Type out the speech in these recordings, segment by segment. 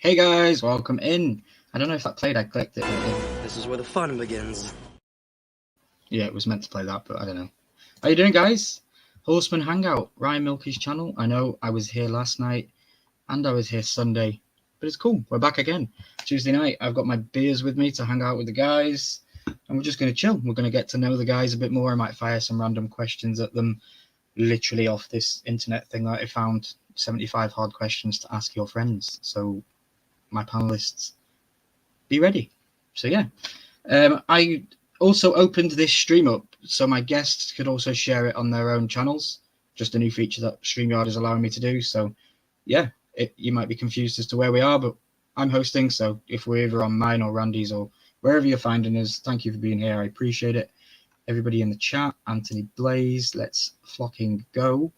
Hey guys, welcome in. I don't know if that played, I clicked it. This is where the fun begins. Yeah, it was meant to play that, but I don't know. How you doing, guys? Horseman Hangout, Ryan Milky's channel. I know I was here last night and I was here Sunday, but it's cool. We're back again. Tuesday night, I've got my beers with me to hang out with the guys, and we're just going to chill. We're going to get to know the guys a bit more. I might fire some random questions at them, literally off this internet thing that I found, 75 hard questions to ask your friends. So my panelists, be ready. So yeah, I also opened this stream up so my guests could also share it on their own channels. Just a new feature that StreamYard is allowing me to do. So yeah, you might be confused as to where we are, but I'm hosting. So if we're either on mine or Randy's or wherever you're finding us, thank you for being here. I appreciate it. Everybody in the chat, Anthony Blaze, let's flocking go.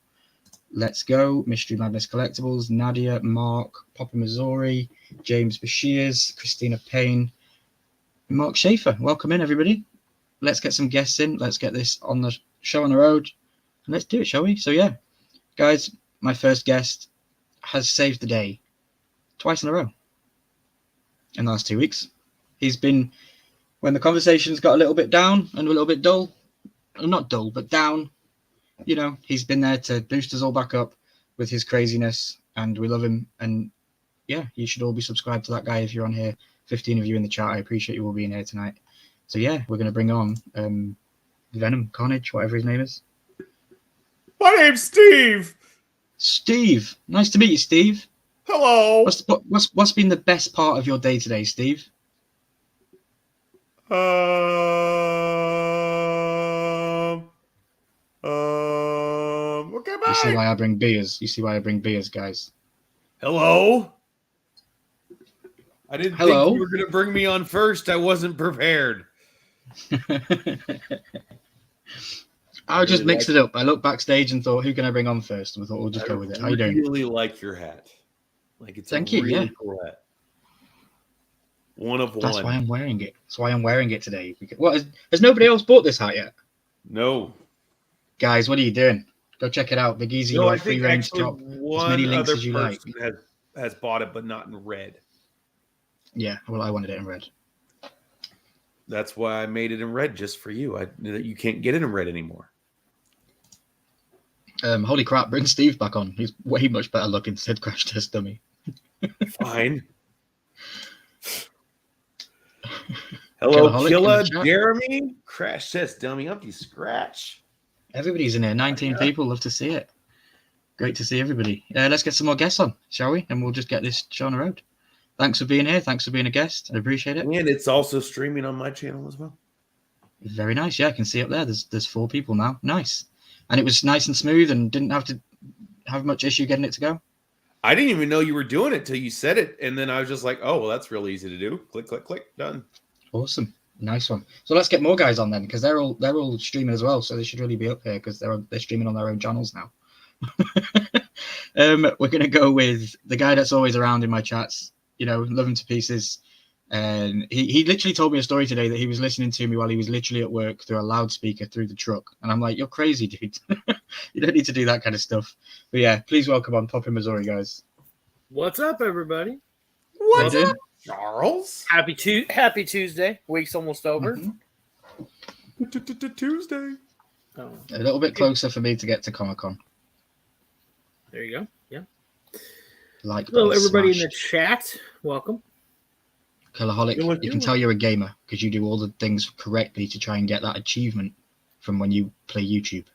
Let's go. Mystery Madness Collectibles, Nadia, Mark, Papa Missouri, James Bashirs, Christina Payne, Mark Schaefer. Welcome in, everybody. Let's get some guests in. Let's get this on the show on the road. And let's do it, shall we? So, yeah, guys, my first guest has saved the day twice in a row in the last 2 weeks. He's been, when the conversations got a little bit down and a little bit dull, not dull, but down, you know, he's been there to boost us all back up with his craziness, and we love him. And yeah, you should all be subscribed to that guy if you're on here. 15 of you in the chat. I appreciate you all being here tonight. So yeah, we're going to bring on Venom, Carnage, whatever his name is. My name's Steve. Steve, nice to meet you, Steve. Hello. What's been the best part of your day today, Steve? Okay, bye. You see why I bring beers? You see why I bring beers, guys? Hello. I didn't Hello. think you were going to bring me on first. I wasn't prepared. I just mixed it up. I looked backstage and thought, who can I bring on first? And we thought we'll just go with it. How you doing? I really like your hat. Like it's Thank a you. really Yeah. cool hat. One of That's one. why I'm wearing it. That's why I'm wearing it today. What has nobody else bought this hat yet? No. Guys, what are you doing? Go check it out. Big Easy, No, I free think range actually drop. one As many links other as you like. person has bought it, but not in red. Yeah, well, I wanted it in red. That's why I made it in red just for you. I knew that you can't get it in red anymore. Holy crap, bring Steve back on. He's way much better looking, said Crash Test Dummy. Fine. Hello, Killaholic Killa, in the chat. Jeremy, Crash Test Dummy, Umpty Scratch. Everybody's in here. 19 people. Love to see it. Great to see everybody. Let's get some more guests on, shall we? And we'll just get this show on the road. Thanks for being here. Thanks for being a guest. I appreciate it. And it's also streaming on my channel as well. Very nice. Yeah, I can see up there. There's 4 people now. Nice. And it was nice and smooth and didn't have to have much issue getting it to go. I didn't even know you were doing it till you said it. And then I was just like, oh, well, that's real easy to do. Click, click, click. Done. Awesome. Nice one. So let's get more guys on then, because they're all streaming as well. So they should really be up here because they're streaming on their own channels now. We're going to go with the guy that's always around in my chats. You know, love him to pieces. And he literally told me a story today that he was listening to me while he was literally at work through a loudspeaker through the truck. And I'm like, you're crazy, dude. You don't need to do that kind of stuff. But yeah, please welcome on Papa Missouri, guys. What's up, everybody? What's up, Charles? Happy Tuesday. Week's almost over. Tuesday. Oh, A little bit closer for me to get to Comic-Con. there you go. Yeah. Like Hello, button everybody in the smashed. chat. Welcome. Killaholic, you can tell you're a gamer because you do all the things correctly to try and get that achievement from when you play YouTube.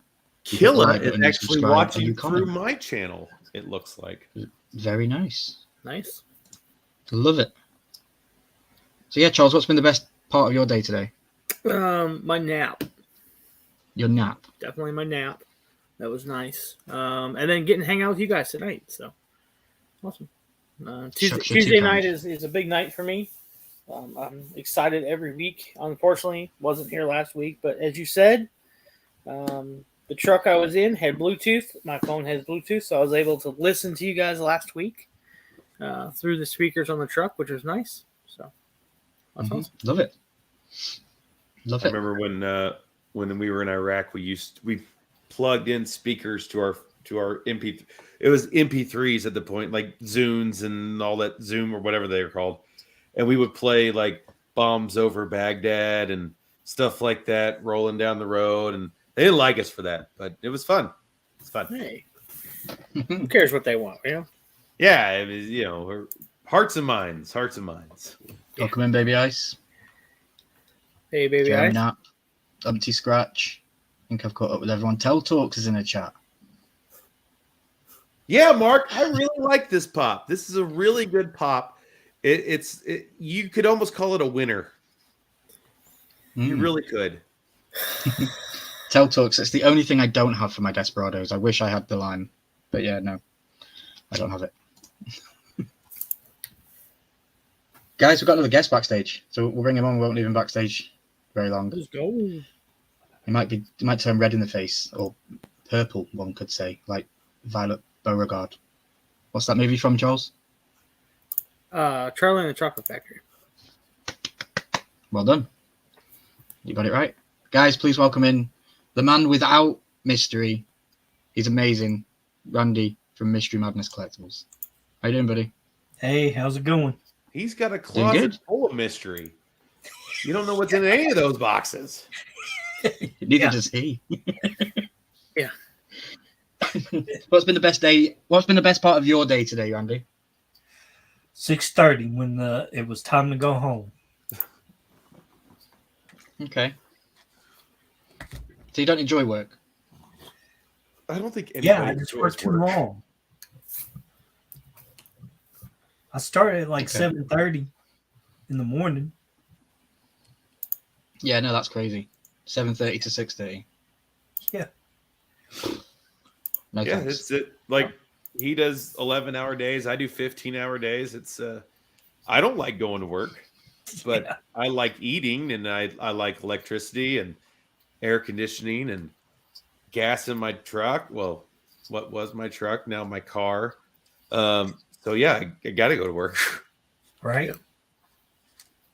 Killa is actually subscribe, watching and you through comment. my channel, it looks like. Very nice. Nice. Love it. So yeah, Charles, what's been the best part of your day today? My nap. Your nap. Definitely my nap. That was nice. And then getting to hang out with you guys tonight. So awesome. Tuesday night is a big night for me. I'm excited every week. Unfortunately, wasn't here last week, but as you said, the truck I was in had Bluetooth. My phone has Bluetooth, so I was able to listen to you guys last week through the speakers on the truck, which was nice. So that's awesome. Love it. I remember when we were in Iraq, we plugged in speakers to our to our MP. It was MP3s at the point, like Zunes and all that, Zoom or whatever they were called, and we would play like Bombs Over Baghdad and stuff like that, rolling down the road, and they didn't like us for that, but it was fun. It's fun. Hey, who cares what they want? You know. Yeah, it was, hearts and minds, hearts and minds. Welcome in, Baby Ice. Hey, Baby Jeremy Ice. Knapp, Umpty Scratch. I think I've caught up with everyone. Tell Talks is in the chat. Yeah, Mark, I really like this pop. This is a really good pop. You could almost call it a winner. You really could. Tell Talks. It's the only thing I don't have for my Desperados. I wish I had the lime, but yeah, no, I don't have it. Guys, we've got another guest backstage, so we'll bring him on. We won't leave him backstage very long. Let's go. He might turn red in the face, or purple, one could say, like Violet Beauregard. What's that movie from, Charles? Charlie and the Chocolate Factory. Well done. You got it right. Guys, please welcome in the man without mystery. He's amazing. Randy from Mystery Madness Collectibles. How you doing, buddy? Hey, how's it going? He's got a closet full of mystery. You don't know what's in any of those boxes. Neither does he. Yeah. What's been the best day? What's been the best part of your day today, Randy? 6:30 when it was time to go home. Okay. So you don't enjoy work? I don't think anybody Yeah, I just worked too long. I started at like 7:30 in the morning. Yeah, no, that's crazy. 7:30 to 6:30. Yeah. No Yeah, thanks. it's it. Like he does 11-hour days. I do 15-hour days. It's I don't like going to work, but I like eating, and I like electricity and air conditioning and gas in my truck. Well, what was my truck? Now my car. So yeah, I got to go to work. Right.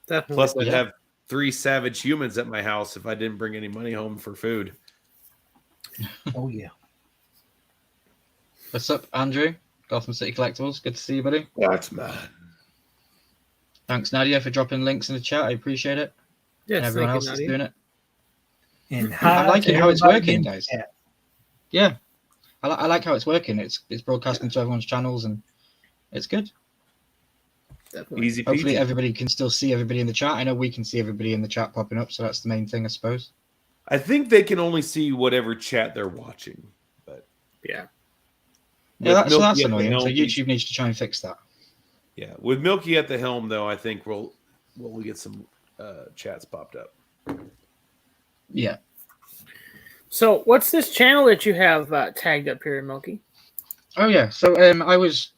Definitely. Plus, I'd have 3 savage humans at my house if I didn't bring any money home for food. Oh yeah. What's up, Andrew? Gotham City Collectibles. Good to see you, buddy. That's man. Thanks, Nadia, for dropping links in the chat. I appreciate it. Yes, And everyone thank else you, is Nadia. doing it. And I'm liking how it's everybody working, in guys. chat. Yeah, I like how it's working. It's broadcasting to everyone's channels, and it's good. Definitely. Easy Hopefully, peasy. everybody can still see everybody in the chat. I know we can see everybody in the chat popping up, so that's the main thing, I suppose. I think they can only see whatever chat they're watching. But Yeah. Yeah, with so that's Milky at the annoying. So helm, YouTube needs to try and fix that. yeah, with Milky at the helm, though, I think we'll get some chats popped up. Yeah. So, what's this channel that you have tagged up here, Milky? Oh yeah. So I was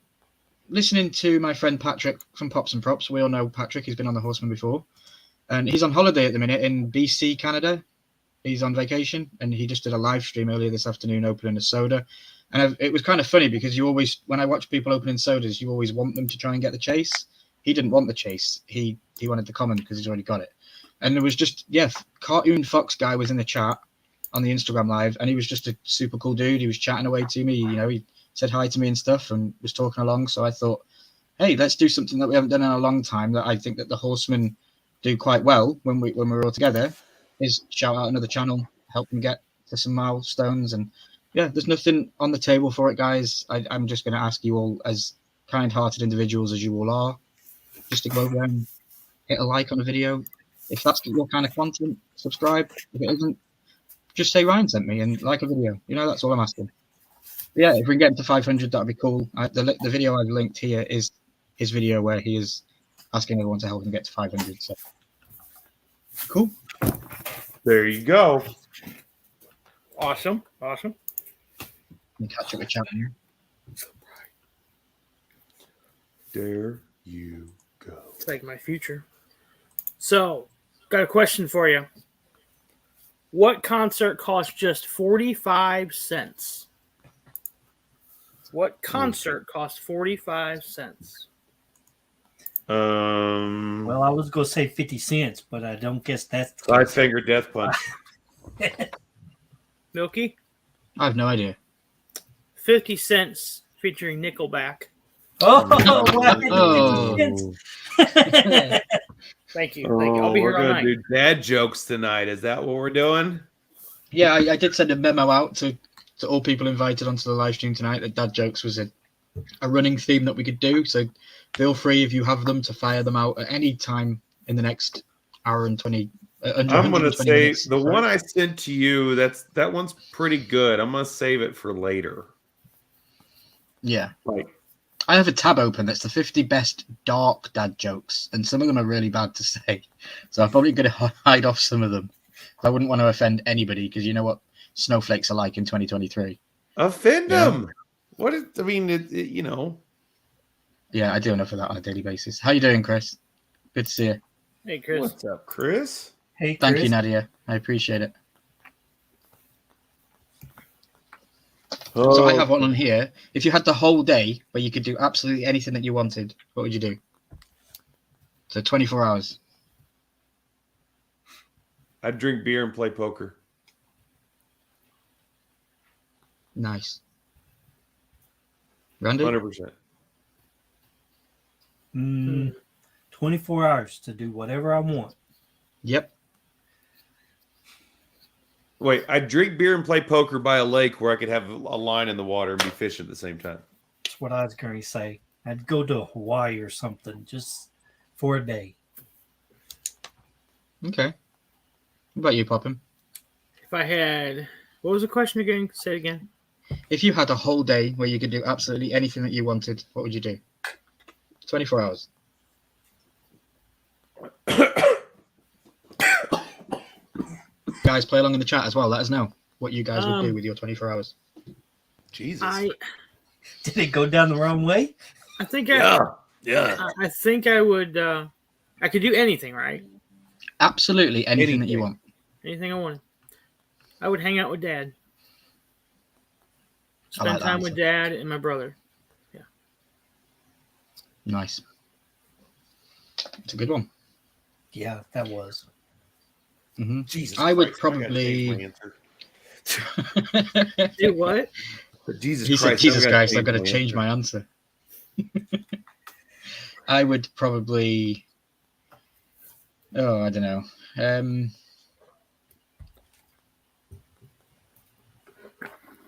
listening to my friend Patrick from Pops and Props. We all know Patrick. He's been on the Horseman before, and he's on holiday at the minute in BC, Canada. He's on vacation, and he just did a live stream earlier this afternoon opening a soda. And it was kind of funny because you always, when I watch people opening sodas, you always want them to try and get the chase. He didn't want the chase. He wanted the common because he's already got it. And there was just, Cartoon Fox guy was in the chat on the Instagram live, and he was just a super cool dude. He was chatting away to me. You know, he said hi to me and stuff and was talking along. So I thought, hey, let's do something that we haven't done in a long time that I think that the Horsemen do quite well when we're all together, is shout out another channel, help them get to some milestones. And yeah, there's nothing on the table for it, guys. I'm just going to ask you all, as kind-hearted individuals as you all are, just to go over and hit a like on the video. If that's your kind of content, subscribe. If it isn't, just say Ryan sent me and like a video. You know, that's all I'm asking. But yeah, if we can get him to 500, that'd be cool. The video I've linked here is his video where he is asking everyone to help him get to 500. So cool. There you go. Awesome. Let me catch up with chat here. There you go. It's like my future. So, got a question for you. What concert cost just 45 cents? What concert cost 45 cents? Well, I was gonna say 50 cents, but I don't guess that's the Five case. finger death punch. Milky? I have no idea. 50 Cents featuring Nickelback. Oh, wow. Oh. Thank you. I'll be we're here all gonna night. do dad jokes tonight. Is that what we're doing? Yeah, I did send a memo out to all people invited onto the live stream tonight that dad jokes was a running theme that we could do. So feel free, if you have them, to fire them out at any time in the next hour and 20. I'm gonna 120 say minutes. the one I sent to you. That one's pretty good. I'm gonna save it for later. Yeah. Like, I have a tab open that's the 50 best dark dad jokes, and some of them are really bad to say. So I'm probably going to hide off some of them. I wouldn't want to offend anybody, because you know what snowflakes are like in 2023. offend Yeah. them. What is? I mean, you know. Yeah, I do enough of that on a daily basis. How you doing, Chris? Good to see you. Hey, Chris. What's up, Chris? Hey, Chris. Thank you, Nadia. I appreciate it. So I have one on here. If you had the whole day where you could do absolutely anything that you wanted, what would you do? So 24 hours. I'd drink beer and play poker. Nice. Randy? 100%. 24 hours to do whatever I want. Yep. Wait, I'd drink beer and play poker by a lake where I could have a line in the water and be fishing at the same time. That's what I was going to say. I'd go to Hawaii or something just for a day. Okay. What about you, Poppin? If I had, what was the question again? Say it again. If you had a whole day where you could do absolutely anything that you wanted, what would you do? 24 hours. Guys, play along in the chat as well. Let us know what you guys would do with your 24 hours. Jesus. Did it go down the wrong way? I think yeah. I think I would. I could do anything, right? Absolutely anything that you want. Anything I wanted. I would hang out with Dad. I Spend like that time answer. with Dad and my brother. Yeah. Nice. It's a good one. Yeah, that was. Mm-hmm. Jesus. I would Christ, gotta change probably. my answer. Do what? Jesus He said, Christ. Jesus I gotta Christ, I've got to change my answer. I would probably. Oh, I don't know.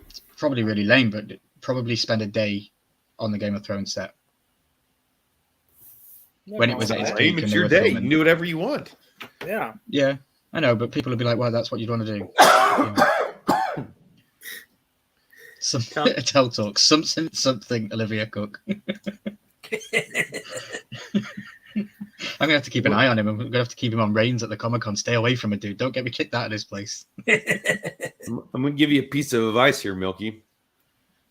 It's probably really lame, but probably spend a day on the Game of Thrones set when it was at its peak. It's and they your were day. You filming. can do whatever you want. Yeah. Yeah, I know, but people will be like, "Well, that's what you'd want to do." Yeah. Some Tell talk, something. Olivia Cook. I'm gonna have to keep an eye on him. I'm gonna have to keep him on reins at the Comic-Con. Stay away from it, dude. Don't get me kicked out of this place. I'm gonna give you a piece of advice here, Milky.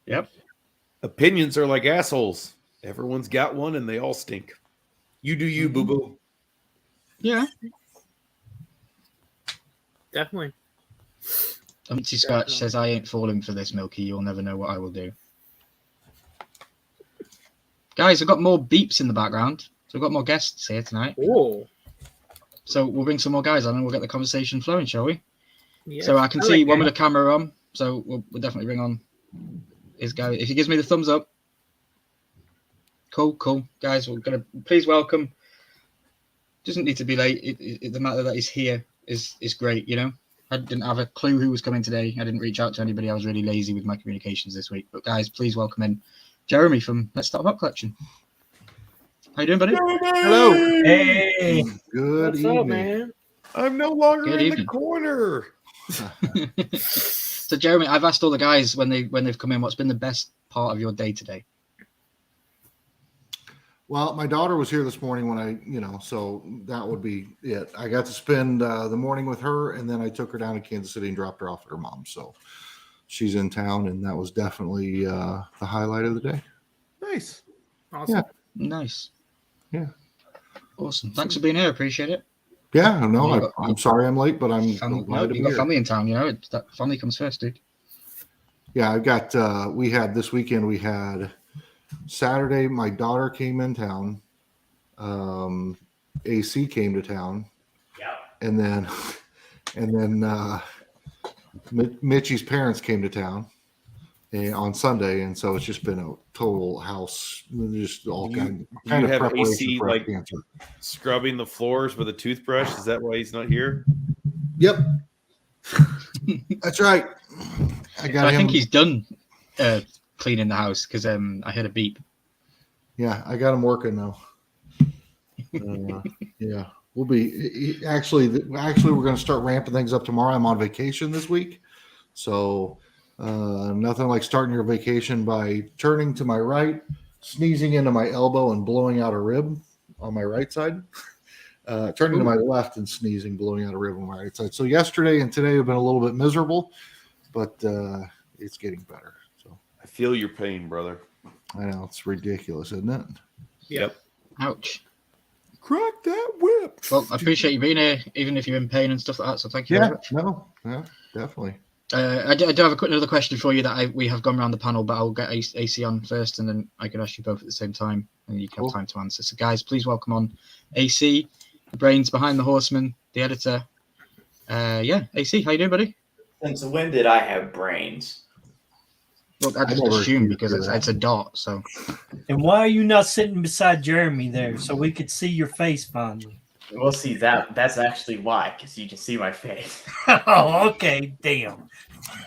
Yep. Opinions are like assholes. Everyone's got one, and they all stink. You do you, boo boo. Yeah. Definitely. Empty Scratch says, "I ain't falling for this, Milky. You'll never know what I will do." Guys, I've got more beeps in the background. So we've got more guests here tonight. Whoa. So we'll bring some more guys on and we'll get the conversation flowing, shall we? Yeah. So I can see one with the camera on. So we'll definitely bring on his guy. If he gives me the thumbs up. Cool. Guys, we're going to please welcome. Doesn't need to be late. The matter that he's here is great, you know? I didn't have a clue who was coming today. I didn't reach out to anybody. I was really lazy with my communications this week. But guys, please welcome in Jeremy from Let's Start a Pop Collection. How you doing, buddy? Hello. Hey. Good What's evening. up, man? I'm no longer Good in evening. the corner. So Jeremy, I've asked all the guys when they've come in, what's been the best part of your day today? Well, my daughter was here this morning when so that would be it. I got to spend the morning with her, and then I took her down to Kansas City and dropped her off at her mom. So she's in town, and that was definitely the highlight of the day. Nice. Awesome. Yeah. Nice. Yeah. Awesome. Thanks for being here. Appreciate it. Yeah, no, You got- I'm sorry I'm late, but I'm No, glad to be you've got here. family in town, you know. That family comes first, dude. Yeah, I've got this weekend we had Saturday, my daughter came in town. AC came to town. Yeah. And then Mitchie's parents came to town. on Sunday, and so it's just been a total house, just all Do you- kind you of have preparation AC, for like- cancer. Scrubbing the floors with a toothbrush. Is that why he's not here? Yep, that's right. I So got I him. think he's done cleaning the house because I heard a beep. Yeah, I got him working now. Yeah, we'll be actually we're going to start ramping things up tomorrow. I'm on vacation this week, so nothing like starting your vacation by turning to my right, sneezing into my elbow, and blowing out a rib on my right side. Turning to my left and sneezing, blowing out a rib on my right side. So yesterday and today have been a little bit miserable, but it's getting better. So I feel your pain, brother. I know it's ridiculous, isn't it? Yep. Ouch. Crack that whip. Well, I appreciate you being here, even if you're in pain and stuff like that. So thank you very much. Yeah, definitely. I do have another question for you that we have gone around the panel, but I'll get AC on first, and then I can ask you both at the same time, and you can have time to answer. So, guys, please welcome on AC, the brains behind the Horseman, the editor. AC, how you doing, buddy? Since when did I have brains? Well, I just assumed because it's a dot. So, And why are you not sitting beside Jeremy there so we could see your face finally? We'll see that. That's actually why, because you can see my face. Oh, okay. Damn.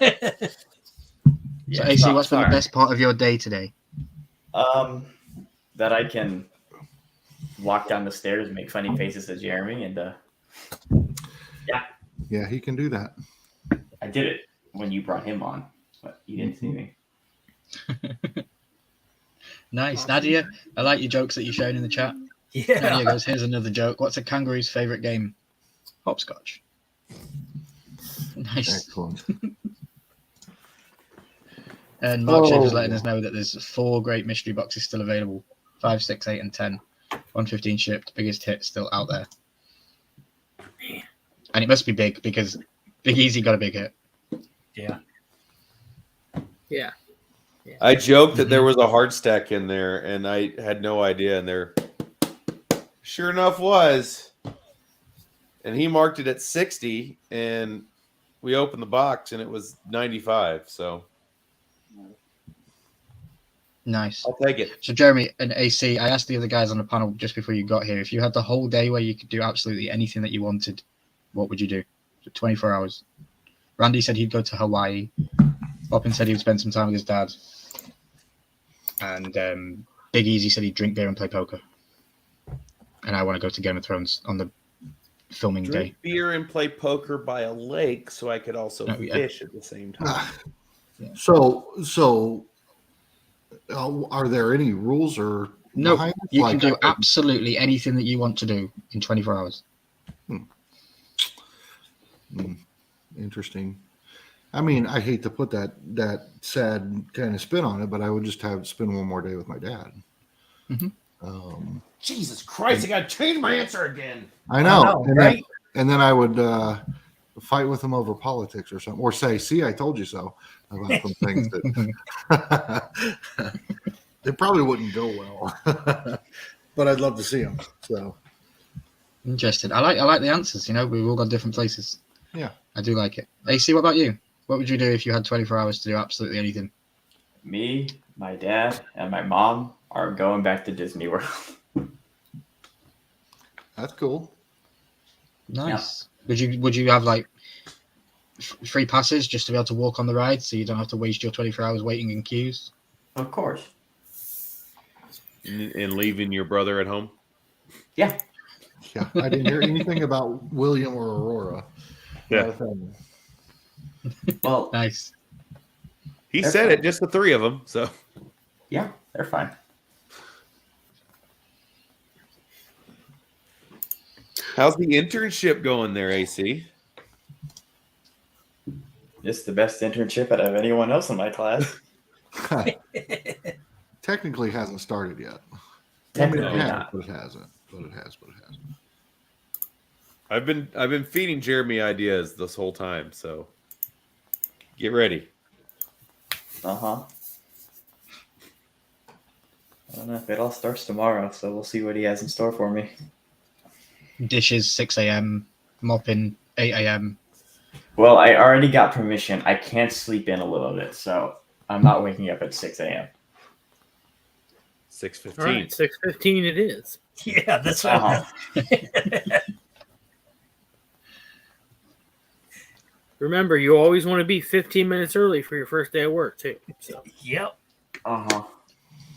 so AC, what's been the best part of your day today? That I can walk down the stairs and make funny faces at Jeremy, and Yeah, he can do that. I did it when you brought him on, but you didn't see me. Nice, Nadia. I like your jokes that you're showing in the chat. Yeah. Nadia goes, "Here's another joke. What's a kangaroo's favorite game? Hopscotch." Nice. Excellent. And Mark Schaefer's letting us know that there's 4 great mystery boxes still available: 5, 6, 8, and 10. 115 shipped. Biggest hit still out there. And it must be big because Big Easy got a big hit. Yeah. Yeah. I joked that there was a hard stack in there, and I had no idea, and there sure enough was. And he marked it at 60, and we opened the box, and it was 95. So Nice. I'll take it. So Jeremy and AC, I asked the other guys on the panel just before you got here, if you had the whole day where you could do absolutely anything that you wanted, what would you do? 24 hours. Randy said he'd go to Hawaii. Boppin said he would spend some time with his dad. And Big Easy said he'd drink beer and play poker. And I want to go to Game of Thrones on the filming Drink day. beer and play poker by a lake, so I could also fish at the same time. So, are there any rules or No, behind it? you can do absolutely anything that you want to do in 24 hours. Interesting. I mean, I hate to put that sad kind of spin on it, but I would just have spend one more day with my dad. Jesus Christ, I got to change my answer again. I know, and right? then I would fight with him over politics or something, or say, "See, I told you so," about some things that it probably wouldn't go well. But I'd love to see him. So Interesting. I like the answers. You know, we've all got different places. Yeah, I do like it. AC, what about you? What would you do if you had 24 hours to do absolutely anything? Me, my dad, and my mom are going back to Disney World. that's cool. Nice. Yeah. Would you have like free passes just to be able to walk on the ride, so you don't have to waste your 24 hours waiting in queues? Of course. And leaving your brother at home? Yeah. Yeah, I didn't hear anything about William or Aurora. Yeah. Well, Nice. He They're said fine. it, just the 3 of them. So yeah, they're fine. how's the internship going there, AC? It's the best internship out of anyone else in my class. Technically hasn't started yet. Technically it has, not. but it hasn't. But it hasn't. I've been feeding Jeremy ideas this whole time, so get ready. I don't know if it all starts tomorrow, so we'll see what he has in store for me. Dishes 6 a.m., mopping 8 a.m. Well, I already got permission. I can sleep in a little bit, so I'm not waking up at 6 a.m. 6:15. All right, 6:15 it is. Yeah, that's Uh-huh. Remember, you always want to be 15 minutes early for your first day of work too. So Yep. Uh-huh.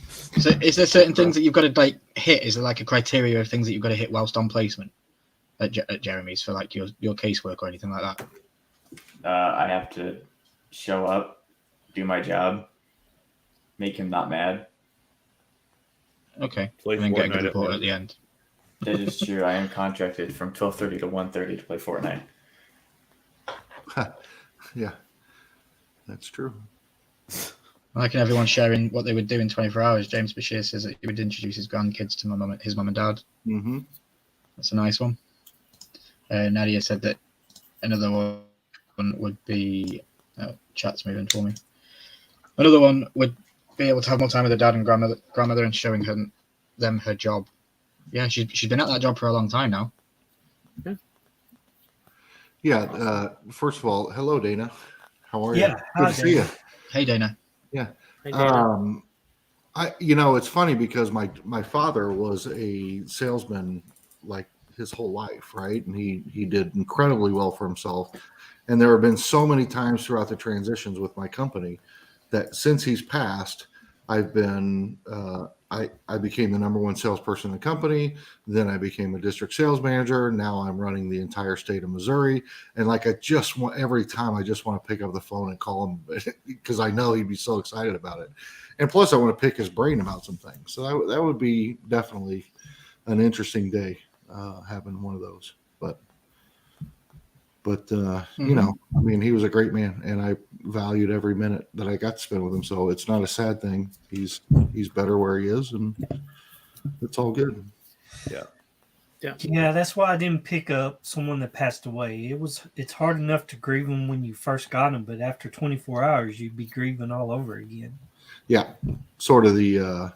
So is there certain things that you've got to like hit? Is there like a criteria of things that you've got to hit whilst on placement at Jeremy's for like your casework or anything like that? I have to show up, do my job, make him not mad. Okay. Play And then get a good Fortnite report at the end. That is true. I am contracted from 12:30 to 1:30 to play Fortnite. Yeah, that's true. I like everyone sharing what they would do in 24 hours. James Bashir says that he would introduce his grandkids to his mum and dad. Mm-hmm. That's a nice one. Nadia said that another one would be... Oh, chat's moving for me. Another one would be able to have more time with her dad and grandmother and showing them her job. Yeah, she's been at that job for a long time now. Yeah. First of all, hello, Dana. How are you? Yeah, Good hi, to see you. Hey, Dana. Yeah. Hey, Dana. It's funny because my father was a salesman like his whole life, right? And he did incredibly well for himself. And there have been so many times throughout the transitions with my company that since he's passed, I've been I became the number one salesperson in the company. Then I became a district sales manager. Now I'm running the entire state of Missouri. And like every time I just want to pick up the phone and call him because I know he'd be so excited about it. And plus I want to pick his brain about some things. So that would be definitely an interesting day having one of those. But I mean, he was a great man, and I valued every minute that I got to spend with him. So it's not a sad thing. He's better where he is, and it's all good. Yeah, that's why I didn't pick up someone that passed away. It's hard enough to grieve them when you first got them, but after 24 hours, you'd be grieving all over again. Yeah, sort of the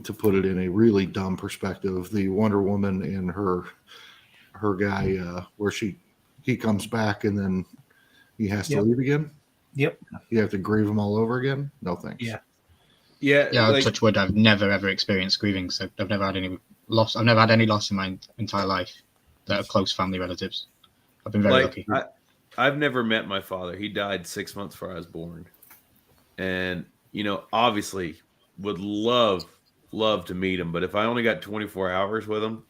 to put it in a really dumb perspective, the Wonder Woman and her guy, where he comes back and then he has to leave again. Yep. You have to grieve him all over again. No thanks. Yeah. Yeah, touch wood. I've never ever experienced grieving, so I've never had any loss. I've never had any loss in my entire life that are close family relatives. I've been very lucky. I've never met my father. He died 6 months before I was born, and obviously would love to meet him. But if I only got 24 hours with him,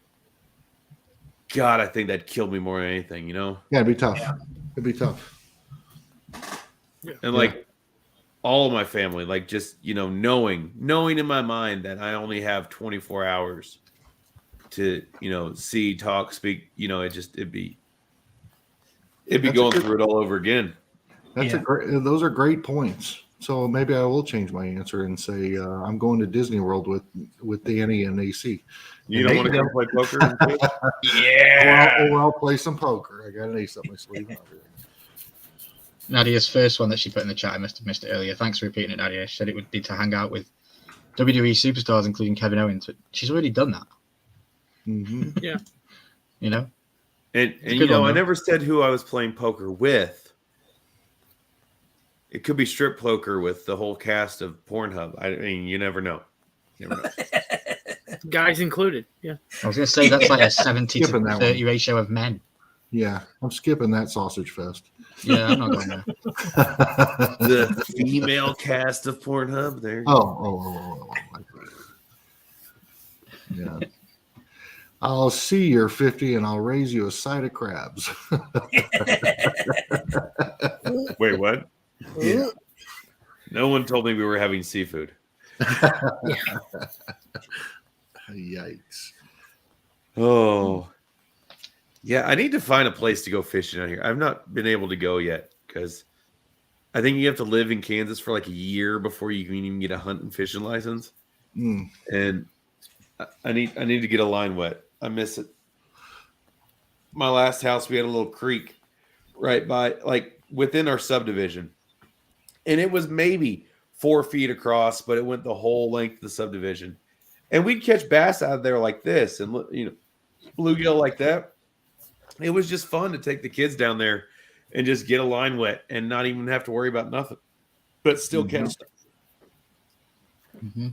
God, I think that killed me more than anything. Yeah, it'd be tough. Yeah. It'd be tough. And like all of my family, like just knowing in my mind that I only have 24 hours to see, talk, speak. It'd be going through it all over again. Those are great points. So maybe I will change my answer and say I'm going to Disney World with Danny and AC. You don't want to come play poker? Yeah. Or I'll play some poker. I got an ace up my sleeve. Nadia's first one that she put in the chat, I must have missed it earlier. Thanks for repeating it, Nadia. She said it would be to hang out with WWE superstars, including Kevin Owens. But she's already done that. Mm-hmm. Yeah. And I never said who I was playing poker with. It could be strip poker with the whole cast of Pornhub. I mean, you never know. Guys included. Yeah. I was going to say that's like a 70 to 30 ratio of men. Yeah, I'm skipping that sausage fest. Yeah, I'm not going there. The female cast of Pornhub there. Oh. Yeah. I'll see you're 50 and I'll raise you a side of crabs. Wait, what? Yeah. No one told me we were having seafood. Yikes. Oh. Yeah, I need to find a place to go fishing out here. I've not been able to go yet because I think you have to live in Kansas for like a year before you can even get a hunt and fishing license. And I need to get a line wet. I miss it. My last house, we had a little creek right by, like within our subdivision. And it was maybe 4 feet across, but it went the whole length of the subdivision. And we'd catch bass out of there like this and, bluegill like that. It was just fun to take the kids down there and just get a line wet and not even have to worry about nothing. but still counts. Mm-hmm.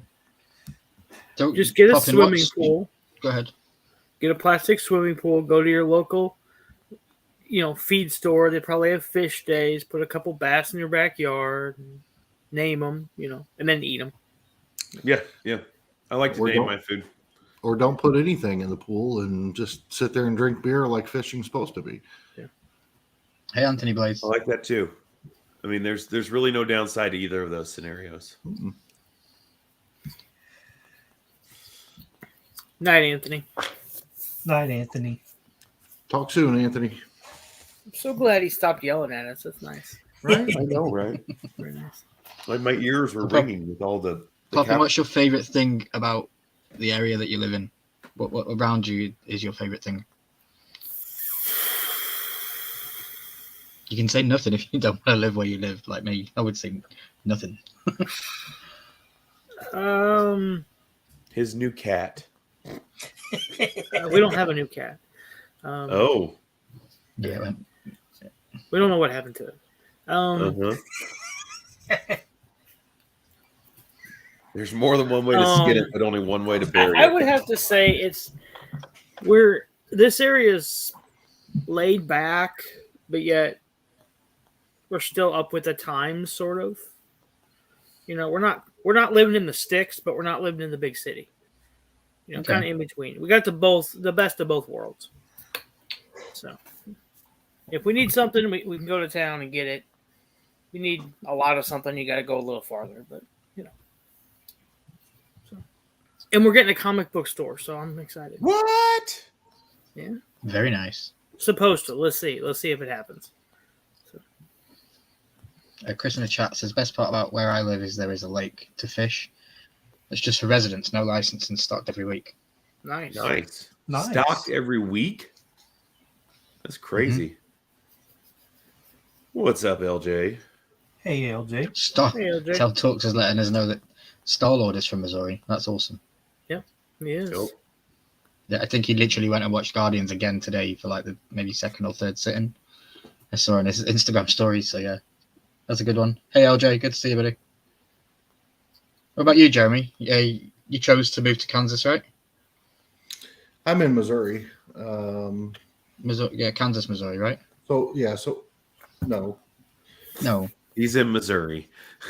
So Just get a pop in swimming lots. pool. Go ahead. Get a plastic swimming pool. Go to your local, feed store. They probably have fish days. Put a couple bass in your backyard. And name them, and then eat them. Yeah. I like to Or name don't- my food. Or don't put anything in the pool and just sit there and drink beer like fishing's supposed to be. Hey, Anthony Blaze. I like that too. I mean, there's really no downside to either of those scenarios. Mm-mm. Night, Anthony. Night, Anthony. Talk soon, Anthony. I'm so glad he stopped yelling at us. That's nice. Right? I know, right? Very nice. Like my ears were ringing with all the Poppin, what's your favorite thing about the area that you live in? What around you is your favorite thing? You can say nothing if you don't want to live where you live, like me. I would say nothing. his new cat. We don't have a new cat. Oh. Yeah. We don't know what happened to it. There's more than one way to skin it, but only one way to bury it. I would have to say this area is laid back, but yet we're still up with the times, sort of. We're not living in the sticks, but we're not living in the big city. Okay. Kind of in between. We got the best of both worlds. So, if we need something, we can go to town and get it. If we need a lot of something, you got to go a little farther, but So. And we're getting a comic book store, so I'm excited. What? Yeah. Very nice. Supposed to. Let's see if it happens. Chris in the chat says, best part about where I live is there is a lake to fish. It's just for residents, no license, and stocked every week. Nice. Nice. Stocked every week? That's crazy. What's up, LJ? Hey, LJ. Stop. Hey, LJ. Tell Talks is letting us know that Star-Lord is from Missouri. That's awesome. He is. Nope. Yeah, I think he literally went and watched Guardians again today for like the maybe second or third sitting. I saw in his Instagram story, so yeah. That's a good one. Hey, LJ, good to see you, buddy. What about you, Jeremy? Yeah, you chose to move to Kansas, right? I'm in Missouri. Missouri, yeah, Kansas, Missouri, right? No. No. He's in Missouri.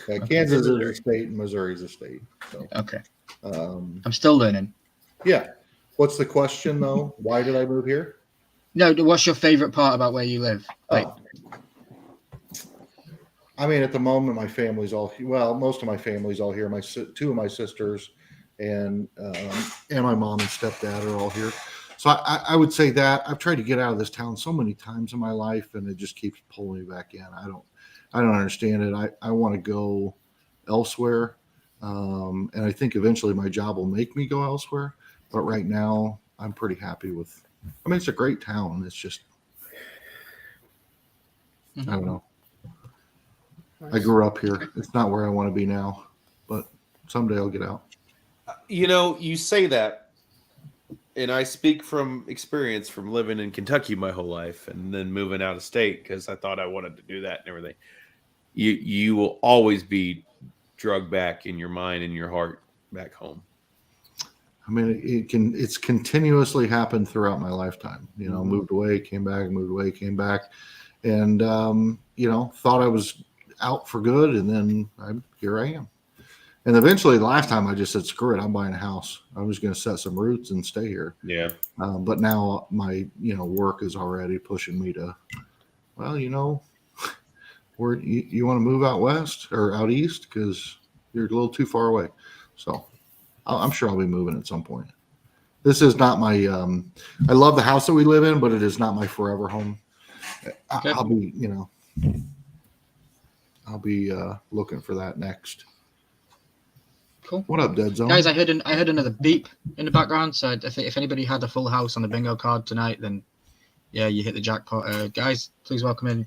Yeah, Kansas is a state and Missouri is a state. So, Okay. um, I'm still learning. yeah. What's the question, though? Why did I move here? No, what's your favorite part about where you live? Like, I mean, at the moment, my family's most of my family's all here. Two of my sisters and my mom and stepdad are all here. So I would say that I've tried to get out of this town so many times in my life, and it just keeps pulling me back in. I don't understand it. I want to go elsewhere, and I think eventually my job will make me go elsewhere. But right now, I'm pretty happy with. I mean, it's a great town. It's just I don't know. Nice. I grew up here. It's not where I want to be now, but someday I'll get out. You say that, and I speak from experience from living in Kentucky my whole life and then moving out of state because I thought I wanted to do that and everything. You will always be drugged back in your mind and your heart back home. I mean, it's continuously happened throughout my lifetime. Moved away, came back, moved away, came back, and thought I was out for good, and then here I am. And eventually, the last time I just said, "Screw it, I'm buying a house. I'm just going to set some roots and stay here." Yeah. But now my work is already pushing me to, where you want to move out west or out east because you're a little too far away. So I'm sure I'll be moving at some point. This is not my. I love the house that we live in, but it is not my forever home. Okay. I'll be looking for that next. Cool. What up, Dead Zone? Guys, I heard another beep in the background. So if anybody had a full house on the bingo card tonight, then yeah, you hit the jackpot. Guys, please welcome in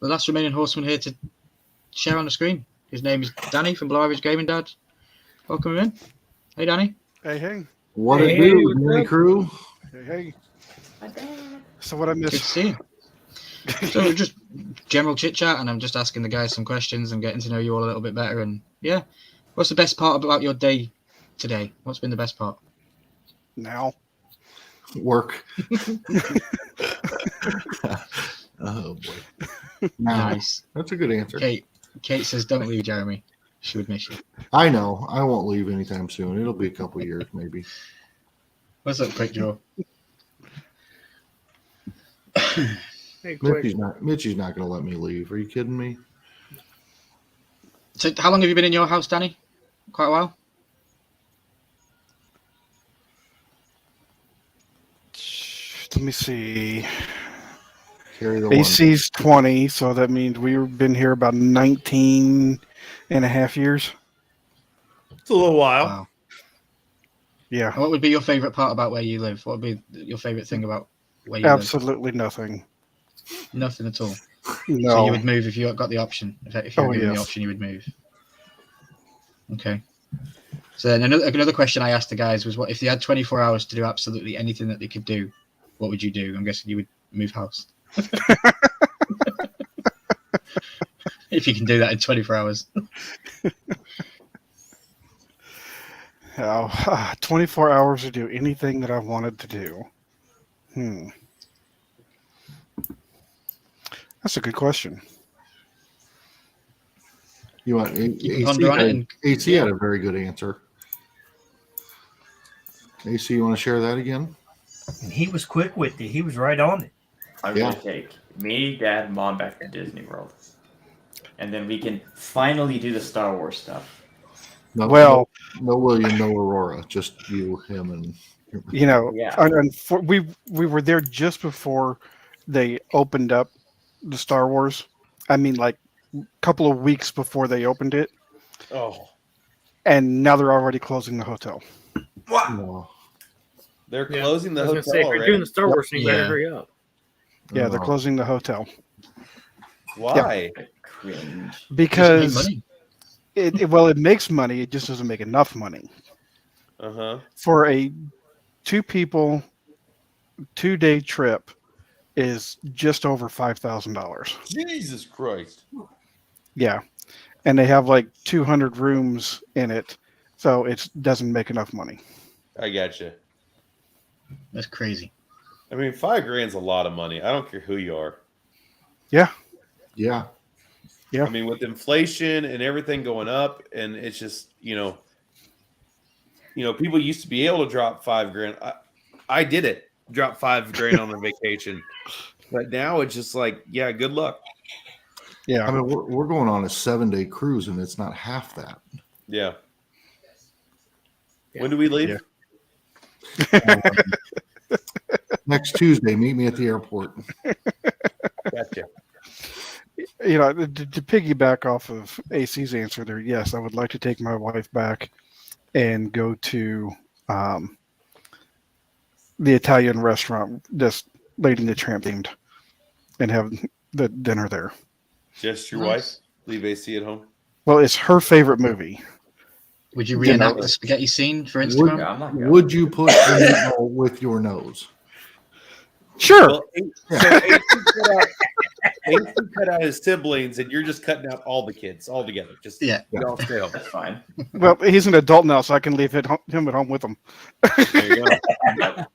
the last remaining horseman here to share on the screen. His name is Danny from Blue Irish Gaming Dad. Welcome him in. Hey, Danny. Hey. What Hey, it do, what's Danny up? Crew? Hey. So what I Good to missed? see you. So just general chit chat, and I'm just asking the guys some questions and getting to know you all a little bit better. And yeah, what's the best part about your day today? What's been the best part? Now, Work. Oh boy. Nice. That's a good answer. Kate says, "Don't leave, Jeremy. She would miss you." I know. I won't leave anytime soon. It'll be a couple years, maybe. What's up, Quick Draw? Hey, quick. Mitchie's not going to let me leave. Are you kidding me? So, how long have you been in your house, Danny? Quite a while. let me see. Carry the AC's 20, so that means we've been here about 19 and a half years. It's a little while. Wow. Yeah, And what would be your favorite part about where you live? What would be your favorite thing about where you absolutely nothing. live? Nothing at all. No. So you would move if you got the option. If you were given the yes. option, you would move. Okay. So then another question I asked the guys was, what if they had 24 hours to do absolutely anything that they could do? What would you do? I'm guessing you would move house. If you can do that in 24 hours. 24 hours to do anything that I wanted to do. That's a good question. You want ponder on it and- AC had a very good answer. AC, you want to share that again? And he was quick with it. He was right on it. I'm Yeah. gonna take me, Dad, and Mom back to Disney World, and then we can finally do the Star Wars stuff. No, Well, no William, no Aurora, just you, him, and you know, Yeah. we were there just before they opened up the Star Wars. I mean, like a couple of weeks before they opened it, Oh, and now they're already closing the hotel. no. they're Yeah, closing the I was gonna hotel say, if you're already. doing the Star Wars thing, Yeah. better hurry up. Yeah, they're Oh. closing the hotel Why? Cringe. because money. it makes money. It just doesn't make enough money Uh huh. for a 2 people 2-day trip. Is just over $5,000. Jesus Christ. Yeah, and they have like 200 rooms in it, so it doesn't make enough money. I gotcha. That's crazy. I mean, $5,000's a lot of money. I don't care who you are. Yeah, Yeah. Yeah. I mean, with inflation and everything going up, and it's just people used to be able to drop $5,000. I did it. Drop $5,000 on a vacation, but now it's just like, yeah, good luck. yeah. I mean, we're going on a 7-day cruise, and it's not half that. Yeah. Yeah. When do we leave? Yeah. Next Tuesday, meet me at the airport. Gotcha. You know, to piggyback off of AC's answer there, yes, I would like to take my wife back and go to the Italian restaurant that's Lady and the Tramp themed and have the dinner there. Just your Nice. wife? Leave AC at home? Well, it's her favorite movie. Would you You know- reenact the spaghetti scene for Instagram? Yeah, I'm not going. Would you push the meatball with your nose? Sure. Well, AC cut out his siblings, and you're just cutting out all the kids all together. Just Yeah. y'all stay home. That's fine. Well, he's an adult now, so I can leave him at home with him. There you go.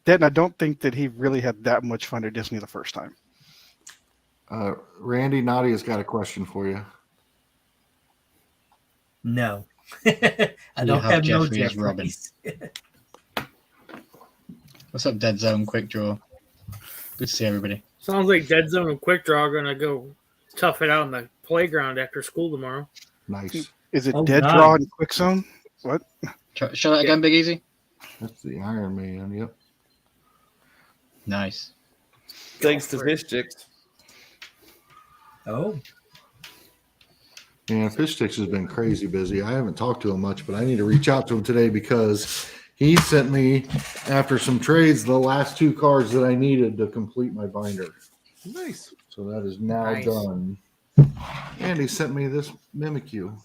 Dad, I don't think that he really had that much fun at Disney the first time. Randy, Nadia's got a question for you. No. I don't have have no Jeffrey as Robin. Jeffries. What's up, Dead Zone? Quick Draw. Good to see everybody. Sounds like Dead Zone and Quick Draw are gonna go tough it out in the playground after school tomorrow. Nice. Is it Oh, Dead nice. Draw and Quick Zone? What? Show that again, Big Easy. That's the Iron Man. Yep. Nice. Thanks to Fish Sticks. Oh, Yeah, Fish Sticks has been crazy busy. I haven't talked to him much, but I need to reach out to him today because he sent me, after some trades, the last 2 cards that I needed to complete my binder. Nice. So that is now Nice. done. And he sent me this Mimikyu.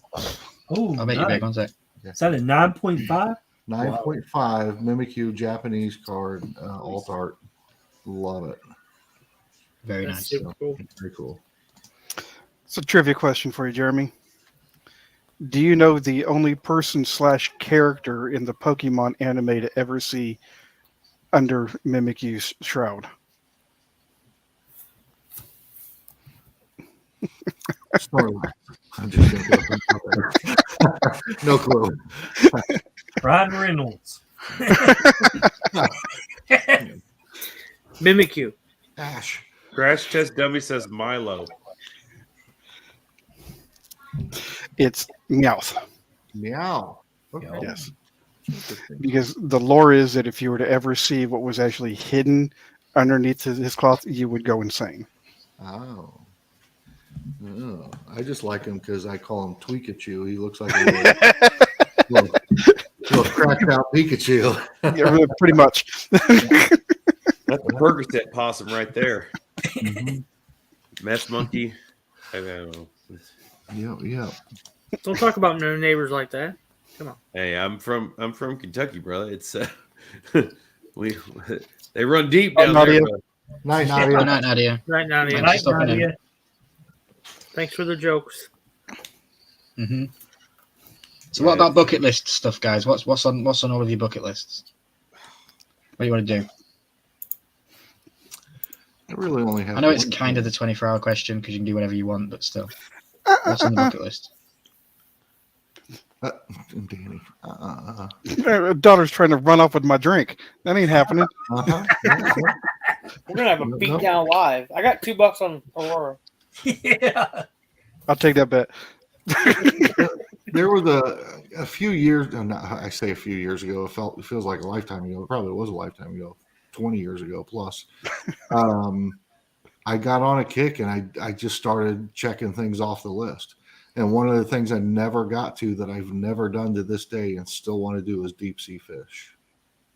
oh, I'll make you nice. big. One sec. Is that a 9.5? 9.5 Mimikyu Japanese card, alt art. Love it. Very That's nice. super cool. Very cool. It's a trivia question for you, Jeremy. Do you know the only person / character in the Pokemon anime to ever see under Mimikyu's shroud? Snorlax. I'm just gonna go. No clue. Ryan Reynolds. Mimikyu. Ash. Crash Test Dummy says Milo. It's Meowth. Meow. Okay. Yes. Because the lore is that if you were to ever see what was actually hidden underneath his cloth, you would go insane. Oh. Oh. I just like him because I call him Tweekachu. He looks like a little cracked out Pikachu. Yeah, really, pretty much. That's the Percocet possum right there. Meth monkey. I don't know. Yeah. Don't talk about no neighbors like that. Come on. Hey, I'm from Kentucky, brother. It's they run deep down there. Nadia. Bro. Night, Good Nadia. night, Nadia. Right now, Thanks yeah. for Night, stopping in. Nadia. Thanks for the jokes. Mm-hmm. So what about bucket list stuff, guys? What's on all of your bucket lists? What do you want to do? I really only have. I know it's kind of the 24-hour question because you can do whatever you want, but still. What's on the bucket list? Danny. Daughter's trying to run off with my drink. That ain't happening. Uh-huh. We're gonna have a beat down live. I got $2 on Aurora. Yeah. I'll take that bet. There was a few years. I say a few years ago. It feels like a lifetime ago. It probably was a lifetime ago. 20 years ago plus. I got on a kick and I just started checking things off the list. And one of the things I never got to that I've never done to this day and still want to do is deep sea fish.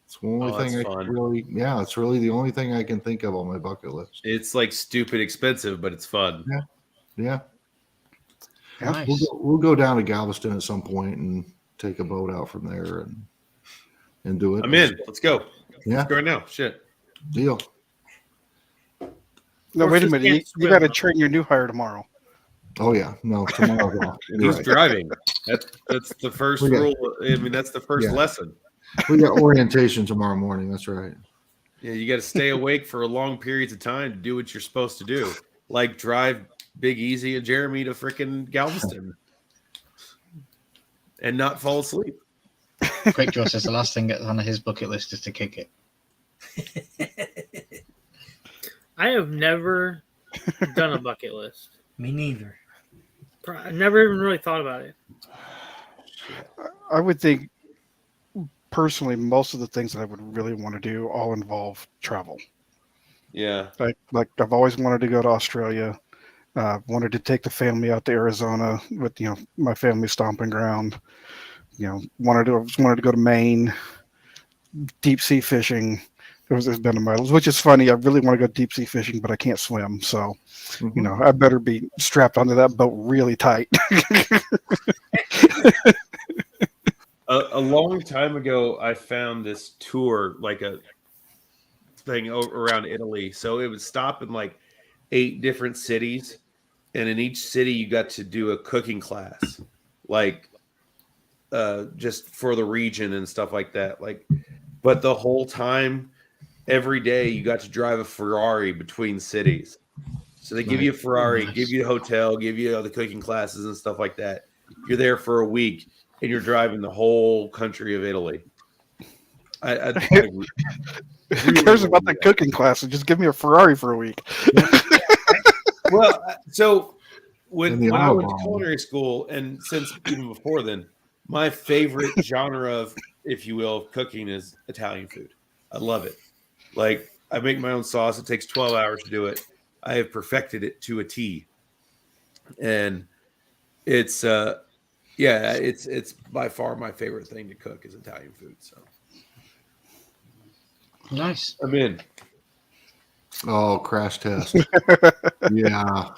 It's the only thing I can really, it's really the only thing I can think of on my bucket list. It's like stupid expensive, but it's fun. Yeah. Nice. We'll go down to Galveston at some point and take a boat out from there and do it. I'm in. Let's go. Yeah. Let's go right now. Shit. Deal. No, wait a minute. You swim, got to huh? train your new hire tomorrow. Oh yeah. No, tomorrow's off. You're He's right. driving. That's the first We got- rule. I mean, that's the first Yeah. lesson. We got orientation tomorrow morning. That's right. Yeah, you got to stay awake for long periods of time to do what you're supposed to do, like drive Big Easy and Jeremy to freaking Galveston and not fall asleep. Quick Draw says the last thing on his bucket list is to kick it. I have never done a bucket list. Me neither. I never even really thought about it. I would think, personally, most of the things that I would really want to do all involve travel. Yeah. Like I've always wanted to go to Australia. Wanted to take the family out to Arizona with my family stomping ground. Wanted to go to Maine, deep sea fishing. There's been a my list, which is funny. I really want to go deep sea fishing, but I can't swim, so I better be strapped onto that boat really tight. A long time ago, I found this tour, like a thing around Italy. So it would stop in like 8 different cities, and in each city, you got to do a cooking class, like just for the region and stuff like that. But the whole time, every day, you got to drive a Ferrari between cities. So they give you a Ferrari, give you a hotel, give you the cooking classes and stuff like that. You're there for a week, and you're driving the whole country of Italy. Who cares about the cooking classes? Just give me a Ferrari for a week. Well, so when I went to Autobahn. culinary school, and since even before then, my favorite genre of, if you will, of cooking is Italian food. I love it. Like, I make my own sauce. It takes 12 hours to do it. I have perfected it to a T. And it's it's by far my favorite thing to cook is Italian food. So Nice. I'm in. Oh, crash test. Yeah.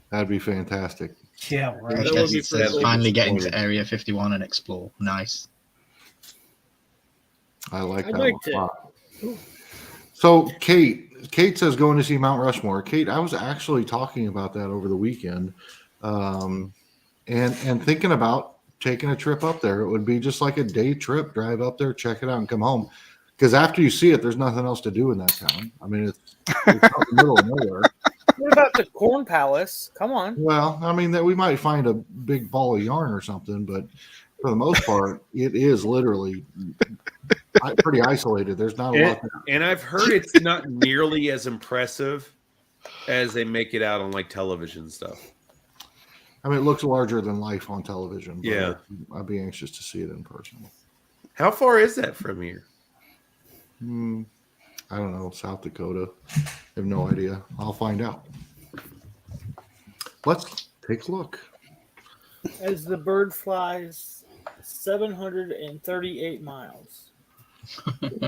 That'd be fantastic. Yeah, right. That would be pretty Says cool. finally getting to Area 51 and explore. Nice. I like I'd that like one to- a lot. So Kate says going to see Mount Rushmore. Kate, I was actually talking about that over the weekend, and thinking about taking a trip up there. It would be just like a day trip, drive up there, check it out, and come home. Because after you see it, there's nothing else to do in that town. I mean, it's out in the middle of nowhere. What about the Corn Palace? Come on. Well, I mean that we might find a big ball of yarn or something, but for the most part, it is literally pretty isolated. There's not a lot there. And I've heard it's not nearly as impressive as they make it out on like television stuff. I mean, it looks larger than life on television. But Yeah. I'd be anxious to see it in person. How far is that from here? I don't know, South Dakota. I have no idea. I'll find out. Let's take a look. As the bird flies 738 miles.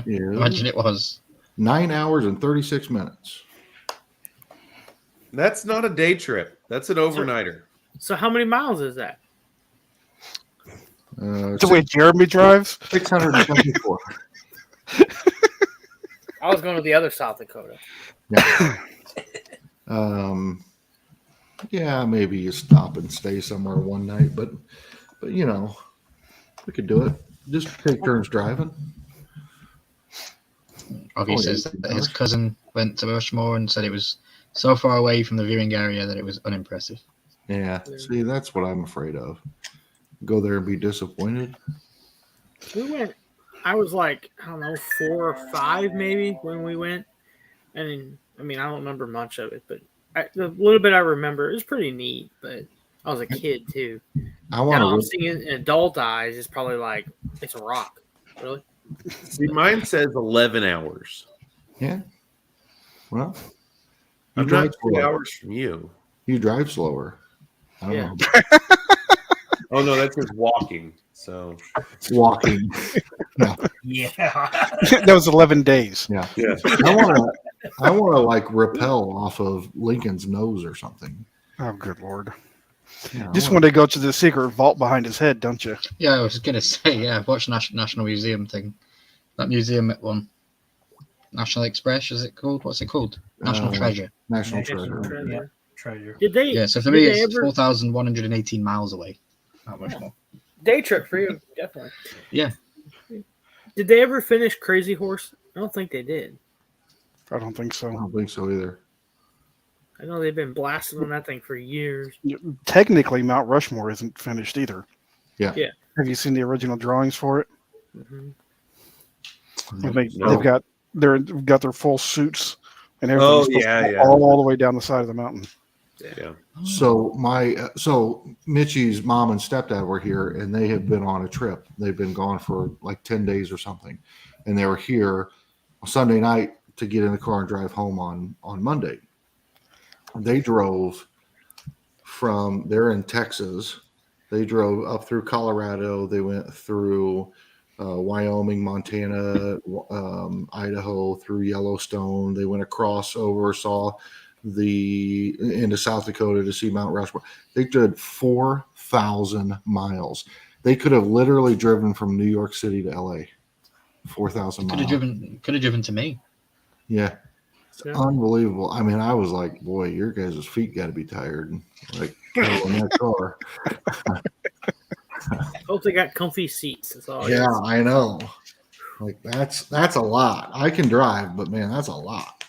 Imagine it was. 9 hours and 36 minutes. That's not a day trip. That's an overnighter. So how many miles is that? The way Jeremy drives? 674. I was going to the other South Dakota. Yeah. Yeah, maybe you stop and stay somewhere one night, but you know, we could do it. Just take turns driving. Augie says that his cousin went to Rushmore and said it was so far away from the viewing area that it was unimpressive. Yeah, see, that's what I'm afraid of. Go there and be disappointed. We went, I was like, I don't know, 4 or 5 maybe when we went. And I mean, I don't remember much of it, but the little bit I remember, it was pretty neat, but I was a kid too. Now I'm seeing it in adult eyes, it's probably like, it's a rock. Really? See, mine says 11 hours. Yeah. Well, I'm not 2 hours from you. You drive slower. I don't know. Oh, no, that's just walking. So walking. Yeah. That was 11 days. Yeah. Yeah. I want to like rappel off of Lincoln's nose or something. Oh, good Lord. Yeah, Just want to go to the secret vault behind his head, don't you? Yeah, I was going to say, yeah, watch National Museum thing. That museum one. National Express, is it called? What's it called? National Treasure. National Treasure. Yeah, treasure. Did they? Yeah, so for me, it's 4,118 miles away. Not much more. Day trip for you, definitely. Yeah. Did they ever finish Crazy Horse? I don't think they did. I don't think I so. don't think so either. I know they've been blasting on that thing for years. Technically, Mount Rushmore isn't finished either. Yeah. Yeah. Have you seen the original drawings for it? Mm-hmm. They've got their full suits and everything. All the way down the side of the mountain. Yeah. So Mitchie's mom and stepdad were here, and they have been on a trip. They've been gone for like 10 days or something, and they were here Sunday night to get in the car and drive home on Monday. They drove they're in Texas. They drove up through Colorado. They went through Wyoming, Montana, Idaho, through Yellowstone. They went across over, saw into South Dakota to see Mount Rushmore. They did 4,000 miles. They could have literally driven from New York City to LA. 4,000 miles. Could have driven to me. Yeah. It's unbelievable. I mean, I was like, boy, your guys' feet got to be tired. Like, in that car. Hope they got comfy seats. That's all. Yeah, I know. Like, that's a lot. I can drive, but man, that's a lot.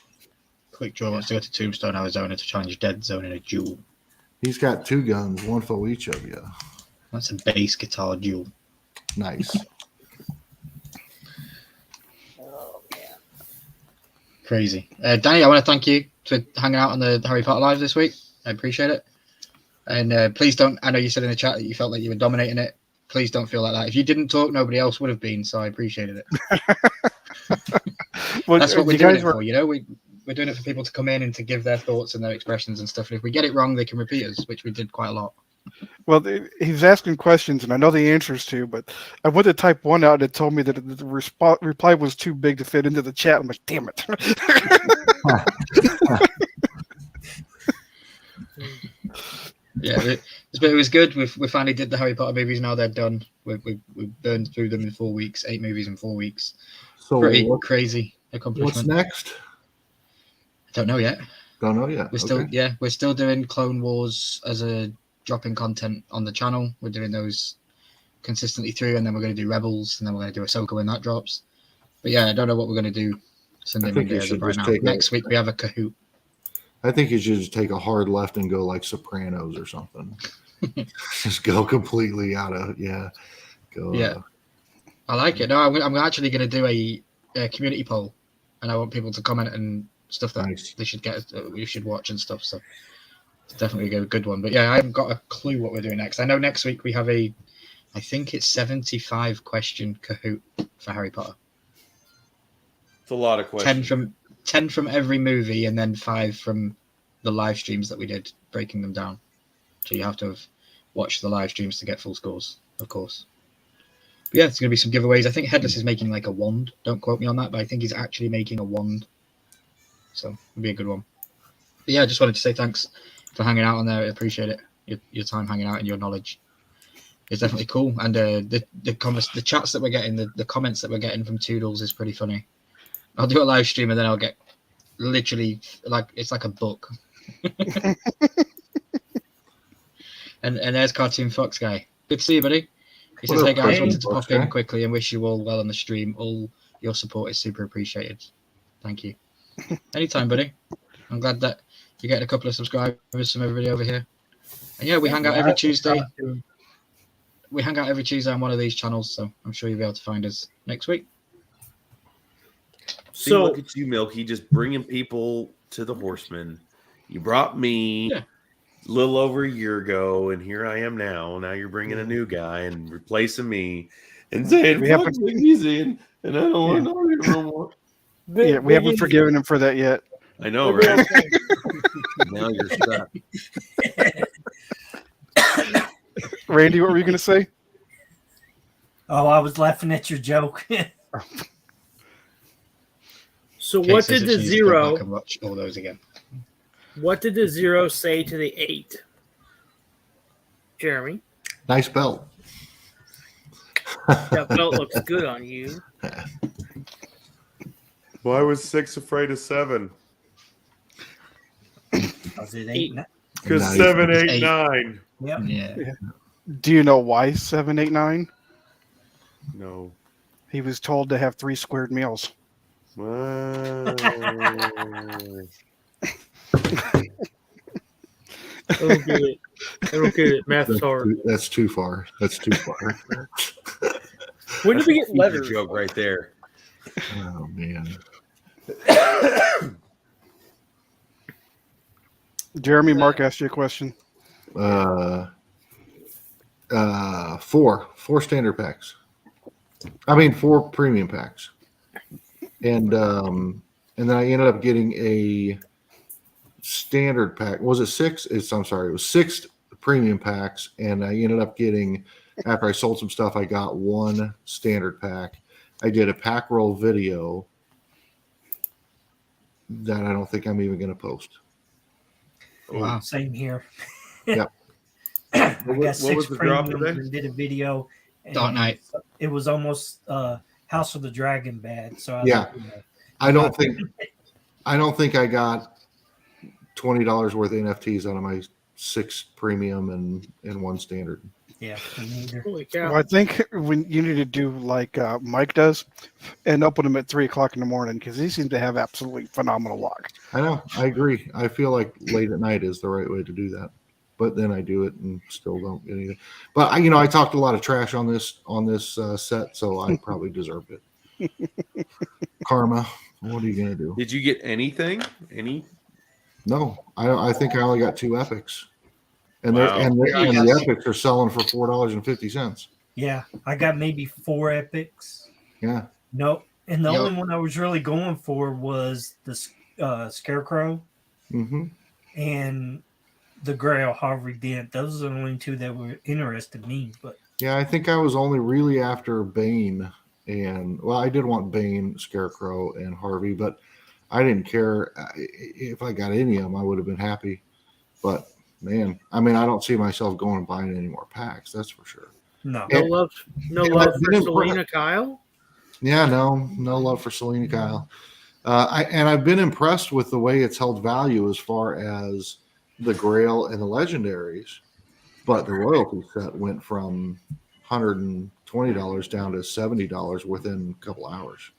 Quick Draw wants to go to Tombstone, Arizona to challenge Dead Zone in a duel. He's got 2 guns, one for each of you. That's a bass guitar duel. Nice. Oh, man. Crazy. Danny, I want to thank you for hanging out on the Harry Potter Live this week. I appreciate it. And please don't, I know you said in the chat that you felt like you were dominating it. Please don't feel like that. If you didn't talk, nobody else would have been, so I appreciated it. Well, that's what we're doing it for, you know? We're doing it for people to come in and to give their thoughts and their expressions and stuff. And if we get it wrong, they can repeat us, which we did quite a lot. Well, he's asking questions, and I know the answers to, but I went to type one out, and it told me that the reply was too big to fit into the chat. I'm like, damn it. Yeah, there's But it was good. We finally did the Harry Potter movies. Now they're done. We burned through them in 4 weeks. 8 movies in 4 weeks. So Pretty crazy accomplishment. what's next? I don't know yet. Don't know yet. We're still doing Clone Wars as a dropping content on the channel. We're doing those consistently through, and then we're going to do Rebels, and then we're going to do Ahsoka when that drops. But yeah, I don't know what we're going to do Sunday, Monday as of right now. Next week we have a Kahoot. I think you should just take a hard left and go like Sopranos or something. Just go completely out of Go. Yeah, I like it. No, I'm actually going to do a community poll, and I want people to comment and stuff that they should get, we should watch and stuff. So it's definitely a good one. But yeah, I haven't got a clue what we're doing next. I know next week we have I think it's 75 question Kahoot for Harry Potter. It's a lot of questions. 10 from every movie, and then 5 from the live streams that we did, breaking them down. So you have to have watched the live streams to get full scores, of course. But yeah, it's going to be some giveaways. I think Headless is making like a wand. Don't quote me on that, but I think he's actually making a wand. So it'll be a good one. But yeah, I just wanted to say thanks for hanging out on there. I appreciate it. Your time hanging out and your knowledge. It's definitely cool. And the chats that we're getting, the comments that we're getting from Toodles is pretty funny. I'll do a live stream and then I'll get literally it's like a book. and there's Cartoon Fox Guy. Good to see you, buddy. He says, "Hey guys, wanted to pop in quickly and wish you all well on the stream. All your support is super appreciated. Thank you. Anytime, buddy. I'm glad that you're getting a couple of subscribers from everybody over here. And yeah, we hang out every Tuesday. We hang out every Tuesday on one of these channels, so I'm sure you'll be able to find us next week. See, look at you, Milky, just bringing people to the Horseman. You brought me a little over a year ago, and here I am now. Now you're bringing a new guy and replacing me and saying, "Fuck easy," and I don't want to know you no more. Yeah, we haven't forgiven him for that yet. I know, right? Now you're stuck. Randy, what were you going to say? Oh, I was laughing at your joke. So what did the 0? And watch all those again. What did the 0 say to the 8? Jeremy, Nice belt. that belt looks good on you. Why was 6 afraid of 7? Was it 8? Because 7, 8, 9. Yep. Yeah. Do you know why 7, 8, 9? No. He was told to have 3 squared meals. I don't get it. I don't get it. Math is hard. That's too far. That's too far. When did we get letters? Joke right there. Oh man. Jeremy, Mark asked you a question. 4 standard packs. I mean 4 premium packs. And then I ended up getting a standard pack. Was it 6? I'm sorry, it was 6 premium packs, and I ended up getting, after I sold some stuff, I got 1 standard pack. I did a pack roll video that I don't think I'm even going to post. Wow. Same here. Yep. I got What 6 was the drop premiums today? and did a video. Dark Knight. It was almost House of the Dragon bad. So I don't think I got $20 worth of NFTs out of my 6 premium and 1 standard. Yeah, me neither. Holy cow. Well, I think when you need to do like Mike does, and open them at 3 o'clock in the morning because he seems to have absolutely phenomenal luck. I know. I agree. I feel like late at night is the right way to do that. But then I do it and still don't get anything. But I talked a lot of trash on this set, so I probably deserved it. Karma. What are you gonna do? Did you get anything? No, I think I only got 2 epics, and Wow. the epics are selling for $4.50. Yeah, I got maybe 4 epics. Yeah. No, and the only one I was really going for was the Scarecrow Mm-hmm. and the Grail Harvey Dent. Those are the only 2 that were interested me. But Yeah, I think I was only really after Bane, and I did want Bane, Scarecrow, and Harvey, but I didn't care if I got any of them. I would have been happy, but man, I mean, I don't see myself going and buying any more packs. That's for sure. No. No And- love, no and love I've for been Selena Kyle. Yeah, no love for Selena Kyle. I've been impressed with the way it's held value as far as the Grail and the Legendaries, but the royalty set went from $120 down to $70 within a couple hours.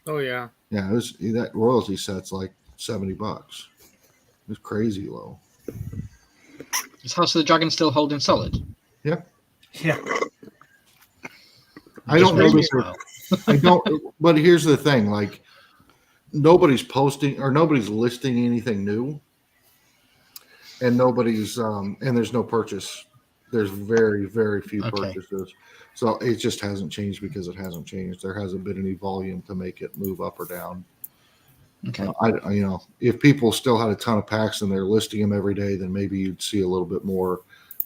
Oh yeah. Yeah, that royalty set's like $70. It's crazy low. Is House of the Dragon still holding solid? Yeah. I Just don't know makes me this. smile. I don't. But here's the thing: like nobody's posting or nobody's listing anything new, and nobody's and there's no purchase. There's very few Okay. purchases, so it just hasn't changed because it hasn't changed. There hasn't been any volume to make it move up or down. Okay. If people still had a ton of packs and they're listing them every day, then maybe you'd see a little bit more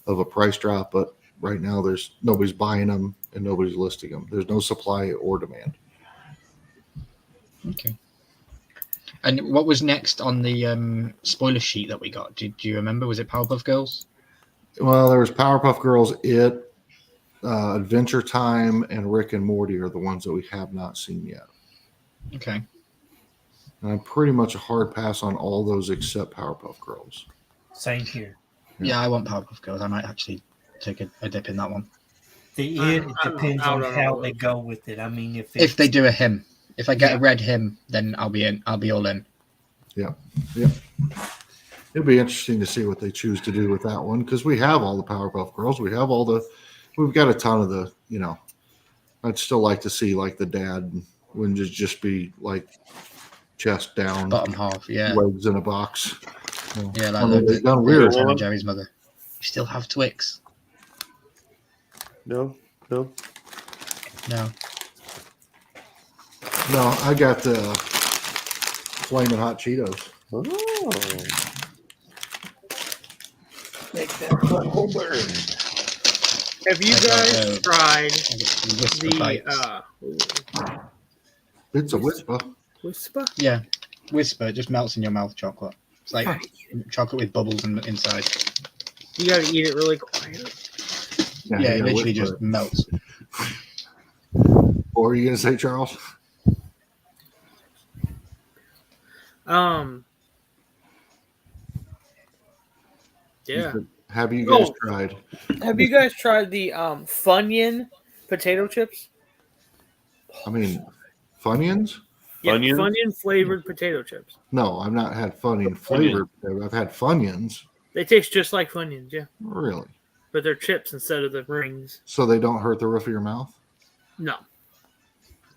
of a price drop. But right now, there's nobody's buying them and nobody's listing them. There's no supply or demand. Okay. And what was next on the spoiler sheet that we got? Do you remember? Was it Powerpuff Girls? Well, there was Powerpuff Girls, Adventure Time, and Rick and Morty are the ones that we have not seen yet. Okay. And I'm pretty much a hard pass on all those except Powerpuff Girls. Same here. Yeah, I want Powerpuff Girls. I might actually take a dip in that one. It depends I'm on out how all they those. go with it. I mean, If they do a hymn, if I get Yeah. a red hymn, then I'll be in. I'll be all in. Yeah. It'll be interesting to see what they choose to do with that one because we have all the Powerpuff Girls. We've got a ton of the, I'd still like to see like the dad wouldn't just be like chest down, Bottom half, yeah. legs in a box. Yeah, like I mean, they've done the weird. Tom and Jerry's mother. You still have Twix? No. No. No, I got the Flamin' Hot Cheetos. Oh. make that whole bird. Have you I got, guys tried I get some Whisper bites. It's a whisper. Whisper? Yeah, Whisper just melts in your mouth. Chocolate. It's like chocolate with bubbles inside. You gotta eat it really quiet. Yeah, you it gotta literally whisper just it. melts. What were you gonna say, Charles? Yeah. Have you guys Oh. tried? Have you guys tried the Funyun potato chips? I mean, Funyuns? Yeah, Funyuns? Funyun flavored potato chips. No, I've not had Funyun flavored. I've had Funyuns. They taste just like Funyuns, yeah. Really? But they're chips instead of the rings. So they don't hurt the roof of your mouth? No.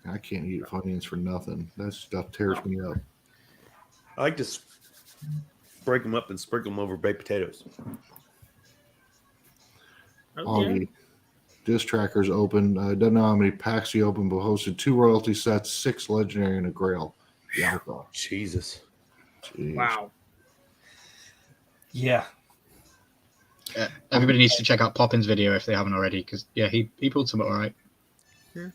I can't eat Funyuns for nothing. That stuff tears me up. I like to break them up and sprinkle them over baked potatoes. Oh, yeah. Augie, disc trackers open. I don't know how many packs he opened, but hosted 2 royalty sets, 6 legendary, and a grail. Yeah. Jesus. Jeez. Wow. Yeah. Everybody needs to check out Poppin's video if they haven't already, because he pulled some all right. Yeah.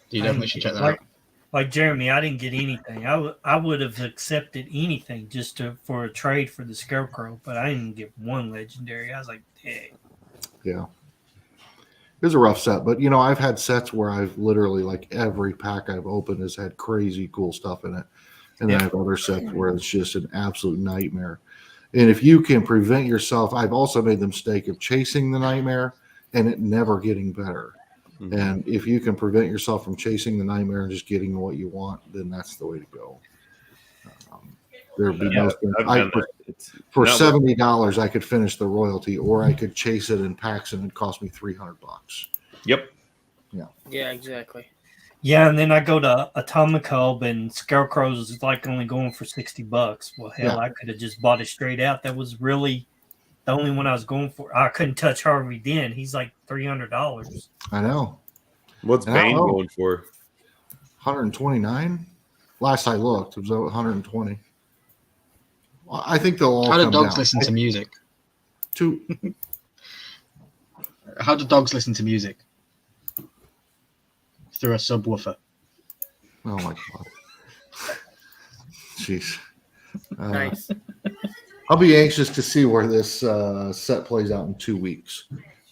You definitely should check that like, out. Like Jeremy, I didn't get anything. I would have accepted anything just for a trade for the Scarecrow, but I didn't get one legendary. I was like, dang. Yeah. It was a rough set, but I've had sets where I've literally like every pack I've opened has had crazy cool stuff in it. And then I have other sets where it's just an absolute nightmare. And if you can prevent yourself, I've also made the mistake of chasing the nightmare and it never getting better. Mhm. And if you can prevent yourself from chasing the nightmare and just getting what you want, then that's the way to go. There'd be no sense. I've done that. It's For not $70, I could finish the royalty, or I could chase it in packs and it'd cost me $300. Yep. Yeah, exactly. Yeah, and then I go to Atomic Hub and Scarecrows is like only going for $60. Well, hell, Yeah. I could have just bought it straight out. That was really the only one I was going for. I couldn't touch Harvey Dent. He's like $300. I know. What's I Bane know. going for? 129. Last I looked, it was 120. Well, I think they'll all How do come dogs down. listen to music? How do dogs listen to music? Through a subwoofer. Oh my god. Jeez. Nice. I'll be anxious to see where this set plays out in 2 weeks,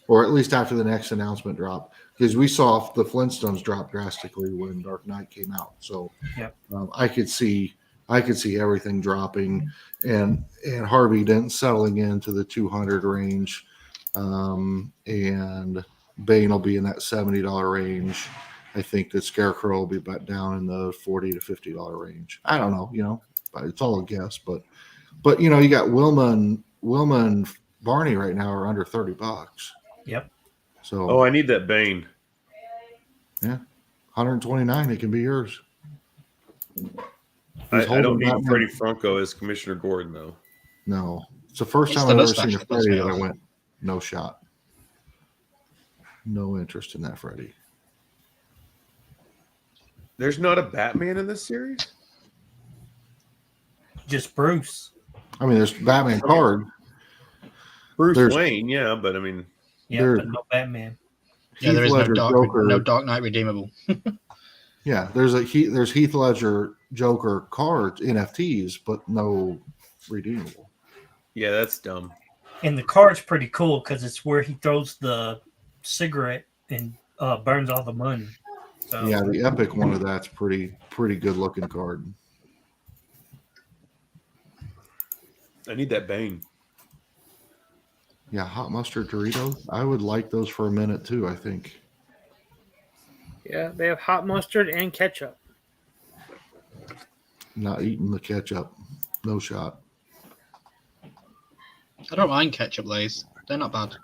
or at least after the next announcement drop, because we saw the Flintstones drop drastically when Dark Knight came out. So Yep. I could see everything dropping, and Harvey Dent settling into the 200 range, and Bane will be in that $70 range. I think that Scarecrow will be back down in the $40 to $50 range. I don't know, but it's all a guess. But you got Wilma and Barney right now are under $30. Yep. So Oh, I need that Bane. yeah, $129. It can be yours. I don't need Batman. Freddie Franco as Commissioner Gordon though. No, it's the first It's time the I've ever mustache seen a that puts Freddy me that I off. went, no shot. No interest in that Freddy. There's not a Batman in this series? Just Bruce. I mean, there's Batman card. Bruce There's- Wayne, yeah, but I mean, Yeah, There- but no Batman. Yeah, there is Ledger, no Dark Knight redeemable. Yeah, there's Heath Ledger Joker cards, NFTs, but no redeemable. yeah, that's dumb. And the card's pretty cool because it's where he throws the cigarette and burns all the money. So, Yeah, the epic one of that's pretty good looking card. I need that Bane. Yeah, hot mustard Doritos. I would like those for a minute too. I think. Yeah, they have hot mustard and ketchup. Not eating the ketchup. No shot. I don't mind ketchup lays. They're not bad.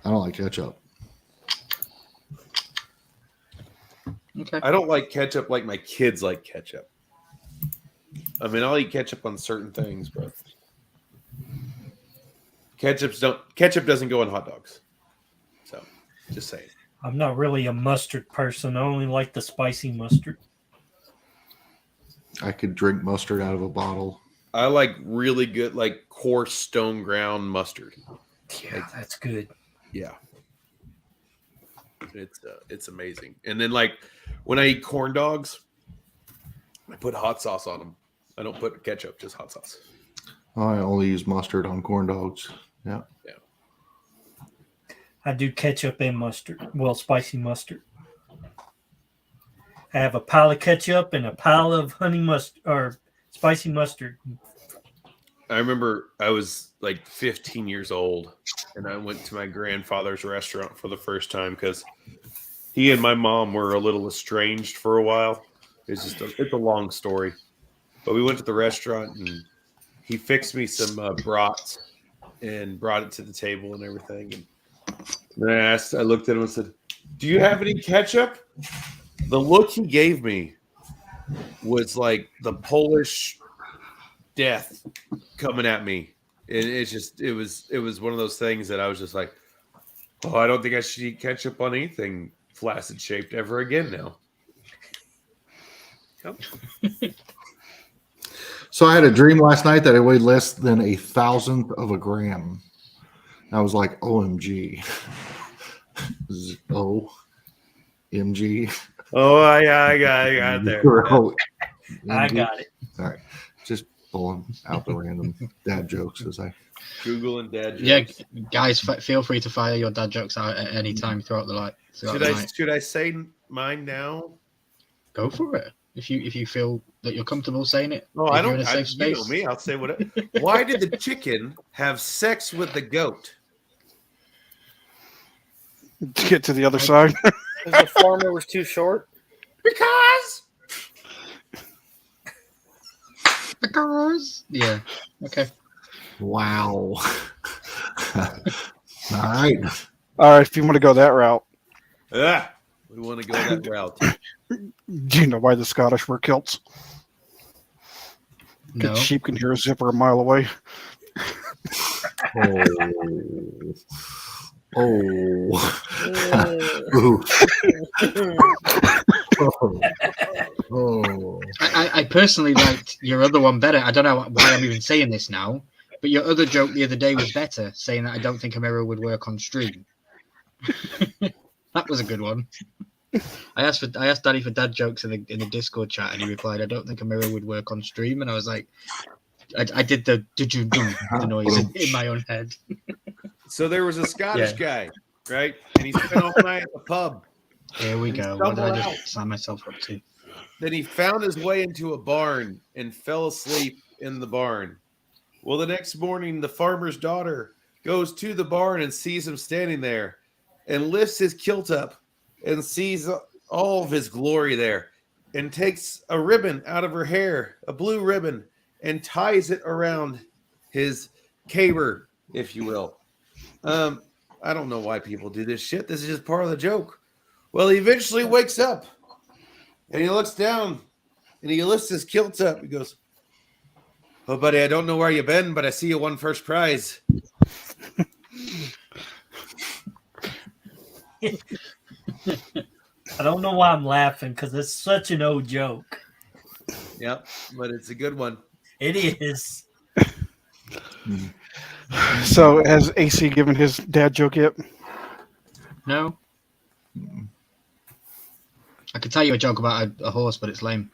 I don't like ketchup. Okay. I don't like ketchup like my kids like ketchup. I mean, I'll eat ketchup on certain things, but ketchup doesn't go on hot dogs. So, just saying. I'm not really a mustard person. I only like the spicy mustard. I could drink mustard out of a bottle. I like really good, like coarse stone ground mustard. Yeah, that's good. Yeah, it's amazing. And then like when I eat corn dogs, I put hot sauce on them. I don't put ketchup, just hot sauce. I only use mustard on corn dogs. Yeah. I do ketchup and mustard. Well, spicy mustard. I have a pile of ketchup and a pile of honey mustard or spicy mustard. I remember I was like 15 years old and I went to my grandfather's restaurant for the first time because he and my mom were a little estranged for a while. It's a long story, but we went to the restaurant and he fixed me some brats and brought it to the table and everything. And then I looked at him and said, "Do you have any ketchup?" The look he gave me was like the Polish death coming at me. It was one of those things that I was just like, oh, I don't think I should eat ketchup on anything flaccid shaped ever again now. Yep. So I had a dream last night that I weighed less than 1,000th of a gram. I was like, OMG. OMG. Oh, I got it there. I got it. All right. Just pulling out the random dad jokes as I. Google and dad jokes. Yeah, guys, feel free to fire your dad jokes out at any time throughout the night. Should I say mine now? Go for it. If you feel that you're comfortable saying it. No, if I you're don't. in a safe You know space. me. I'll say whatever. Why did the chicken have sex with the goat? To get to the other side. Because the farmer was too short. Because yeah. Okay. Wow. All right. All right, if you want to go that route, We want to go that route. do you know why the Scottish wear kilts? No. Because sheep can hear a zipper a mile away. I personally liked your other one better. I don't know why I'm even saying this now, but your other joke the other day was better, saying that I don't think a mirror would work on stream. That was a good one. I asked Daddy for dad jokes in the Discord chat, and he replied, "I don't think a mirror would work on stream," and I was like, I did the noise in my own head. So there was a Scottish guy, right? And he spent all night at the pub. Here we go. What did I just sign myself up to? Then he found his way into a barn and fell asleep in the barn. Well, the next morning, the farmer's daughter goes to the barn and sees him standing there and lifts his kilt up and sees all of his glory there and takes a ribbon out of her hair, a blue ribbon, and ties it around his caber, if you will. I don't know why people do this shit. This is just part of the joke. Well, he eventually wakes up and he looks down and he lifts his kilt up. He goes, "Oh, buddy, I don't know where you've been, but I see you won first prize." I don't know why I'm laughing because it's such an old joke. Yep, but it's a good one. It is. So, has AC given his dad joke yet? No. I could tell you a joke about a horse, but it's lame.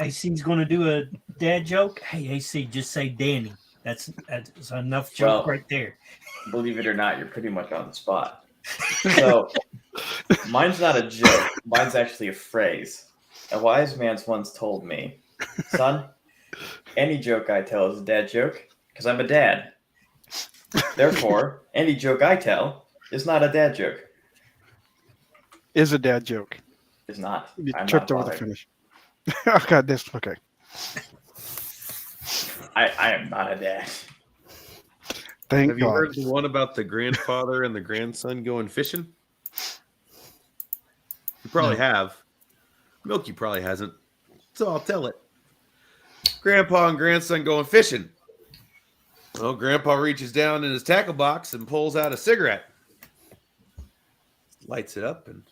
AC's going to do a dad joke. Hey, AC, just say Danny. That's enough joke right there. Believe it or not, you're pretty much on the spot. So, mine's not a joke. Mine's actually a phrase. A wise man once told me, "Son, any joke I tell is a dad joke because I'm a dad. Therefore, any joke I tell is not a dad joke." Is a dad joke. It's not. You I'm tripped not over the bothered. finish. Okay, this okay. I am not a dad. Thank Have you God. heard the one about the grandfather and the grandson going fishing? You probably have. Milky probably hasn't. So I'll tell it. Grandpa and grandson going fishing. Well, Grandpa reaches down in his tackle box and pulls out a cigarette. Lights it up, and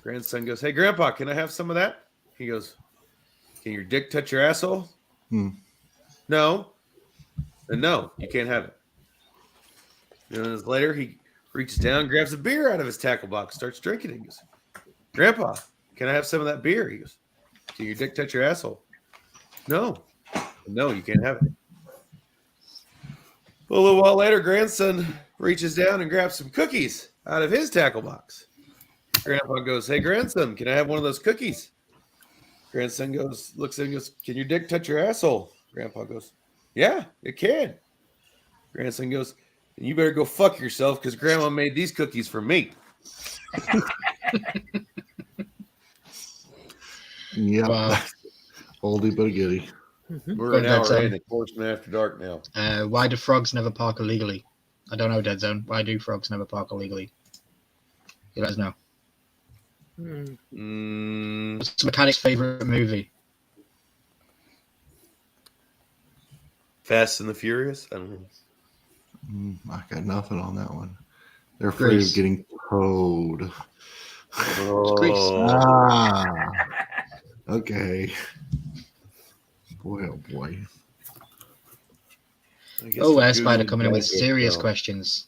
grandson goes, "Hey, Grandpa, can I have some of that?" He goes, "Can your dick touch your asshole?" No. Then no, you can't have it. Minutes later, he reaches down, grabs a beer out of his tackle box, starts drinking it. He goes, "Grandpa, can I have some of that beer?" He goes, "Can your dick touch your asshole?" No. No, you can't have it. A little while later, grandson reaches down and grabs some cookies out of his tackle box. Grandpa goes, "Hey, grandson, can I have one of those cookies?" Grandson goes, looks at him and goes, "Can your dick touch your asshole?" Grandpa goes, "Yeah, it can." Grandson goes, "You better go fuck yourself because Grandma made these cookies for me." Yeah. Wow. Oldie but a goodie. We're an Dead hour Zone. in at Horseman After Dark now. Why do frogs never park illegally? I don't know, Dead Zone. Why do frogs never park illegally? You let us know. What's the mechanic's favorite movie? Fast and the Furious? I don't know. I got nothing on that one. They're afraid Grease. of getting towed. It's Grease. Ah. Okay. Boy, oh boy. Spider coming in with serious questions.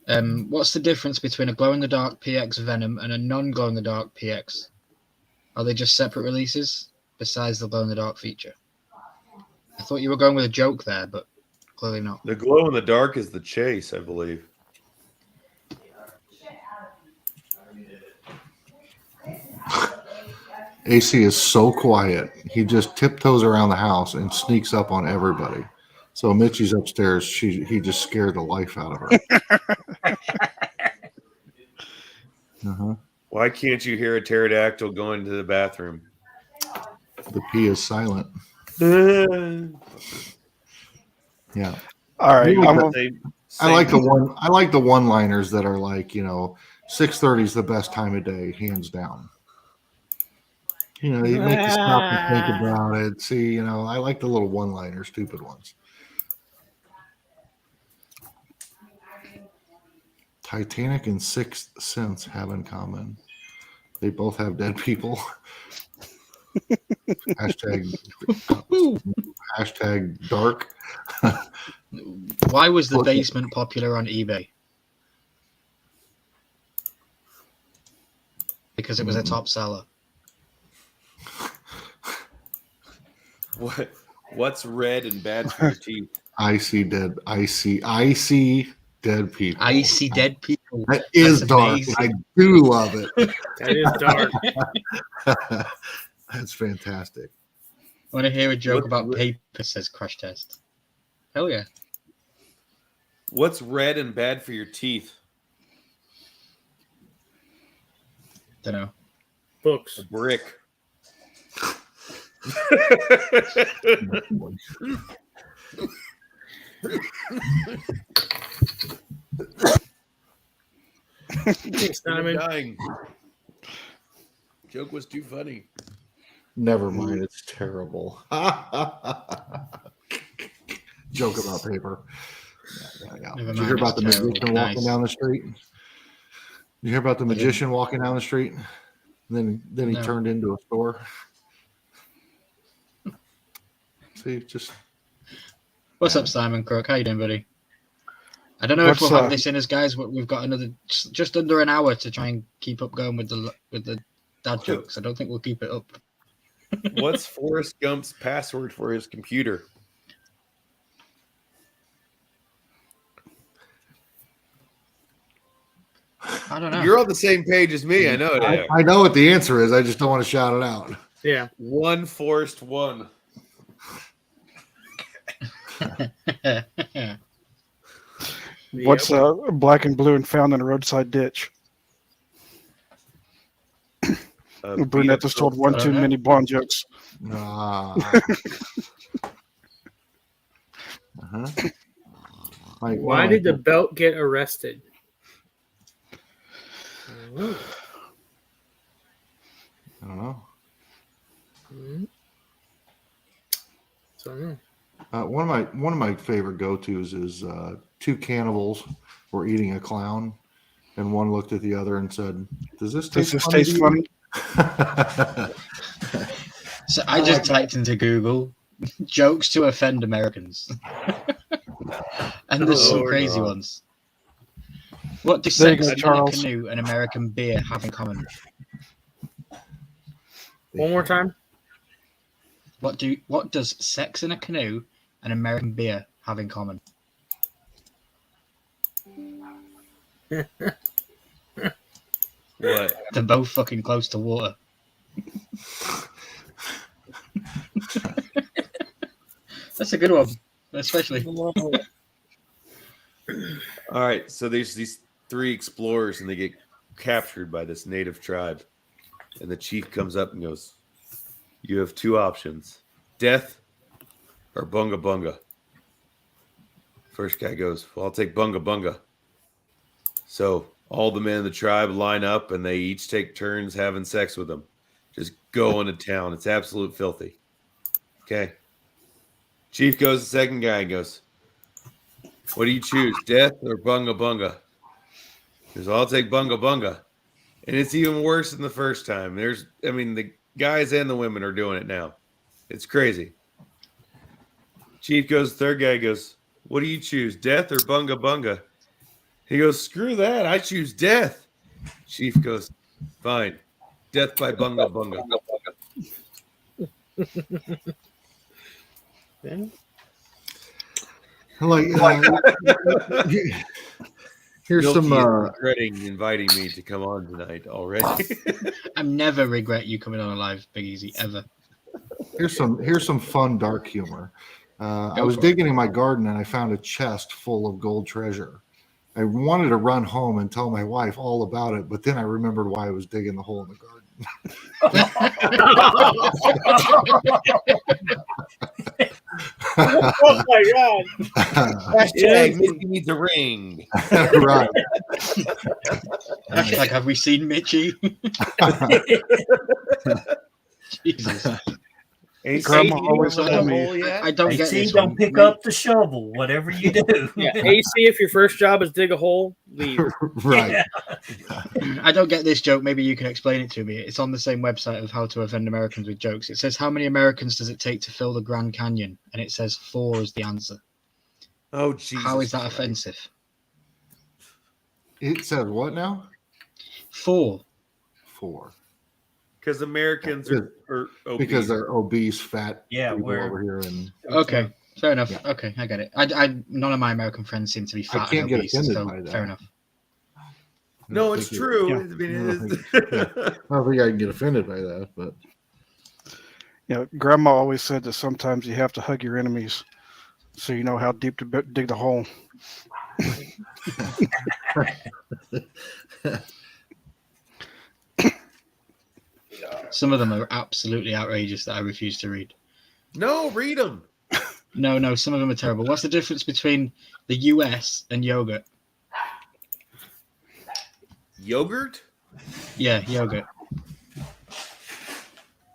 What's the difference between a glow-in-the-dark PX Venom and a non-glow-in-the-dark PX? Are they just separate releases besides the glow-in-the-dark feature? I thought you were going with a joke there, but clearly not. The glow in the dark is the chase, I believe. AC is so quiet. He just tiptoes around the house and sneaks up on everybody. So Mitchie's upstairs. He just scared the life out of her. Why can't you hear a pterodactyl going to the bathroom? The P is silent. Yeah. All right. I like the one-liners that are like, 6:30 is the best time of day, hands down. You make you stop and think about it. See, I like the little one-liner, stupid ones. Titanic and Sixth Sense have in common. They both have dead people. Hashtag dark. Why was the basement popular on eBay? Because it was a top seller. What's red and bad for your teeth? Icy dead people. Icy dead people. That is That's dark. amazing. I do love it. That is dark. That's fantastic. Want to hear a joke What- about what- paper? Says Crash Test. Hell yeah. What's red and bad for your teeth? Don't know. Books. A brick. Thanks, I'm Simon. dying. Joke was too funny. Never mind. It's terrible. Joke about paper. Yeah. Never Did you hear mind, about the it's terrible. magician walking Nice. down the street? You hear about the didn't. magician walking down the street? And then he No. turned into a store. See, just What's Yeah. up, Simon Crook? How you doing, buddy? I don't know if What's, we'll have this in as guys, but we've got another just under an hour to try and keep up going with the dad jokes. I don't think we'll keep it up. What's Forrest Gump's password for his computer? I don't know. You're on the same page as me. I know that. I know what the answer is. I just don't want to shout it out. Yeah. One Forrest one. What's black and blue and found in a roadside ditch? Brunette just told one too many blonde jokes. Why did the belt get arrested? I don't know. So I don't know. One of my favorite go-tos is two cannibals were eating a clown, and one looked at the other and said, "Does this taste funny?" So I just typed into Google jokes to offend Americans, and there's some crazy ones. What do There you sex go, in a Charles. canoe and American beer have in common? One more time. What does sex in a canoe and American beer have in common? What? They're both fucking close to water. That's a good one, especially. All right, so there's these three explorers, and they get captured by this native tribe. And the chief comes up and goes, "You have two options: death or bunga bunga." First guy goes, "Well, I'll take bunga bunga." So all the men of the tribe line up, and they each take turns having sex with them. Just going to town. It's absolute filthy. Okay. Chief goes, the second guy goes, "What do you choose, death or bunga bunga?" He goes, "I'll take bunga bunga." And it's even worse than the first time. The guys and the women are doing it now. It's crazy. Chief goes, the third guy goes, "What do you choose, death or bunga bunga?" He goes, "Screw that. I choose death." Chief goes, "Fine. Death by bunga bunga." Yeah. Here's Milky some is regretting inviting me to come on tonight already. I never regret you coming on a live, Big Easy, ever. here's some fun dark humor. I Go was for it. digging in my garden and I found a chest full of gold treasure. I wanted to run home and tell my wife all about it, but then I remembered why I was digging the hole in the garden. Oh my god! Hashtag Mickey needs a ring. Right. Hashtag, have we seen Mitchie? Jesus. AC, Grandma you always remember told that me- hole yet? I don't get See, this don't one. pick up the shovel, whatever you do. Yeah, AC. If your first job is dig a hole, leave. Right. I don't get this joke. Maybe you can explain it to me. It's on the same website of how to offend Americans with jokes. It says, how many Americans does it take to fill the Grand Canyon? And it says 4 is the answer. Oh, Jesus. How is that Christ. offensive? It says what now? 4. 4. Because Americans are obese. Because they're obese, fat Yeah, people we're- over here, and Okay, fair enough. Yeah. Okay, I get it. I none of my American friends seem to be fat can't and get obese, offended so by that. fair enough. No, it's true. Yeah. I mean, I it is. I don't think I can get offended by that, but Grandma always said that sometimes you have to hug your enemies so you know how deep to dig the hole. Some of them are absolutely outrageous that I refuse to read. No, read them. No, some of them are terrible. What's the difference between the US and yogurt? Yogurt? Yeah, yogurt.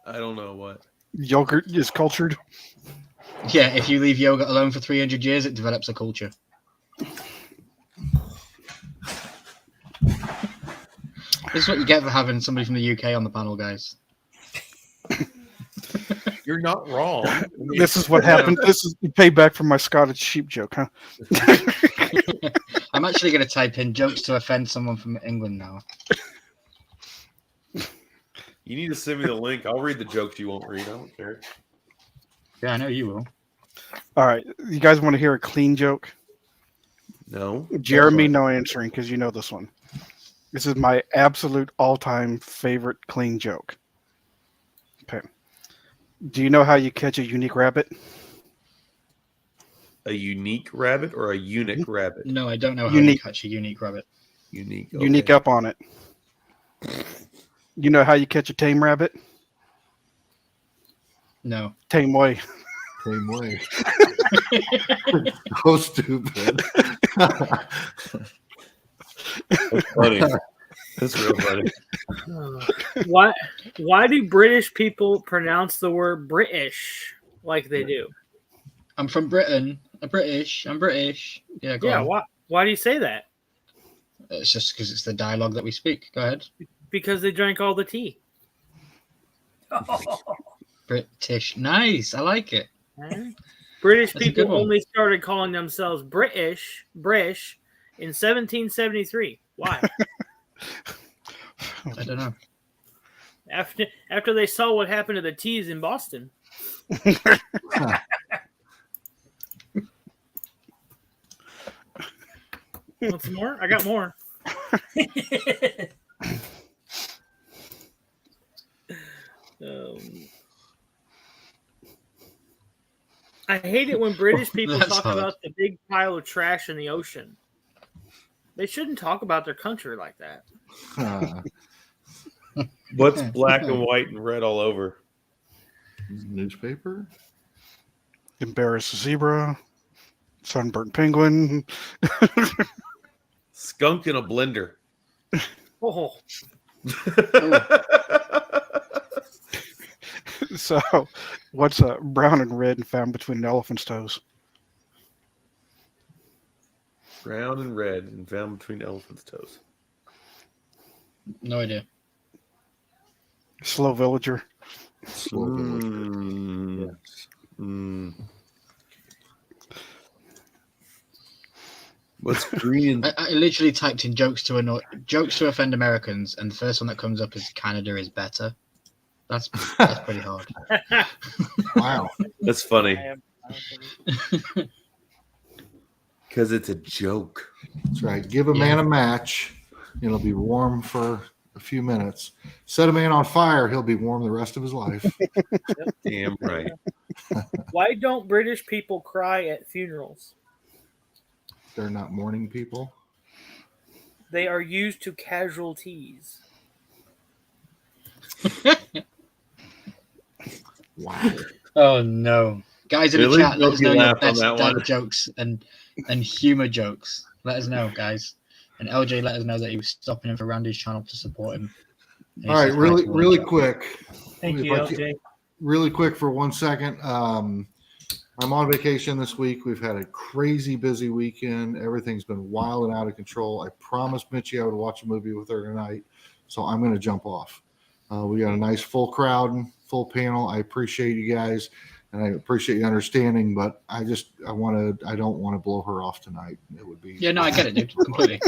I don't know what. Yogurt is cultured. Yeah, if you leave yogurt alone for 300 years, it develops a culture. This is what you get for having somebody from the UK on the panel, guys. You're not wrong. I mean, This is what happened. This is payback for my Scottish sheep joke, huh? I'm actually going to type in jokes to offend someone from England now. You need to send me the link. I'll read the jokes you won't read. I don't care. Yeah, I know you will. All right. You guys want to hear a clean joke? No. Jeremy, no answering because you know this one. This is my absolute all-time favorite clean joke. Okay. Do you know how you catch a unique rabbit? A unique rabbit or a eunuch rabbit? No, I don't know how Unique. to catch a unique rabbit. Unique. Unique up on it. You know how you catch a tame rabbit? No. Tame way. same way. So stupid. That's funny. That's real funny. Why do British people pronounce the word British like they do? I'm from Britain. I'm British. Yeah, go Yeah, on. why do you say that? It's just because it's the dialogue that we speak. Go ahead. Because they drank all the tea. British. Nice. I like it. British That's a good people one. only started calling themselves British in 1773. Why? I don't know. After they saw what happened to the teas in Boston. Want some more? I got more. I hate it when British people That's talk hard. about the big pile of trash in the ocean. They shouldn't talk about their country like that. What's black and white and red all over? Newspaper? Embarrassed zebra. Sunburnt penguin. Skunk in a blender. Oh, So, what's brown and red and found between an elephant's toes? Brown and red and found between elephant's toes. No idea. Slow villager. Mm. Yes. Mm. What's green? I literally typed in jokes to offend Americans, and the first one that comes up is Canada is better. That's pretty hard. Wow. That's funny I don't because it's a joke. That's right. Give a man a match, and it'll be warm for a few minutes. Set a man on fire, he'll be warm the rest of his life. Damn right. Why don't British people cry at funerals? They're not mourning people. They are used to casualties. Wow. Oh no, guys in Really? the chat, let us know Don't you your laugh on best that dad one. jokes and humor jokes. Let us know, guys. And LJ let us know that he was stopping in for Randy's channel to support him. And he All right, said hi really, to really Wardrobe. quick. Thank If you, I can- LJ. Really quick for 1 second. I'm on vacation this week. We've had a crazy busy weekend. Everything's been wild and out of control. I promised Mitchie I would watch a movie with her tonight, so I'm going to jump off. We got a nice full crowd, full panel. I appreciate you guys. and I appreciate you understanding, but I don't want to blow her off tonight. It would be. Yeah, no, I get it, dude. Completely.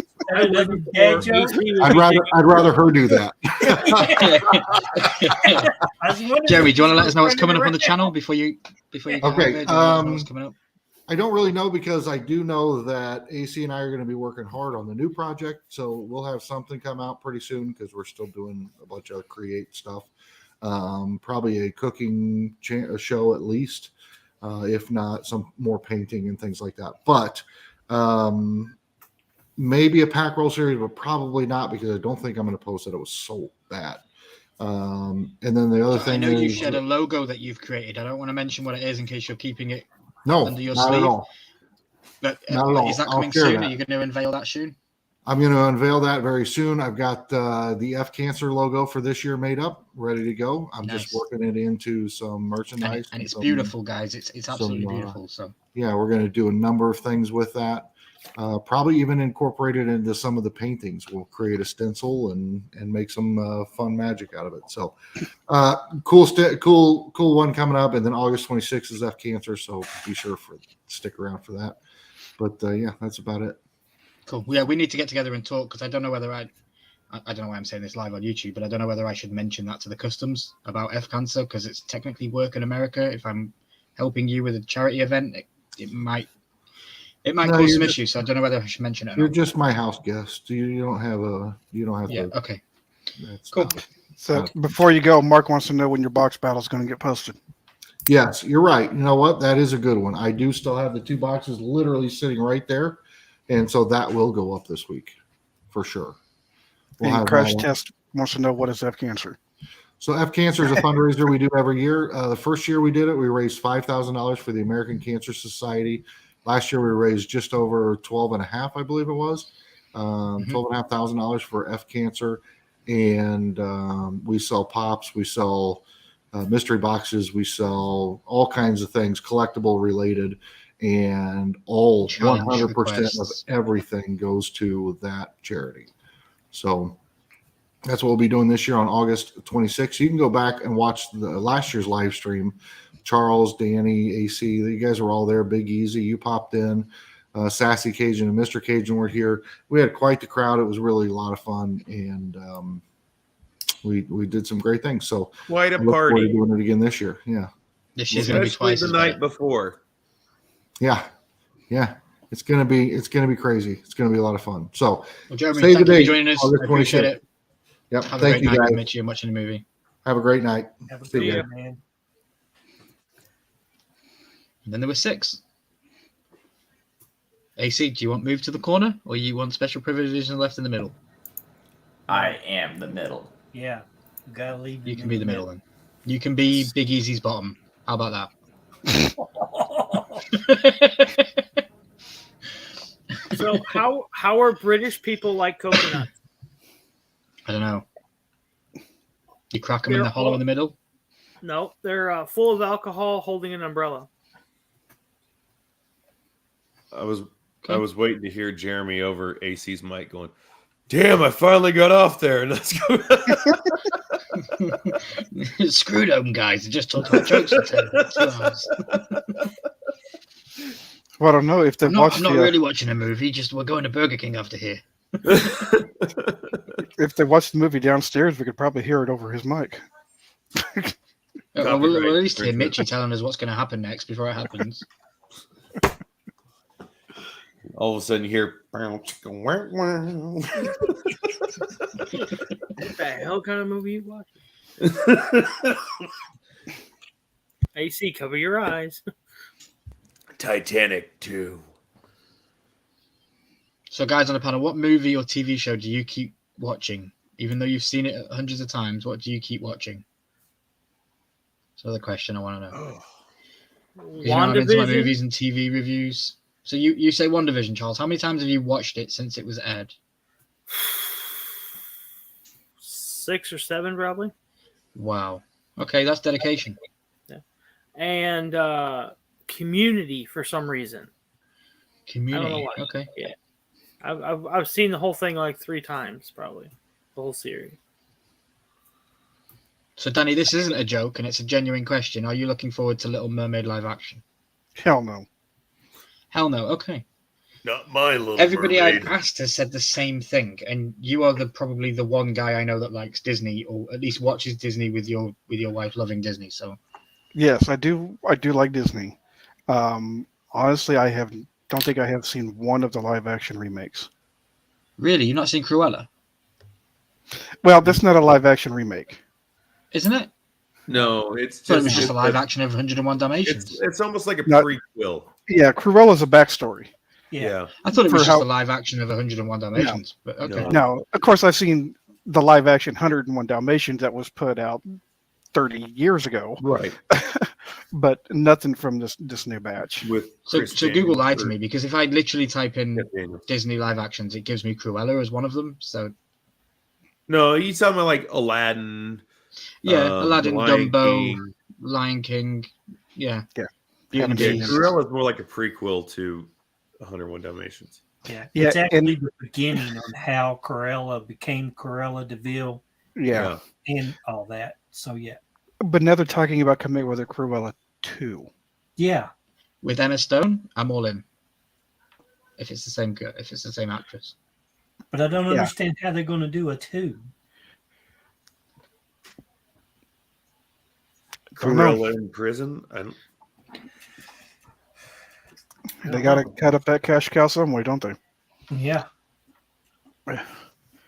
Dad joke? I'd rather her do that. Jeremy, do you want to let us know what's coming up on the channel before you go? Okay, What's coming up? I don't really know because I do know that AC and I are going to be working hard on the new project. So we'll have something come out pretty soon because we're still doing a bunch of create stuff. Probably a cooking show at least, if not some more painting and things like that. But maybe a pack roll series, but probably not because I don't think I'm going to post it. It was so bad. And then the other thing I know you is, shared a logo that you've created. I don't want to mention what it is in case you're keeping it under your not sleeve. at all. But Not at all. is that I'll coming share soon? that. Are you going to unveil that soon? I'm going to unveil that very soon. I've got the F Cancer logo for this year made up, ready to go. I'm just working it into some merchandise. And it's beautiful, guys. It's absolutely beautiful. So yeah, we're going to do a number of things with that. Probably even incorporate it into some of the paintings. We'll create a stencil and make some fun magic out of it. So cool one coming up. And then August 26th is F Cancer. So be sure to stick around for that. But yeah, that's about it. Cool. Yeah, we need to get together and talk because I don't know whether I don't know why I'm saying this live on YouTube, but I don't know whether I should mention that to the customs about F Cancer because it's technically work in America. If I'm helping you with a charity event, it might cause some issues. So I don't know whether I should mention it. You're just my house guest. You don't have Yeah. to. Okay. Cool. So before you go, Mark wants to know when your box battle is going to get posted. Yes, you're right. You know what? That is a good one. I do still have the 2 boxes literally sitting right there. And so that will go up this week for sure. And Crash Test wants to know what is F Cancer. So F Cancer is a fundraiser we do every year. The first year we did it, we raised $5,000 for the American Cancer Society. Last year we raised just over 12.5, I believe it was, $12,500 for F Cancer. And we sell pops, we sell mystery boxes, we sell all kinds of things, collectible related. And all 100% of everything goes to that charity. So that's what we'll be doing this year on August 26th. You can go back and watch the last year's live stream. Charles, Danny, AC, you guys were all there. Big Easy, you popped in. Sassy Cajun and Mr. Cajun were here. We had quite the crowd. It was really a lot of fun, and we did some great things. So quite a party. Doing it again this year. Yeah, this year's going to be twice the night before. Yeah. It's gonna be crazy. It's gonna be a lot of fun. So Jeremy, thank you for joining us. I appreciate it. Yep. Have Thank you, guys. Mitch, you're watching the movie. Have a great night. Have a good year, man. And then there were 6. AC, do you want moved to the corner or you want special privileges and left in the middle? I am the middle. Yeah. You gotta leave. You can be the middle then. You can be Big Easy's bottom. How about that? So how are British people like coconuts? I don't know. You crack them in the hollow in the middle? No, they're full of alcohol, holding an umbrella. I was waiting to hear Jeremy over AC's mic going, "Damn, I finally got off there." Let's go. Screw them guys. They just talked about jokes for 2 hours. Well, I don't know if they've watched. I'm not really watching a movie. Just we're going to Burger King after here. If they watched the movie downstairs, we could probably hear it over his mic. We'll at least hear Mitchie telling us what's going to happen next before it happens. All of a sudden, you hear. What the hell kind of movie you watching? AC, cover your eyes. Titanic 2. So, guys on the panel, what movie or TV show do you keep watching? Even though you've seen it hundreds of times, what do you keep watching? That's the question I want to know. You know, I'm into my movies and TV reviews. So you say WandaVision, Charles. How many times have you watched it since it was aired? 6 or 7, probably. Wow. Okay, that's dedication. Yeah. And Community for some reason. Community. I don't know why. Okay. Yeah. I've seen the whole thing like 3 times, probably. The whole series. So, Danny, this isn't a joke, and it's a genuine question. Are you looking forward to Little Mermaid live action? Hell no. Hell no. Okay. Not my Little Everybody Mermaid. I've asked has said the same thing, and you are probably the one guy I know that likes Disney, or at least watches Disney with your wife loving Disney. So, Yes, I do. I do like Disney. Honestly, don't think I have seen one of the live action remakes. really, you've not seen Cruella, Well, that's not a live action remake. isn't it? No, it's So it just, was just a live action of 101 Dalmatians. it's almost like a No. prequel. Yeah, Cruella's a backstory. Yeah. I thought it for was just how- a live action of 101 Dalmatians. But okay. No. Now, of course, I've seen the live action 101 Dalmatians that was put out 30 years ago, Right. but nothing from this new batch. With So, Chris so Google Daniels lied to or me because if I literally type in Jeff Daniels. Disney live actions, it gives me Cruella as one of them. So No, you talking about like Aladdin? yeah, Aladdin, Lion Dumbo, King. Lion King, yeah, Yeah. Beauty and the Yeah, Beast. Cruella is more like a prequel to 101 Dalmatians. Yeah, Yeah, it's actually and- the beginning on how Corella became Corella Deville Yeah. and all that. So yeah, But now they're talking about coming with a Cruella 2. yeah. With Emma Stone, I'm all in. If it's the same girl, if it's the same actress. But I don't Yeah. understand how they're going to do a 2. Don't know. Cruella in prison? I don't, They got to cut up that cash cow some way, don't they? Yeah.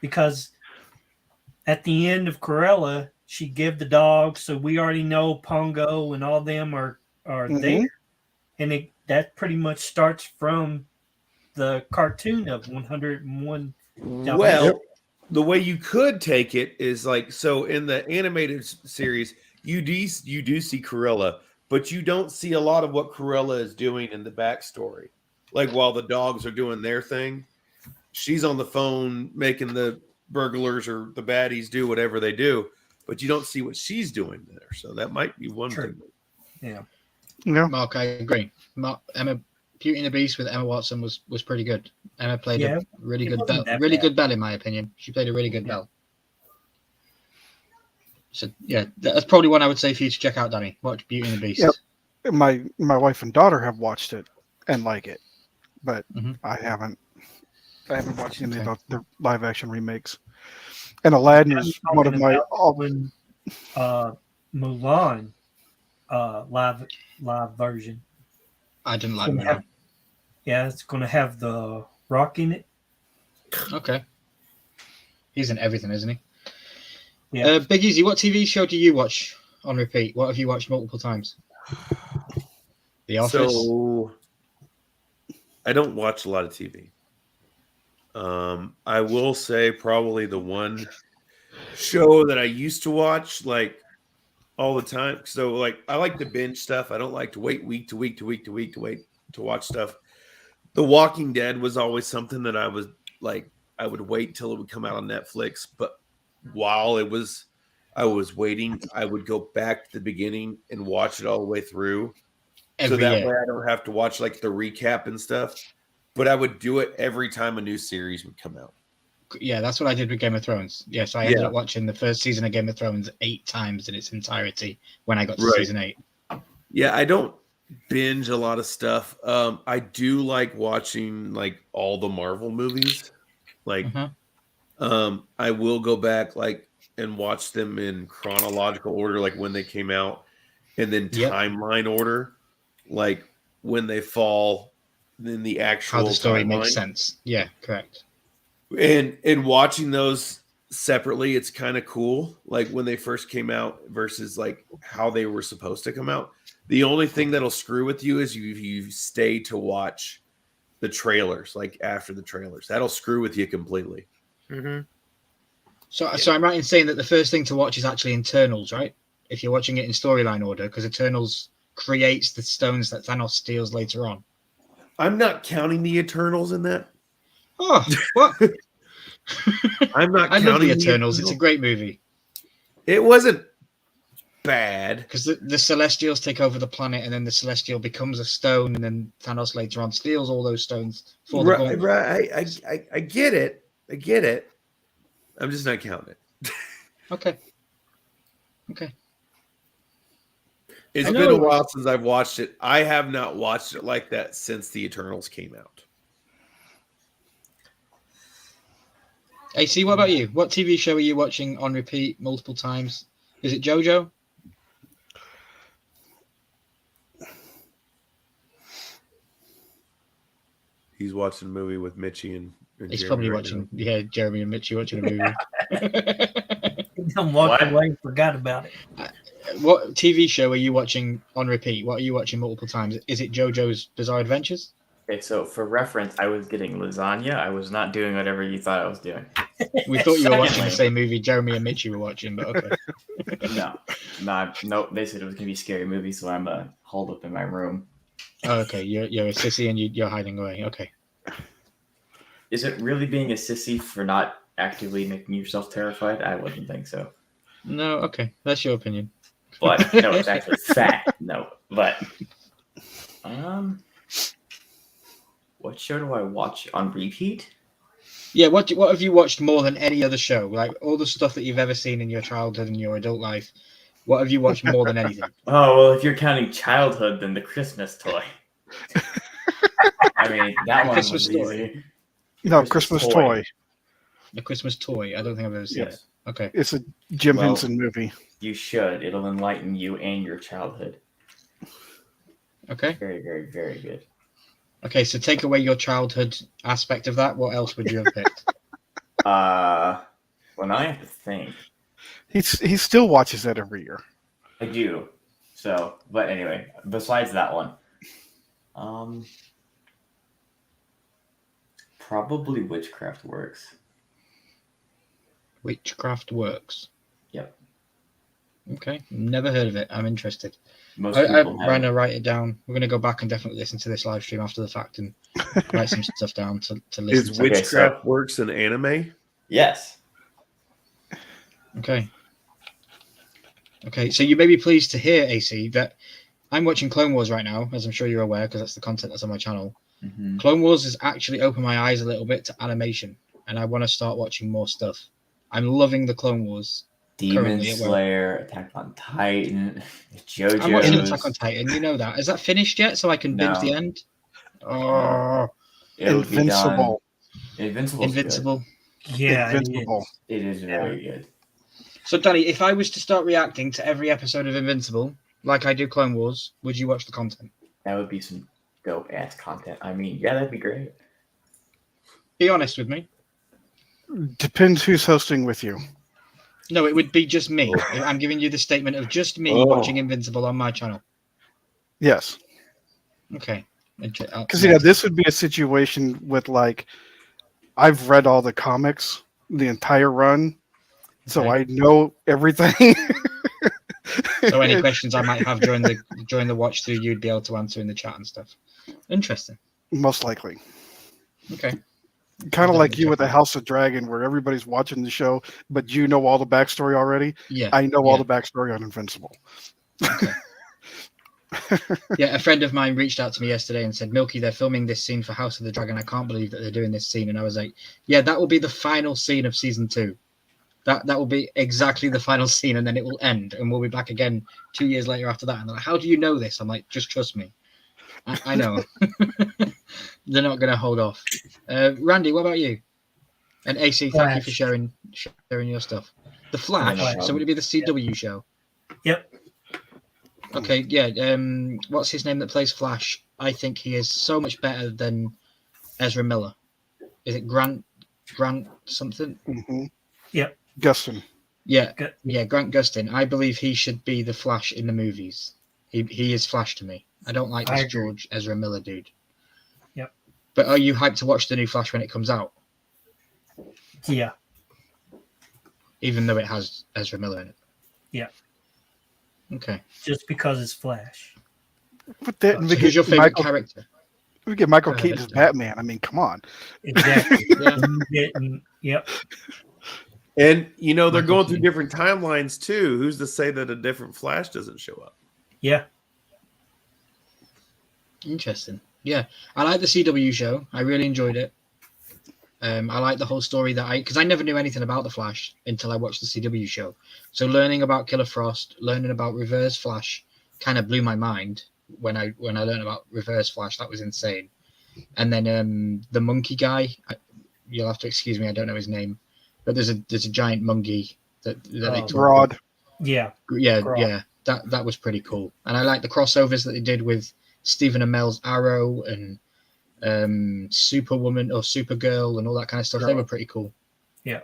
Because at the end of Corella, she gave the dog, so we already know Pongo and all them are Mhm. there. And that pretty much starts from the cartoon of 101 well, the way you could take it is like, so in the animated series, you do see Cruella, but you don't see a lot of what Cruella is doing in the backstory. Like while the dogs are doing their thing, she's on the phone making the burglars or the baddies do whatever they do, but you don't see what she's doing there. So that might be one True. thing. Yeah. Yeah. Mark, I agree. Emma, Beauty and the Beast with Emma Watson was pretty good. Emma played Yeah, a really it good wasn't bell, that really bad. good bell in my opinion. She played a really good bell. So yeah, that's probably one I would say for you to check out, Danny. Watch Beauty and the Beast. Yep. My wife and daughter have watched it and like it, but Mhm. I haven't watched any Okay. of the live action remakes. And Aladdin I'm is one of talking my about when Mulan live version. I didn't like Gonna Mulan. have- Yeah, it's going to have the Rock in it. Okay. He's in everything, isn't he? Yeah. Big Easy, what TV show do you watch on repeat? What have you watched multiple times? The Office. So I don't watch a lot of TV. I will say probably the one show that I used to watch like all the time. So like I like to binge stuff. I don't like to wait week to week to week to week to wait to watch stuff. The Walking Dead was always something that I was like I would wait till it would come out on Netflix. But while I was waiting, I would go back to the beginning and watch it all the way through. Every So that year. way I don't have to watch like the recap and stuff. But I would do it every time a new series would come out. Yeah, that's what I did with Game of Thrones. Yeah, so I ended Yeah. up watching the first season of Game of Thrones 8 times in its entirety when I got to Right. season 8. Yeah, I don't binge a lot of stuff. I do like watching like all the Marvel movies. Like Mhm. I will go back like and watch them in chronological order, like when they came out, and then Yep. timeline order, like when they fall in the actual How the story makes timeline. sense. Yeah, correct. And watching those separately, it's kind of cool. Like when they first came out versus like how they were supposed to come out. The only thing that'll screw with you is you stay to watch the trailers, like after the trailers. That'll screw with you completely. Mm-hmm. So I'm right in saying that the first thing to watch is actually Eternals, right? If you're watching it in storyline order, because Eternals creates the stones that Thanos steals later on. I'm not counting the Eternals in that. Oh, what? I'm not I counting love the the Eternals. It's a great movie. It wasn't bad. Because the Celestials take over the planet, and then the Celestial becomes a stone, and then Thanos later on steals all those stones for the gauntlet. Right. I get it. I get it. I'm just not counting it. Okay. Okay. It's I been know- a while since I've watched it. I have not watched it like that since the Eternals came out. AC, what about you? What TV show are you watching on repeat multiple times? Is it JoJo? He's watching a movie with Mitchie and He's Jeremy probably right watching, Jeremy and Mitchie watching a movie. I'm walking What? away and forgot about it. What TV show are you watching on repeat? What are you watching multiple times? Is it JoJo's Bizarre Adventures? Okay, so for reference, I was getting lasagna. I was not doing whatever you thought I was doing. We thought you were watching the Secondly- same movie Jeremy and Mitchie were watching, but okay. No. They said it was gonna be a scary movie, so I'm holed up in my room. Oh, okay, you're a sissy and you're hiding away. Okay. Is it really being a sissy for not actively making yourself terrified? I wouldn't think so. No, okay, that's your opinion. But no, it's actually fact. No, but what show do I watch on repeat? Yeah, what have you watched more than any other show? Like all the stuff that you've ever seen in your childhood and your adult life. What have you watched more than anything? Oh well, if you're counting childhood, then the Christmas toy. I mean, that one Christmas was Story. easy. No, Christmas toy. A Christmas toy. I don't think I've ever seen Yes. it. Okay. It's a Jim Well- Henson movie. You should. It'll enlighten you and your childhood. Okay. Very, very, very good. Okay. So take away your childhood aspect of that. What else would you have picked? When I have to think, He still watches that every year. I do. So, but anyway, besides that one, probably Witchcraft Works. Witchcraft Works. Yep. Okay. Never heard of it. I'm interested. Most I'm people trying have. to write it down. We're going to go back and definitely listen to this live stream after the fact and write some stuff down to listen Is to. Witchcraft Works an anime? Yes. Okay. Okay, so you may be pleased to hear, AC, that I'm watching Clone Wars right now, as I'm sure you're aware, because that's the content that's on my channel. Mm-hmm. Clone Wars has actually opened my eyes a little bit to animation, and I want to start watching more stuff. I'm loving the Clone Wars. Demon Currently at work. Slayer, Attack on Titan, I'm watching JoJo's. Attack on Titan, you know that. Is that finished yet, so I can binge No. the end? Oh, It'll be done. Invincible. Invincible's Invincible. Yeah, Invincible. Good. It is very good. So, Danny, if I was to start reacting to every episode of Invincible, like I do Clone Wars, would you watch the content? That would be some dope ass content. I mean, yeah, that'd be great. Be honest with me. Depends who's hosting with you. No, it would be just me. I'm giving you the statement of just me Oh. watching Invincible on my channel. Yes. Okay. Because this would be a situation with like, I've read all the comics, the entire run, so Okay. I know everything. So any questions I might have during the watch through, you'd be able to answer in the chat and stuff. Interesting. Most likely. Okay. Kind of I'll like definitely you with check the House of Dragon, where everybody's watching the show, but you know all the backstory already. Yeah. I know yeah. all the backstory on Invincible. Yeah, a friend of mine reached out to me yesterday and said, Milky, they're filming this scene for House of the Dragon. I can't believe that they're doing this scene. And I was like, yeah, that will be the final scene of season 2. That will be exactly the final scene, and then it will end, and we'll be back again 2 years later after that. And they're like, how do you know this? I'm like, just trust me. I know. They're not going to hold off. Randy, what about you? And AC, thank you for sharing your stuff. The Flash. Flash. So would it be the CW show? Yep. Okay, yeah. What's his name that plays Flash? I think he is so much better than Ezra Miller. Is it Grant something? Mm-hmm. Yep. Gustin. Yeah, Good. yeah. Grant Gustin. I believe he should be the Flash in the movies. He is Flash to me. I don't like I this agree. George Ezra Miller dude. Yep. But are you hyped to watch the new Flash when it comes out? Yeah. Even though it has Ezra Miller in it. Yeah. Okay. Just because it's Flash. But that, So who's your favorite character? We get Michael Go ahead, Keaton as Estelle. Batman. I mean, come on. Exactly. Yeah. Yep. And you know they're Michael going through Keaton. different timelines too. Who's to say that a different Flash doesn't show up? Yeah. Interesting. Yeah, I like the CW show. I really enjoyed it. I like the whole story because I never knew anything about the Flash until I watched the CW show. So learning about Killer Frost, learning about Reverse Flash, kind of blew my mind when I learned about Reverse Flash. That was insane. And then the monkey guy, you'll have to excuse me, I don't know his name, but there's a giant monkey that they talk Broad. about. Yeah. Yeah. That was pretty cool. And I like the crossovers that they did with Stephen Amell's Arrow and Superwoman or Supergirl and all that kind of stuff. They were pretty cool. Yeah.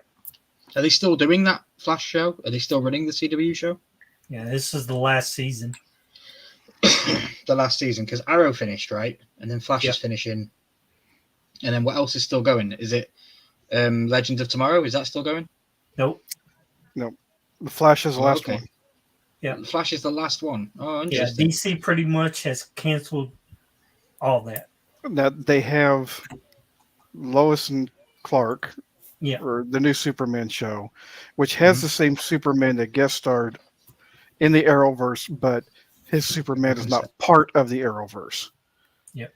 Are they still doing that Flash show? Are they still running the CW show? Yeah, this is the last season. The last season, because Arrow finished, right? And then Flash is finishing. And then what else is still going? Is it Legends of Tomorrow? Is that still going? Nope. The Flash is the last okay. one. Yeah. Flash is the last one. Oh, Yeah, interesting. DC pretty much has canceled all that. Now they have Lois and Clark, or the new Superman show, which has the same Superman that guest starred in the Arrowverse, but his Superman is not part of the Arrowverse. Yep.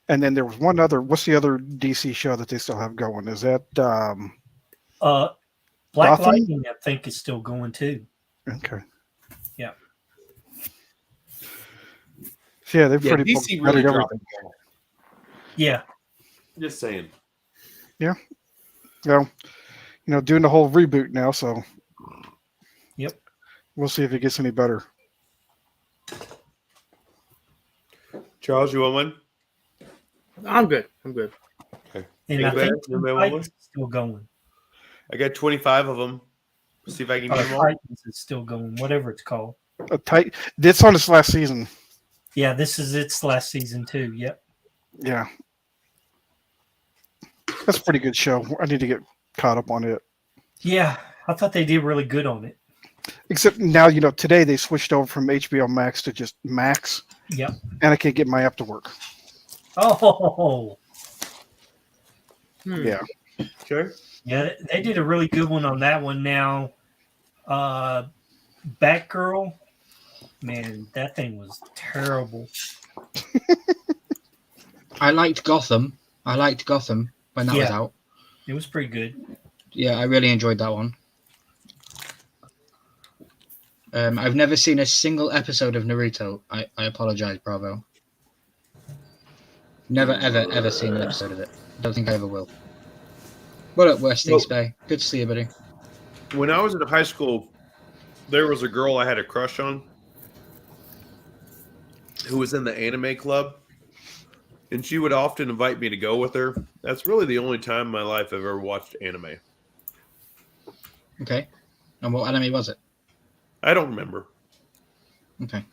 And then there was one other. What's the other DC show that they still have going? Is that Black Gotham? Lightning? I think is still going too. Okay. Yeah. So yeah, they've pretty DC much really everything. dropped the ball. Yeah. Just saying. Yeah. Well, doing the whole reboot now, so Yep. we'll see if it gets any better. Charles, you want one? I'm good. And Hey, I Ben, think you want one? Titans is still going. I got 25 of them. See if I can get them all. Titans is still going, whatever it's called. It's on its last season. Yeah, this is its last season too. Yep. Yeah. That's a pretty good show. I need to get caught up on it. Yeah, I thought they did really good on it. Except now, today they switched over from HBO Max to just Max. Yep. And I can't get my app to work. Oh. Yeah. Sure. Yeah, they did a really good one on that one now. Batgirl, man, that thing was terrible. I liked Gotham. when that was out. It was pretty good. Yeah, I really enjoyed that one. I've never seen a single episode of Naruto. I apologize, Bravo. Never, ever seen an episode of it. Don't think I ever will. What up, West East Bay? Good to see you, buddy. When I was in high school, there was a girl I had a crush on who was in the anime club, and she would often invite me to go with her. That's really the only time in my life I've ever watched anime. Okay. And what anime was it? I don't remember. Okay.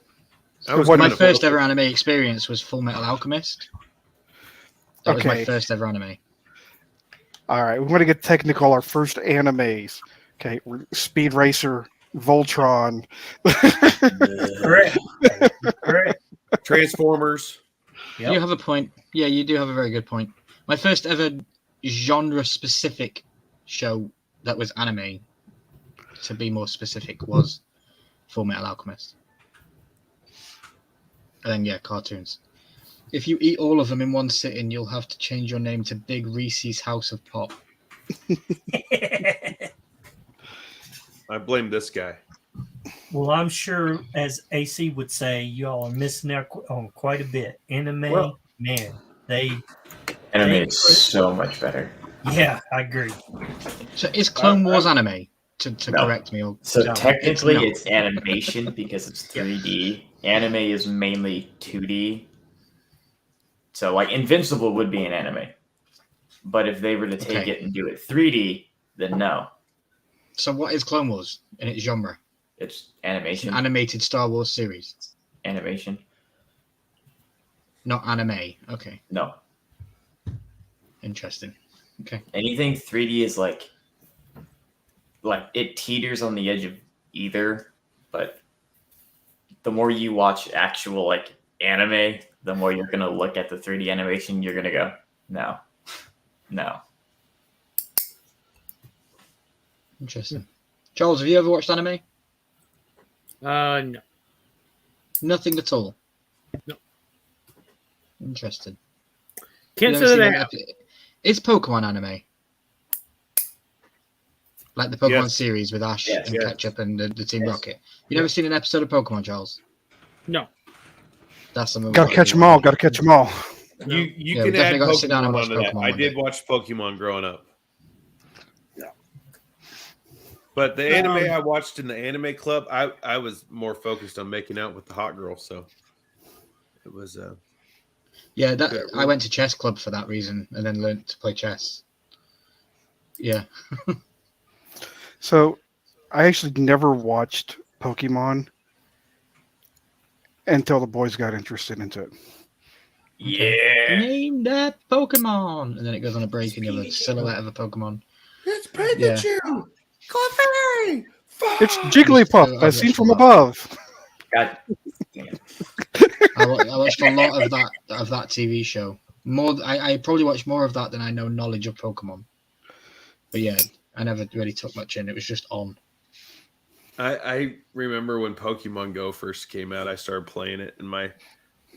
My first ever anime experience was Full Metal Alchemist. That was my first ever anime. All right, we want to get technical. Our first animes. Okay, Speed Racer, Voltron. Correct. Transformers. Yep. You have a point. Yeah, you do have a very good point. My first ever genre-specific show that was anime, to be more specific, was Full Metal Alchemist. And then, cartoons. If you eat all of them in one sitting, you'll have to change your name to Big Reese's House of Pop. I blame this guy. Well, I'm sure, as AC would say, y'all are missing out on quite a bit. Anime, man, anime is so much better. Yeah, I agree. So is Clone Wars anime? To correct me. So technically, it's animation because it's 3D. Anime is mainly 2D. So, like, Invincible would be an anime. But if they were to take it and do it 3D, then no. So what is Clone Wars in its genre? It's animation. It's an animated Star Wars series. Animation. Not anime. Okay. No. Interesting. Okay. Anything 3D is like it teeters on the edge of either, but the more you watch actual anime, the more you're gonna look at the 3D animation, you're gonna go, no. Interesting. Charles, have you ever watched anime? No. Nothing at all. No. Interesting. Can't say that I have. Is Pokemon anime? Like the Pokemon Yes. series with Ash Yes. and Yes. Ketchup and the Team Yes. Rocket. You never seen an episode of Pokemon, Charles? No. That's something. Got to catch them all. Got to catch them all. No. You Yeah, we can definitely add gotta sit down and Pokemon watch onto that. Pokemon I one did day. watch Pokemon growing up. Yeah. But the anime I watched in the anime club, I was more focused on making out with the hot girl, so it was Yeah, that Yeah, I went to chess club for that reason, and then learned to play chess. Yeah, So I actually never watched Pokemon until the boys got interested into it. yeah. name that Pokemon, and then it goes on a break, and you have a silhouette of a Pokemon. It's Pikachu! Clefairy! It's Jigglypuff, as seen from above. God damn it. I watched a lot of that TV show. I probably watched more of that than I know knowledge of Pokemon. But yeah, I never really took much in. It was just on. I remember when Pokemon Go first came out, I started playing it, and my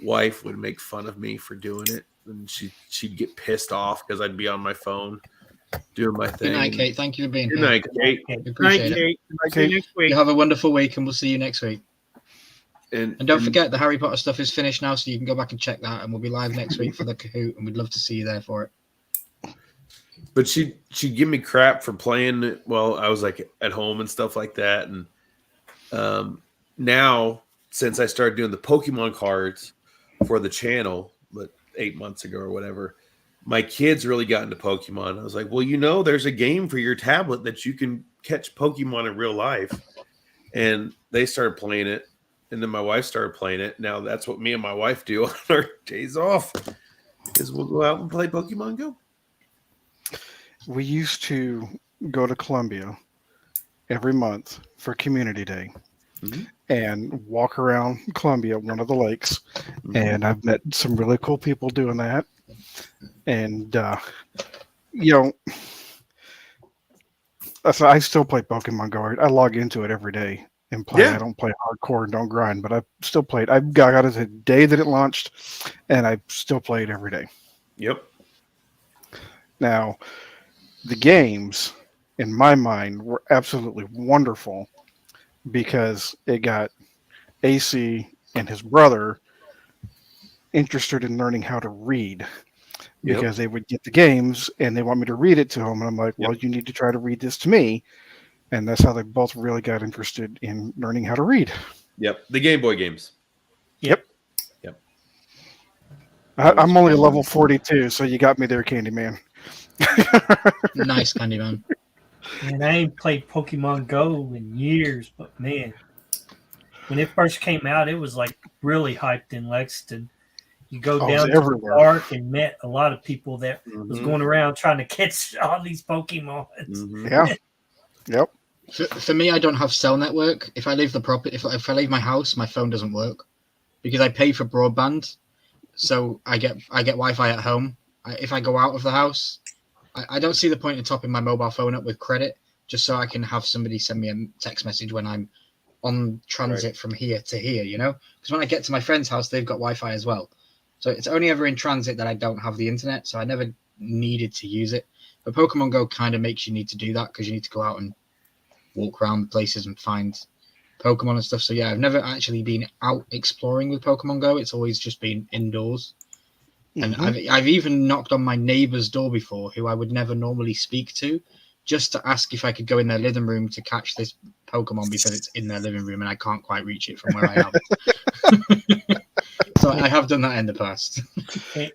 wife would make fun of me for doing it, and she'd get pissed off because I'd be on my phone doing my thing. Good night, Kate. Thank you for being Good here. night, Kate. We Night, appreciate it. Kate. See you next week. You have a wonderful week, and we'll see you next week. And And don't forget, the Harry Potter stuff is finished now, so you can go back and check that, and we'll be live next week for the Kahoot, and we'd love to see you there for it. But she'd give me crap for playing it while I was like at home and stuff like that. And now, since I started doing the Pokemon cards for the channel, but 8 months ago or whatever, my kids really got into Pokemon. I was like, well, there's a game for your tablet that you can catch Pokemon in real life. And they started playing it. And then my wife started playing it. Now that's what me and my wife do on our days off is we'll go out and play Pokemon Go. We used to go to Columbia every month for Community Day and walk around Columbia, one of the lakes. And I've met some really cool people doing that. And, so I still play Pokemon Go. I log into it every day and play. Yeah. I don't play hardcore and don't grind, but I still play it. I got it the day that it launched, and I still play it every day. Yep. Now, the games, in my mind, were absolutely wonderful because it got AC and his brother interested in learning how to read because they would get the games and they want me to read it to them. And I'm like, well, you need to try to read this to me. And that's how they both really got interested in learning how to read. Yep. The Game Boy games. Yep. Yep. I'm only level 42, so you got me there, Candyman. Nice, Candyman. And I ain't played Pokemon Go in years, but man, when it first came out, it was like really hyped in Lexington. You go down to the park and met a lot of people that was going around trying to catch all these Pokemon. Yeah. Yep. For me, I don't have cell network. If I leave the property, if I leave my house, my phone doesn't work because I pay for broadband. So I get Wi-Fi at home. If I go out of the house, I don't see the point in topping my mobile phone up with credit just so I can have somebody send me a text message when I'm on transit from here to here, Because when I get to my friend's house, they've got Wi-Fi as well. So it's only ever in transit that I don't have the internet, so I never needed to use it. But Pokemon Go kind of makes you need to do that because you need to go out and walk around places and find Pokemon and stuff. So yeah, I've never actually been out exploring with Pokemon Go. It's always just been indoors. And I've even knocked on my neighbor's door before, who I would never normally speak to, just to ask if I could go in their living room to catch this Pokemon because it's in their living room and I can't quite reach it from where I am. So I have done that in the past.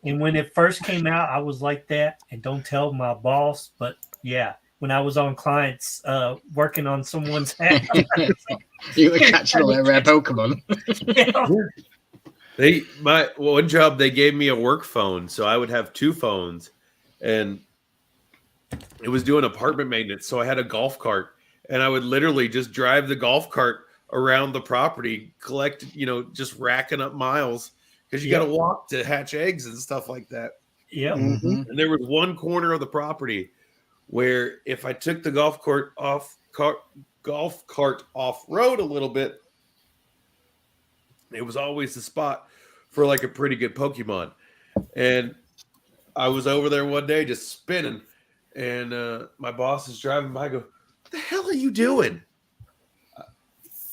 And when it first came out, I was like that. And don't tell my boss, but yeah, when I was on clients working on someone's house, You were catching all their rare Pokemon. One job they gave me a work phone, so I would have two phones, and it was doing apartment maintenance. So I had a golf cart, and I would literally just drive the golf cart around the property, collect, just racking up miles because you got to walk to hatch eggs and stuff like that. Yeah. And there was one corner of the property where if I took the golf cart off road a little bit, it was always the spot for like a pretty good Pokemon. And I was over there one day just spinning, and my boss is driving by. I go, "What the hell are you doing?"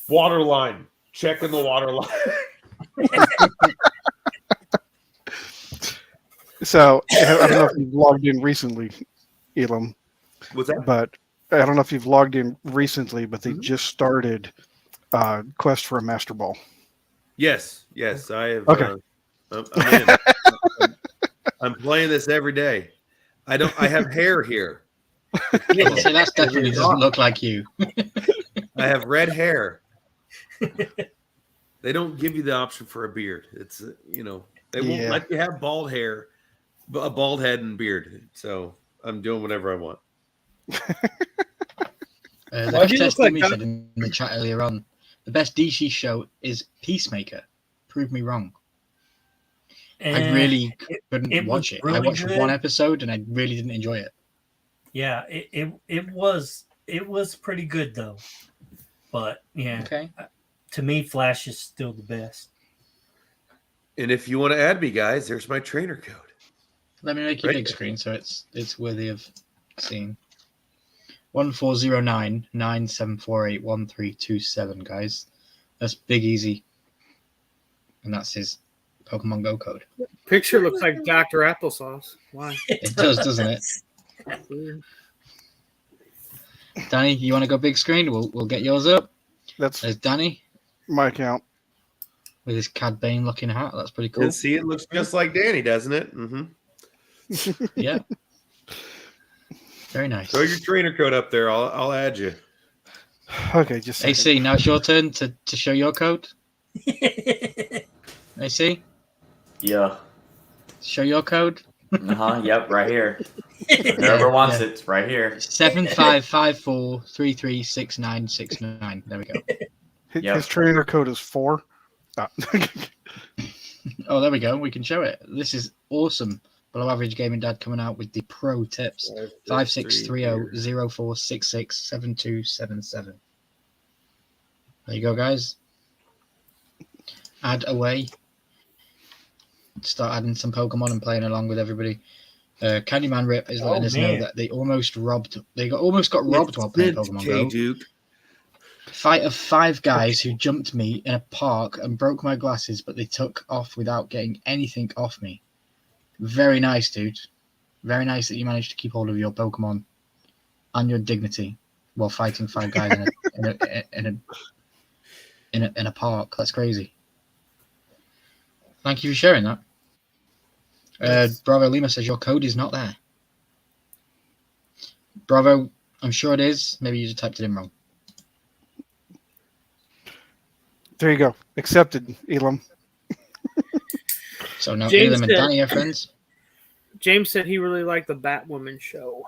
Water line, checking the water line. So I don't know if you've logged in recently, Elam. What's that? But I don't know if you've logged in recently, but they Mhm. just started Quest for a Master Ball. Yes, I have. Okay. I'm in. I'm playing this every day. I have hair here. Yeah, so that's definitely doesn't look like you. I have red hair. They don't give you the option for a beard. It's they won't Yeah. let you have bald hair, a bald head and beard. So I'm doing whatever I want. The Why'd you test look like me that? said in the chat earlier on, the best DC show is Peacemaker. Prove me wrong. I really couldn't it watch was it. I really watched good. one episode and I really didn't enjoy it. Yeah, it was pretty good though. But yeah, Okay. to me, Flash is still the best. And if you want to add me, guys, there's my trainer code. Let me make you Right big there. screen so it's worthy of seeing. 1409-9748-1327, guys. That's Big Easy. And that's his Pokemon Go code. Picture looks like Dr. Applesauce. Why? It does, doesn't it? Weird. Danny, you want to go big screen? We'll get yours up. That's There's Danny my account. with his Cad Bane looking hat. That's pretty cool. And see, it looks just like Danny, doesn't it? Mm-hmm. Yeah. Very nice. Throw your trainer code up there. I'll add you. Okay, just a second. AC, now it's your turn to show your code. AC, Yeah. show your code. Yep, right here. Whoever wants it, it's right here. 7554336969. There we go. Yep. His trainer code is 4. Oh, there we go. We can show it. This is awesome. Below Average Gaming Dad coming out with the pro tips. 5630-0466-7277. There you go, guys. Add away. Start adding some Pokemon and playing along with everybody. Candyman Rip is letting us know that they almost got robbed while playing Pokemon Go. Duke. Fight of 5 guys who jumped me in a park and broke my glasses, but they took off without getting anything off me. Very nice, dude. Very nice that you managed to keep hold of your Pokemon and your dignity while fighting 5 guys in a park. That's crazy. Thank you for sharing that. Bravo Lima says your code is not there. Bravo, I'm sure it is. Maybe you just typed it in wrong. There you go. Accepted, Elam. So now James Elam and said- Danny are friends. James said he really liked the Batwoman show.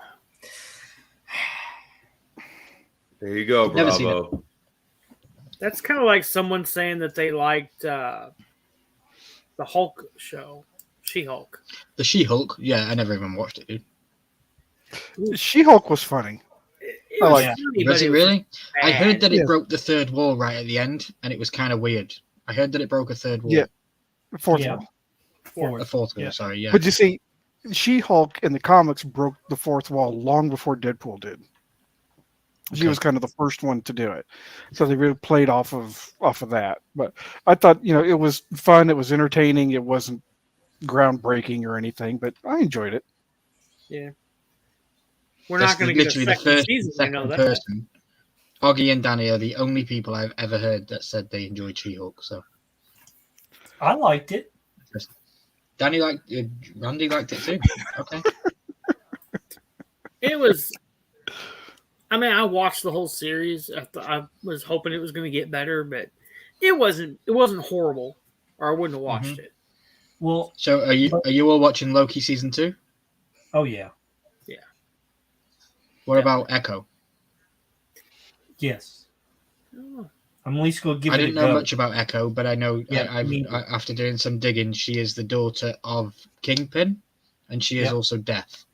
There you go, Never seen Bravo. That's kind of like someone saying that they liked the Hulk show, She-Hulk. The She-Hulk. Yeah, I never even watched it, dude. She-Hulk was funny. It I was like- funny, Was but it was really? I bad. heard that Yeah. it broke the third wall right at the end, and it was kind of weird. I heard that it broke a third wall. Yeah. Fourth Yeah. wall. A fourth wall, Yeah. sorry, yeah. But you see, She-Hulk in the comics broke the fourth wall long before Deadpool did. She Okay. was kind of the first one to do it, so they really played off of that. But I thought, it was fun, it was entertaining, it wasn't groundbreaking or anything, but I enjoyed it. Yeah. We're This not going is to get a literally the second first season. I second know that. person. Oggy and Danny are the only people I've ever heard that said they enjoyed She-Hulk. So I liked it. Danny liked it. Randy liked it too. Okay. It was. I mean, I watched the whole series. I was hoping it was going to get better, but it wasn't. It wasn't horrible, or I wouldn't have watched it. Well, So are you all watching Loki season 2? oh yeah, What Yeah. about Echo? yes. Oh, I'm at least gonna give I it a didn't know go. much about Echo, but I know Yeah, me neither. after doing some digging, she is the daughter of Kingpin, and she is Yep. also Death,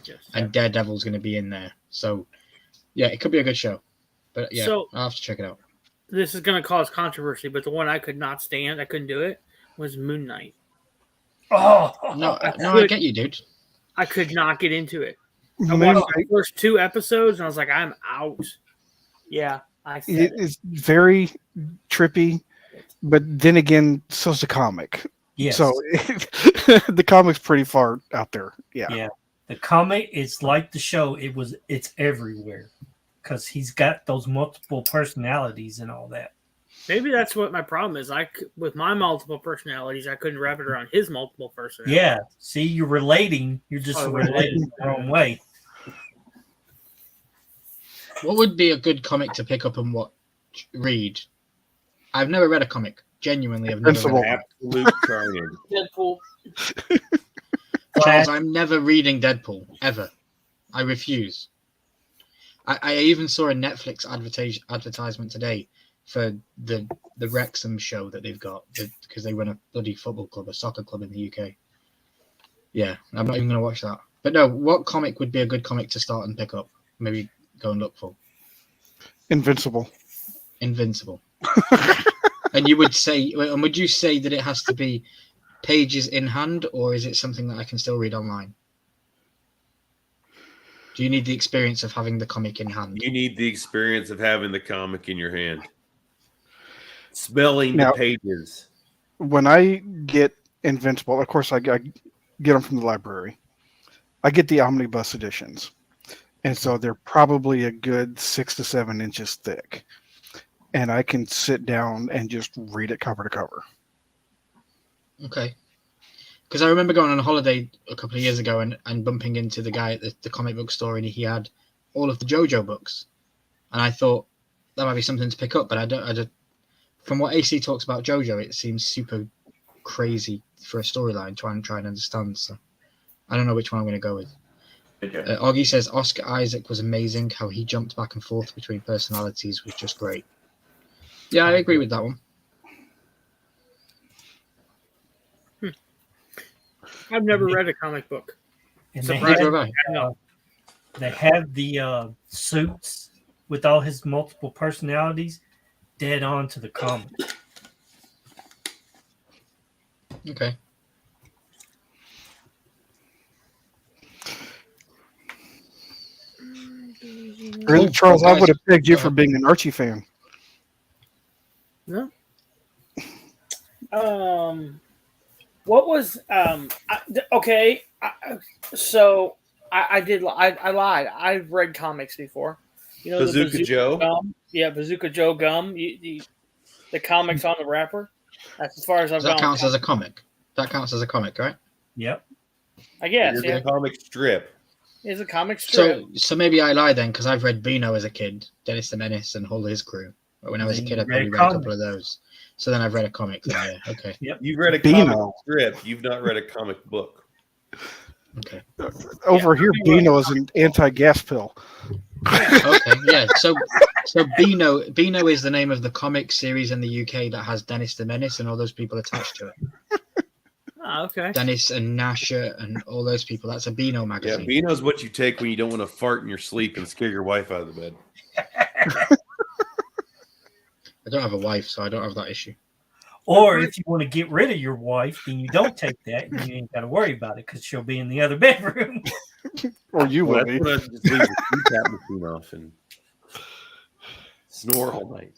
yes. and Daredevil's going to be in there. So yeah, it could be a good show. But yeah, So- I'll have to check it out. This is going to cause controversy, but the one I could not stand, I couldn't do it, was Moon Knight. Oh No, I I could- get you, dude. I could not get into it. I watched the first 2 episodes and I was like, I'm out. Yeah, I said it. It's very trippy, but then again, so's the comic. Yes. So the comic's pretty far out there. Yeah. Yeah. The comic is like the show. It's everywhere because he's got those multiple personalities and all that. Maybe that's what my problem is. With my multiple personalities, I couldn't wrap it around his multiple personalities. Yeah. See, you're relating. You're just relating the wrong way. What would be a good comic to pick up and read? I've never read a comic. Genuinely, I've never read a Absolute carnage. Deadpool. Charles, I'm never reading Deadpool, ever. I refuse. I even saw a Netflix advertisement today for the Wrexham show that they've got because they run a bloody football club, a soccer club in the UK. Yeah, I'm not even going to watch that. But no, what comic would be a good comic to start and pick up? Maybe go and look for. Invincible. And you would say, and would you say that it has to be pages in hand, or is it something that I can still read online? Do you need the experience of having the comic in hand? You need the experience of having the comic in your hand. Smelling the pages. When I get Invincible, of course, I get them from the library. I get the omnibus editions. And so they're probably a good 6 to 7 inches thick. And I can sit down and just read it cover to cover. Okay. Because I remember going on a holiday a couple of years ago and bumping into the guy at the comic book store, and he had all of the JoJo books. And I thought that might be something to pick up, but I don't. From what AC talks about JoJo, it seems super crazy for a storyline, try and understand. So I don't know which one I'm going to go with. Augie says Oscar Isaac was amazing. How he jumped back and forth between personalities was just great. Yeah, I agree with that one. I've never read a comic book. And they have the suits with all his multiple personalities dead on to the comic. Okay. Really, Charles, I would have pegged you for being an Archie fan. No. What was okay? So I lied. I've read comics before. You know, Bazooka Joe. Gum? Yeah, Bazooka Joe gum. The comics on the wrapper. That's as far as I've gone. That counts as a comic. That counts as a comic, right? Yep. I guess. It's a comic strip. It's a comic strip. So maybe I lie then, because I've read Beano as a kid, Dennis the Menace, and all his crew. But when I was a kid, I probably read a couple of those. So then I've read a comic. Then, yeah, okay. Yep. You've read a comic strip. You've not read a comic book. Okay. Over here, Beano is an anti-gas pill. Okay, yeah. So Beano is the name of the comic series in the UK that has Dennis the Menace and all those people attached to it. Oh, okay. Dennis and Nasher and all those people. That's a Beano magazine. Yeah, Beano's what you take when you don't want to fart in your sleep and scare your wife out of the bed. I don't have a wife, so I don't have that issue. Or if you want to get rid of your wife, then you don't take that, and you ain't got to worry about it because she'll be in the other bedroom. Or you will be. Just leave the CPAP machine off and snore all night.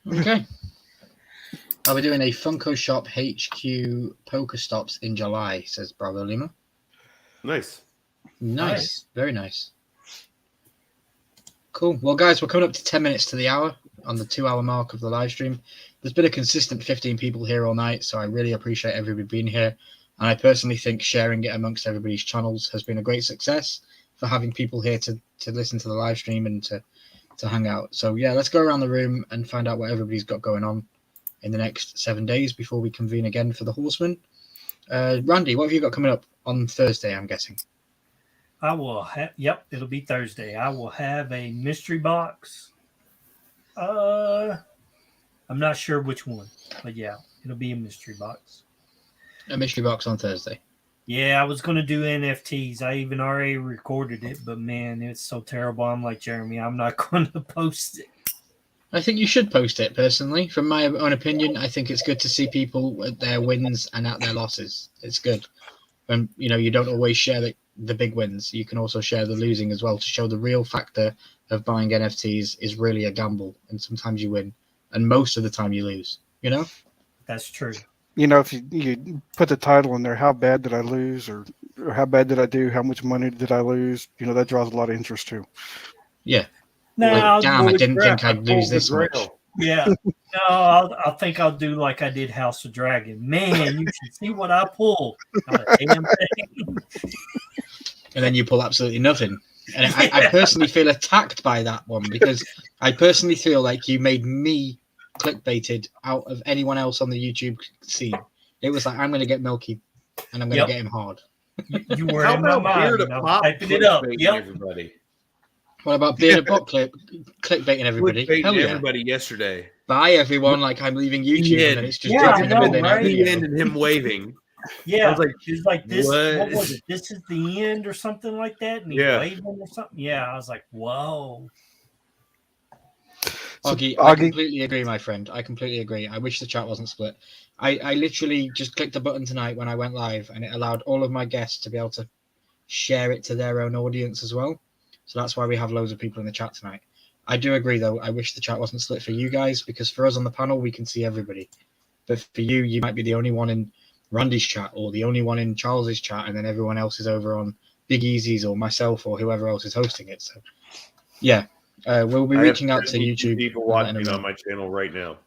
Okay. I'll be doing a Funko Shop HQ Poker Stops in July, says Bravo Lima. Nice. Nice. Very nice. Cool. Well, guys, we're coming up to 10 minutes to the hour on the 2-hour mark of the live stream. There's been a consistent 15 people here all night, so I really appreciate everybody being here. And I personally think sharing it amongst everybody's channels has been a great success for having people here to listen to the live stream and to hang out. So, yeah, let's go around the room and find out what everybody's got going on in the next 7 days before we convene again for the Horseman. Randy, what have you got coming up on Thursday, I'm guessing? I will have, yep, it'll be Thursday. I will have a mystery box. I'm not sure which one, but yeah, it'll be a mystery box. A mystery box on Thursday. Yeah, I was going to do NFTs. I even already recorded it, but man, it's so terrible. I'm like, Jeremy, I'm not going to post it. I think you should post it, personally. From my own opinion, I think it's good to see people at their wins and at their losses. It's good. And you don't always share the big wins. You can also share the losing as well to show the real factor of buying NFTs is really a gamble, and sometimes you win, and most of the time you lose. That's true. If you put the title in there, how bad did I lose, or how bad did I do? How much money did I lose? That draws a lot of interest too. Yeah. No, damn, I didn't think I'd lose this much. Yeah. No, I think I'll do like I did House of Dragon. Man, you should see what I pulled. Not a damn thing. And then you pull absolutely nothing. And I personally feel attacked by that one, because I personally feel like you made me clickbaited out of anyone else on the YouTube scene. It was like, I'm going to get Milky, and I'm going to get him hard. You were How in my about mind. Beard of Pop Typing it up. clickbaiting Yep. everybody? What about Beard of Bot clickbaiting everybody? Clickbaiting Hell yeah. everybody yesterday. Bye, everyone. Like, I'm leaving YouTube, and then it's just Yeah, dropping I know, the Monday night right? The video. end and him waving. Yeah, I was like, it's like this. What what? was it? This is the end, or something like that. And he's waving or something. Yeah, I was like, whoa. Augie, I completely agree, my friend. I completely agree. I wish the chat wasn't split. I literally just clicked the button tonight when I went live, and it allowed all of my guests to be able to share it to their own audience as well. So that's why we have loads of people in the chat tonight. I do agree, though. I wish the chat wasn't split for you guys, because for us on the panel, we can see everybody. But for you, you might be the only one in Randy's chat or the only one in Charles's chat, and then everyone else is over on Big Easy's or myself or whoever else is hosting it. So, yeah, we'll be reaching out to YouTube. People watching on my channel right now.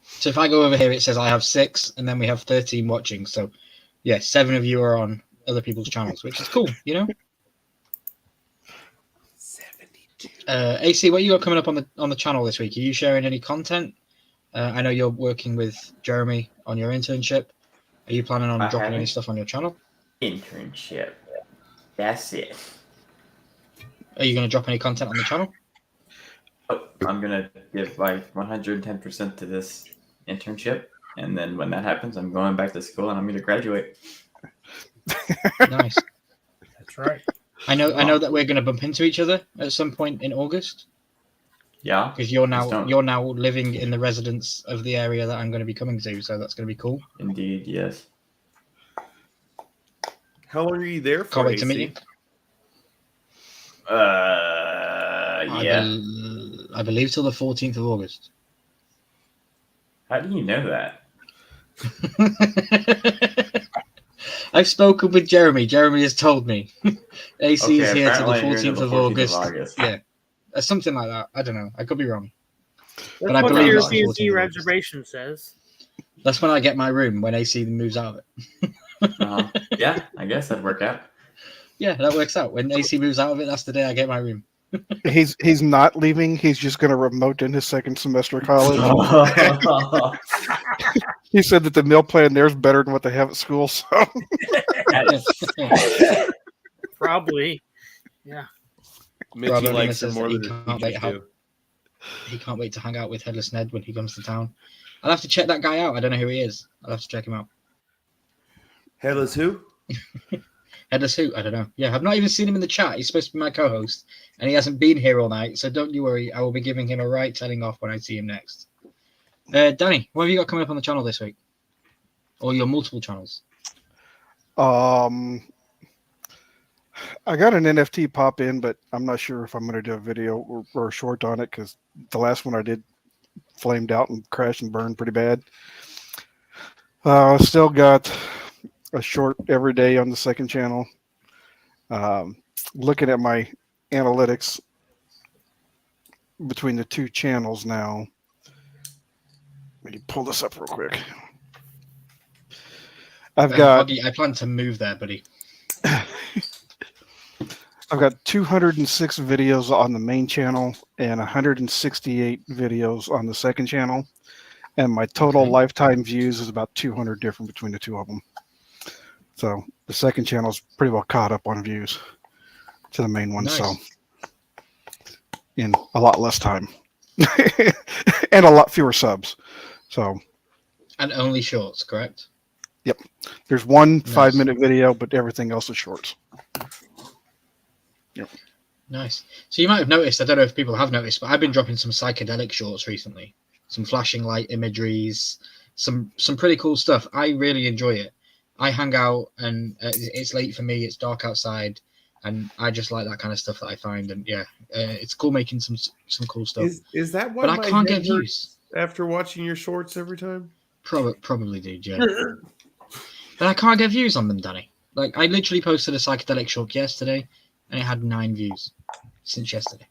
So if I go over here, it says I have 6, and then we have 13 watching. So, yeah, 7 of you are on other people's channels, which is cool, 72. AC, what you got coming up on the channel this week? Are you sharing any content? I know you're working with Jeremy on your internship. Are you planning on dropping any stuff on your channel? Internship. That's it. Are you going to drop any content on the channel? Oh, I'm gonna give like 110% to this internship, and then when that happens, I'm going back to school and I'm gonna graduate. Nice. That's right. I know that we're going to bump into each other at some point in August. Yeah, because you're now living in the residence of the area that I'm going to be coming to, so that's going to be cool. Indeed, yes. How long are you there for? Can't wait to meet you. Yeah. I believe till the 14th of August. How do you know that? I've spoken with Jeremy. Jeremy has told me. AC is here till the 14th of August. Yeah. Something like that. I don't know. I could be wrong. That's what the Airbnb reservation says. That's when I get my room, when AC moves out of it. Yeah, I guess that'd work out. Yeah, that works out. When AC moves out of it, that's the day I get my room. He's not leaving. He's just going to remote in his second semester of college. He said that the meal plan there is better than what they have at school. So probably, yeah. Mitchie likes him more than he can't wait to hang out with Headless Ned when he comes to town. I'll have to check that guy out. I don't know who he is. I'll have to check him out. Headless who? Headless who? I don't know. Yeah, I've not even seen him in the chat. He's supposed to be my co-host, and he hasn't been here all night, so don't you worry. I will be giving him a right telling off when I see him next. Danny, what have you got coming up on the channel this week? Or your multiple channels? I got an NFT pop in, but I'm not sure if I'm going to do a video or a short on it, because the last one I did flamed out and crashed and burned pretty bad. Still got a short every day on the second channel. Looking at my analytics between the two channels now. Let me pull this up real quick. I plan to move there, buddy. I've got 206 videos on the main channel and 168 videos on the second channel. And my total lifetime views is about 200 different between the two of them. So the second channel is pretty well caught up on views to the main one. Nice. So in a lot less time and a lot fewer subs. So, and only shorts, correct? Yep. There's one 5-minute video, but everything else is shorts. Yep. Nice. So you might have noticed, I don't know if people have noticed, but I've been dropping some psychedelic shorts recently. Some flashing light imageries, some pretty cool stuff. I really enjoy it. I hang out, and it's late for me. It's dark outside, and I just like that kind of stuff that I find. And yeah, it's cool making some cool stuff. Is that why? But I can't get views after watching your shorts every time. Probably, dude. Yeah. But I can't get views on them, Danny. Like, I literally posted a psychedelic short yesterday, and it had 9 views since yesterday.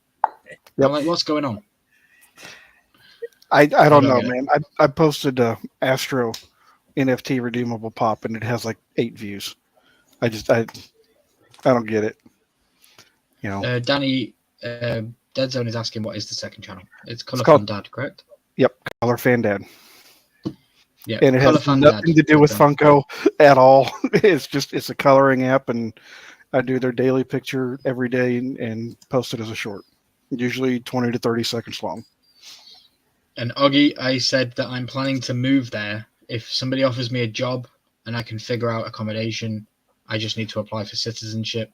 Yep. I'm like, what's going on? I don't know, man. I posted Astro NFT redeemable pop, and it has like 8 views. I don't get it. You know, Danny, Dead Zone is asking what is the second channel. It's Color Fan Dad, correct? Yep, Color Fan Dad. Yeah, and it has nothing to do with Funko at all. It's a coloring app, and I do their daily picture every day and post it as a short, usually 20 to 30 seconds long. And Oggy, I said that I'm planning to move there. If somebody offers me a job and I can figure out accommodation, I just need to apply for citizenship,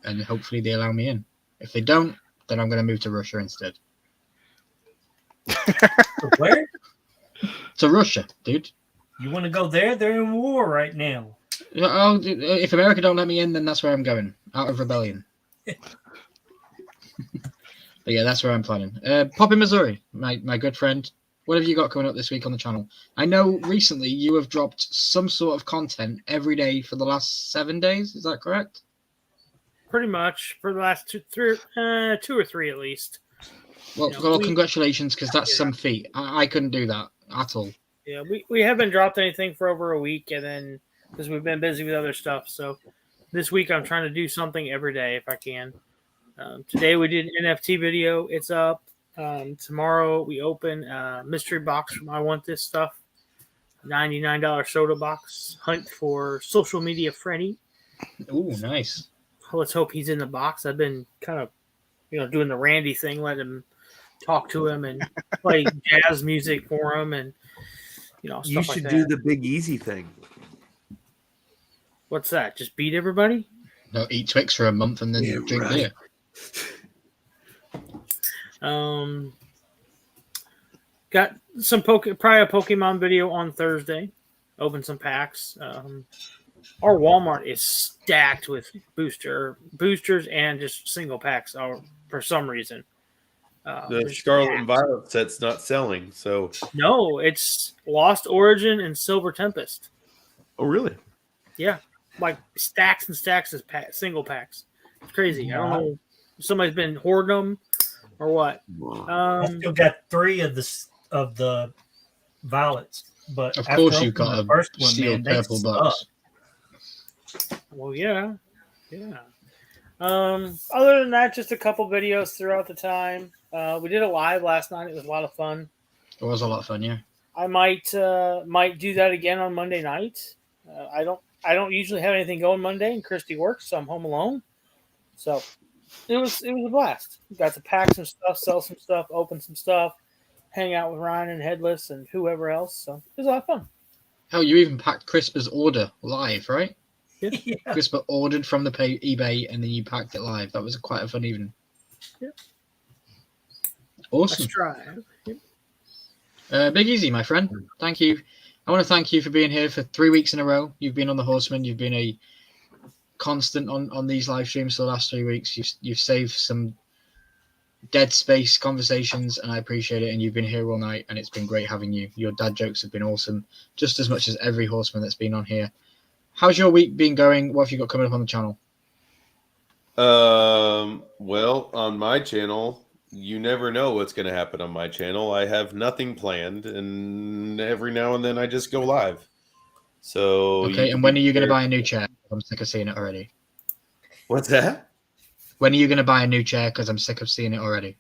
and hopefully they allow me in. If they don't, then I'm going to move to Russia instead. Where? To Russia, dude. You want to go there? They're in war right now. Oh, if America don't let me in, then that's where I'm going. Out of rebellion. But yeah, that's where I'm planning. Poppy Missouri, my good friend. What have you got coming up this week on the channel? I know recently you have dropped some sort of content every day for the last 7 days. Is that correct? Pretty much for the last 2 or 3 at least. Well, congratulations, because that's some feat. I couldn't do that at all. Yeah, we haven't dropped anything for over a week, and then because we've been busy with other stuff. So this week I'm trying to do something every day if I can. Today we did an NFT video. It's up. Tomorrow we open mystery box from I Want This Stuff. $99 soda box. Hunt for social media Freddy. Ooh, nice. Let's hope he's in the box. I've been kind of, doing the Randy thing, let him talk to him and play jazz music for him, and stuff you should like do that. the Big Easy thing. What's that? Just beat everybody? No, eat Twix for a month and then drink beer. Got some probably a Pokemon video on Thursday. Open some packs. Our Walmart is stacked with boosters and just single packs for some reason. The Scarlet and Violet set's not selling, so no, it's Lost Origin and Silver Tempest. Oh, really? Yeah, like stacks and stacks of single packs. It's crazy. I don't know if somebody's been hoarding them or what. I still got 3 of the violets, but of course you got a first one, steel man, purple box. Well, yeah. Other than that, just a couple videos throughout the time. We did a live last night. It was a lot of fun. It was a lot of fun, yeah. I might do that again on Monday night. I don't usually have anything going Monday, and Christy works, so I'm home alone. So it was a blast. Got to pack some stuff, sell some stuff, open some stuff, hang out with Ryan and Headless and whoever else. So it was a lot of fun. Hell, you even packed Crispa's order live, right? Yeah. Crispa ordered from the eBay and then you packed it live. That was quite a fun evening. Yeah. Awesome. Let's try. Big Easy, my friend. Thank you. I want to thank you for being here for 3 weeks in a row. You've been on the Horseman. You've been a constant on these live streams for the last 3 weeks. You've saved some dead space conversations, and I appreciate it. And you've been here all night, and it's been great having you. Your dad jokes have been awesome, just as much as every Horseman that's been on here. How's your week been going? What have you got coming up on the channel? Well, on my channel, you never know what's going to happen on my channel. I have nothing planned, and every now and then I just go live. So okay, and when are you going to buy a new chair? I'm sick of seeing it already. What's that? When are you going to buy a new chair? Because I'm sick of seeing it already.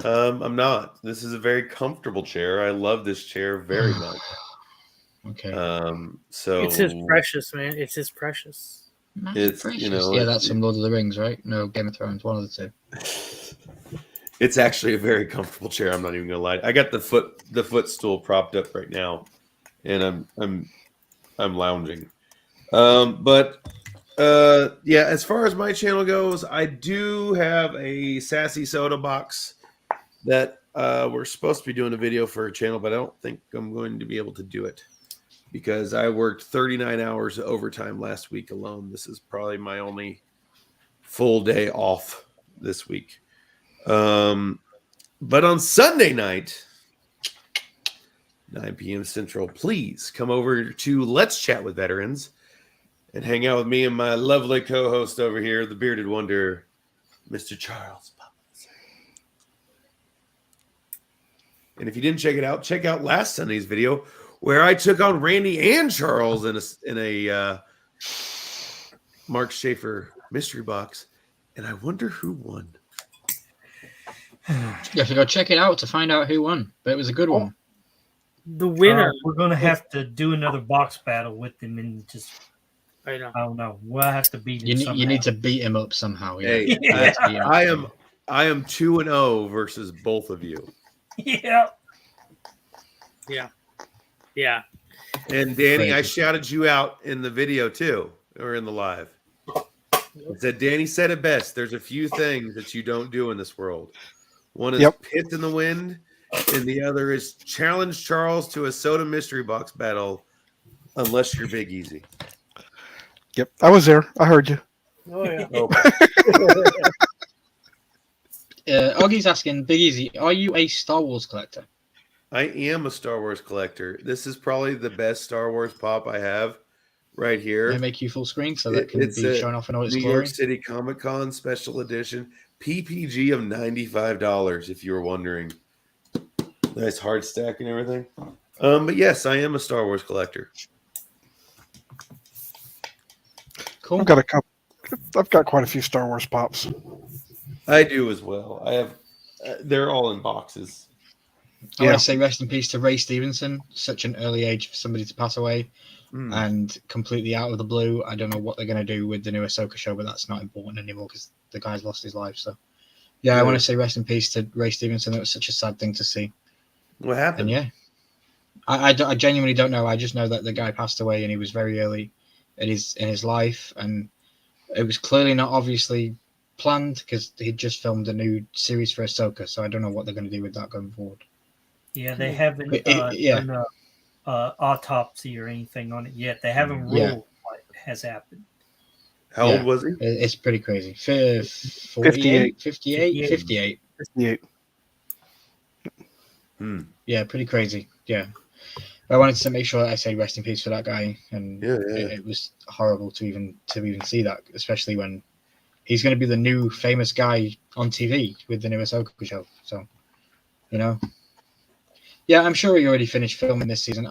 I'm not. This is a very comfortable chair. I love this chair very much. Okay. So it's his precious, man. It's his precious. It's precious. That's from Lord of the Rings, right? No, Game of Thrones, one of the two. It's actually a very comfortable chair. I'm not even gonna lie. I got the footstool propped up right now, and I'm lounging. Yeah. As far as my channel goes, I do have a Sassy Soda box that we're supposed to be doing a video for her channel, but I don't think I'm going to be able to do it because I worked 39 hours of overtime last week alone. This is probably my only full day off this week. But on Sunday night, 9 p.m. Central, please come over to Let's Chat with Veterans and hang out with me and my lovely co-host over here, the bearded wonder, Mr. Charles. And if you didn't check out last Sunday's video where I took on Randy and Charles in a Mark Schaefer mystery box, and I wonder who won. You have to go check it out to find out who won, but it was a good one. The winner. We're going to have to do another box battle with him and just, I don't know. We'll have to beat him. You need to beat him up somehow. Yeah. Hey, I am 2-0 versus both of you. Yeah. Yeah. And Danny, I shouted you out in the video too, or in the live. I said, Danny said it best. There's a few things that you don't do in this world. One is pit in the wind, and the other is challenge Charles to a soda mystery box battle, unless you're Big Easy. Yep, I was there. I heard you. Oh yeah. Augie's asking, Big Easy, are you a Star Wars collector? I am a Star Wars collector. This is probably the best Star Wars pop I have right here. They make you full screen so that can be shown off in all its New glory. York City Comic Con special edition, PPG of $95, if you were wondering. Nice hard stack and everything. But yes, I am a Star Wars collector. Cool. I've got quite a few Star Wars pops. I do as well. I have. They're all in boxes. I want to say rest in peace to Ray Stevenson. Such an early age for somebody to pass away, and completely out of the blue. I don't know what they're going to do with the new Ahsoka show, but that's not important anymore because the guy's lost his life. So, yeah, I want to say rest in peace to Ray Stevenson. That was such a sad thing to see. What happened? And I genuinely don't know. I just know that the guy passed away, and he was very early in his life, and it was clearly not obviously planned because he'd just filmed a new series for Ahsoka. So I don't know what they're going to do with that going forward. Yeah, they haven't done an autopsy or anything on it yet. They haven't ruled what has happened. How old was he? It's pretty crazy. 58. 58. Yeah, pretty crazy. Yeah. I wanted to make sure that I say rest in peace for that guy, and it was horrible to even see that, especially when he's going to be the new famous guy on TV with the new Ahsoka show. So, yeah, I'm sure he already finished filming this season.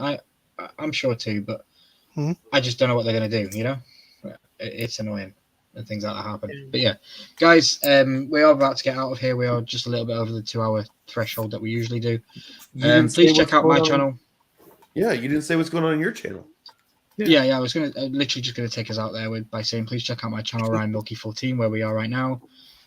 I'm sure too, but I just don't know what they're going to do. It's annoying and things like that happen. But yeah, guys, we are about to get out of here. We are just a little bit over the 2-hour threshold that we usually do. Please check out my channel. Yeah, you didn't say what's going on in your channel. Yeah. I was literally just gonna take us out there by saying please check out my channel, Ryan Milky 14, where we are right now.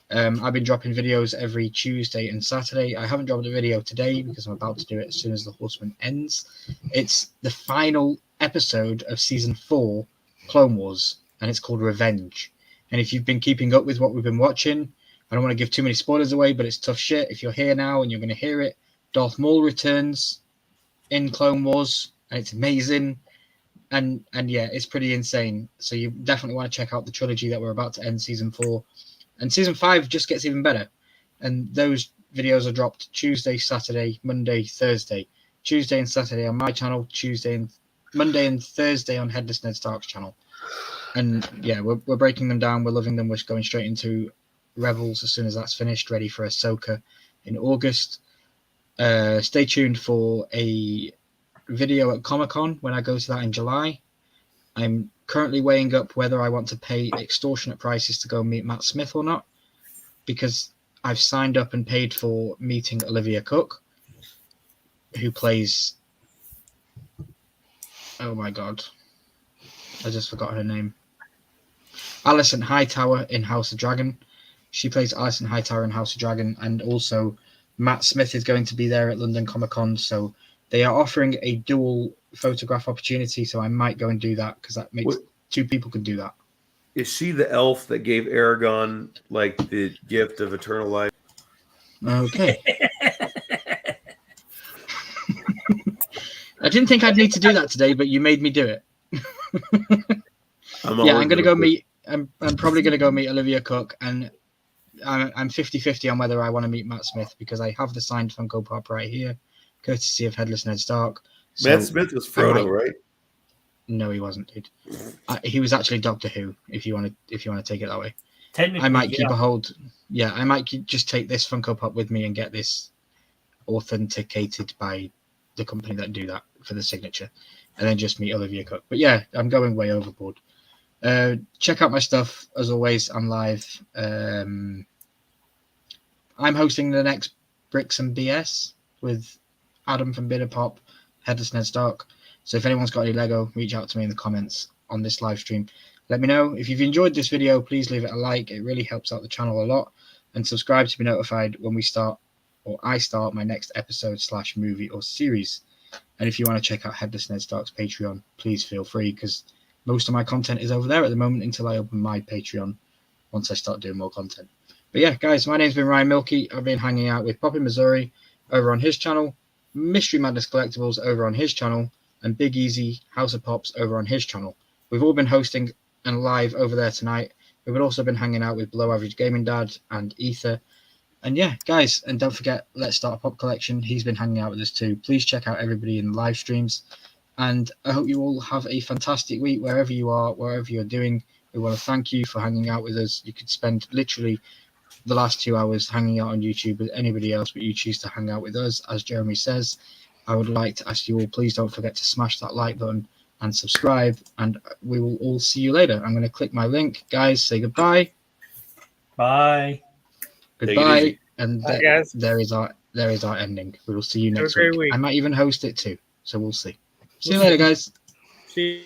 I've been dropping videos every Tuesday and Saturday. I haven't dropped a video today because I'm about to do it as soon as the Horseman ends. It's the final episode of season 4, Clone Wars, and it's called Revenge. And if you've been keeping up with what we've been watching, I don't want to give too many spoilers away, but it's tough shit. If you're here now and you're going to hear it, Darth Maul returns in Clone Wars, and it's amazing. And yeah, it's pretty insane. So you definitely want to check out the trilogy that we're about to end season 4. And season 5 just gets even better. And those videos are dropped Tuesday, Saturday, Monday, Thursday. Tuesday and Saturday on my channel, Monday and Thursday on Headless Ned Stark's channel. And yeah, we're breaking them down. We're loving them. We're going straight into Rebels as soon as that's finished, ready for Ahsoka in August. Stay tuned for a video at Comic-Con when I go to that in July. I'm currently weighing up whether I want to pay extortionate prices to go meet Matt Smith or not, because I've signed up and paid for meeting Olivia Cook, who plays... Oh my god. I just forgot her name. Alison Hightower in House of Dragon. She plays Alison Hightower in House of Dragon, and also Matt Smith is going to be there at London Comic Con, so they are offering a dual photograph opportunity, so I might go and do that because that makes two people could do that. Is she the elf that gave Aragon like the gift of eternal life? Okay. I didn't think I'd need to do that today, but you made me do it. I'm gonna go meet. I'm probably gonna go meet Olivia Cook, and I'm 50-50 on whether I want to meet Matt Smith because I have the signed Funko Pop right here, courtesy of Headless Ned Stark. So Matt Smith was Frodo, right? No, he wasn't, dude. He was actually Doctor Who. If you want to take it that way, Technically, I might keep a hold. Yeah, I might just take this Funko Pop with me and get this authenticated by the company that do that for the signature, and then just meet Olivia Cook. But yeah, I'm going way overboard. Check out my stuff as always. I'm live. I'm hosting the next Bricks and BS with Adam from Bitter Pop, Headless Ned Stark. So if anyone's got any Lego, reach out to me in the comments on this live stream. Let me know. If you've enjoyed this video, please leave it a like. It really helps out the channel a lot. And subscribe to be notified when we start, or I start, my next episode / movie or series. And if you want to check out Headless Ned Stark's Patreon, please feel free, because most of my content is over there at the moment until I open my Patreon once I start doing more content. But yeah, guys, my name's been Ryan Milkey. I've been hanging out with Poppy Missouri over on his channel, Mystery Madness Collectibles over on his channel, and Big Easy House of Pops over on his channel. We've all been hosting and live over there tonight. We've also been hanging out with Below Average Gaming Dad and Ether. And yeah, guys, and don't forget, Let's Start a Pop Collection. He's been hanging out with us too. Please check out everybody in the live streams. And I hope you all have a fantastic week wherever you are, wherever you're doing. We want to thank you for hanging out with us. You could spend literally the last 2 hours hanging out on YouTube with anybody else, but you choose to hang out with us, as Jeremy says. I would like to ask you all, please don't forget to smash that like button and subscribe, and we will all see you later. I'm going to click my link. Guys, say goodbye. Bye. Goodbye. And Bye, guys. there is our ending. We will see you next Have a great week. week. I might even host it too, so we'll see. See you later, guys. See you.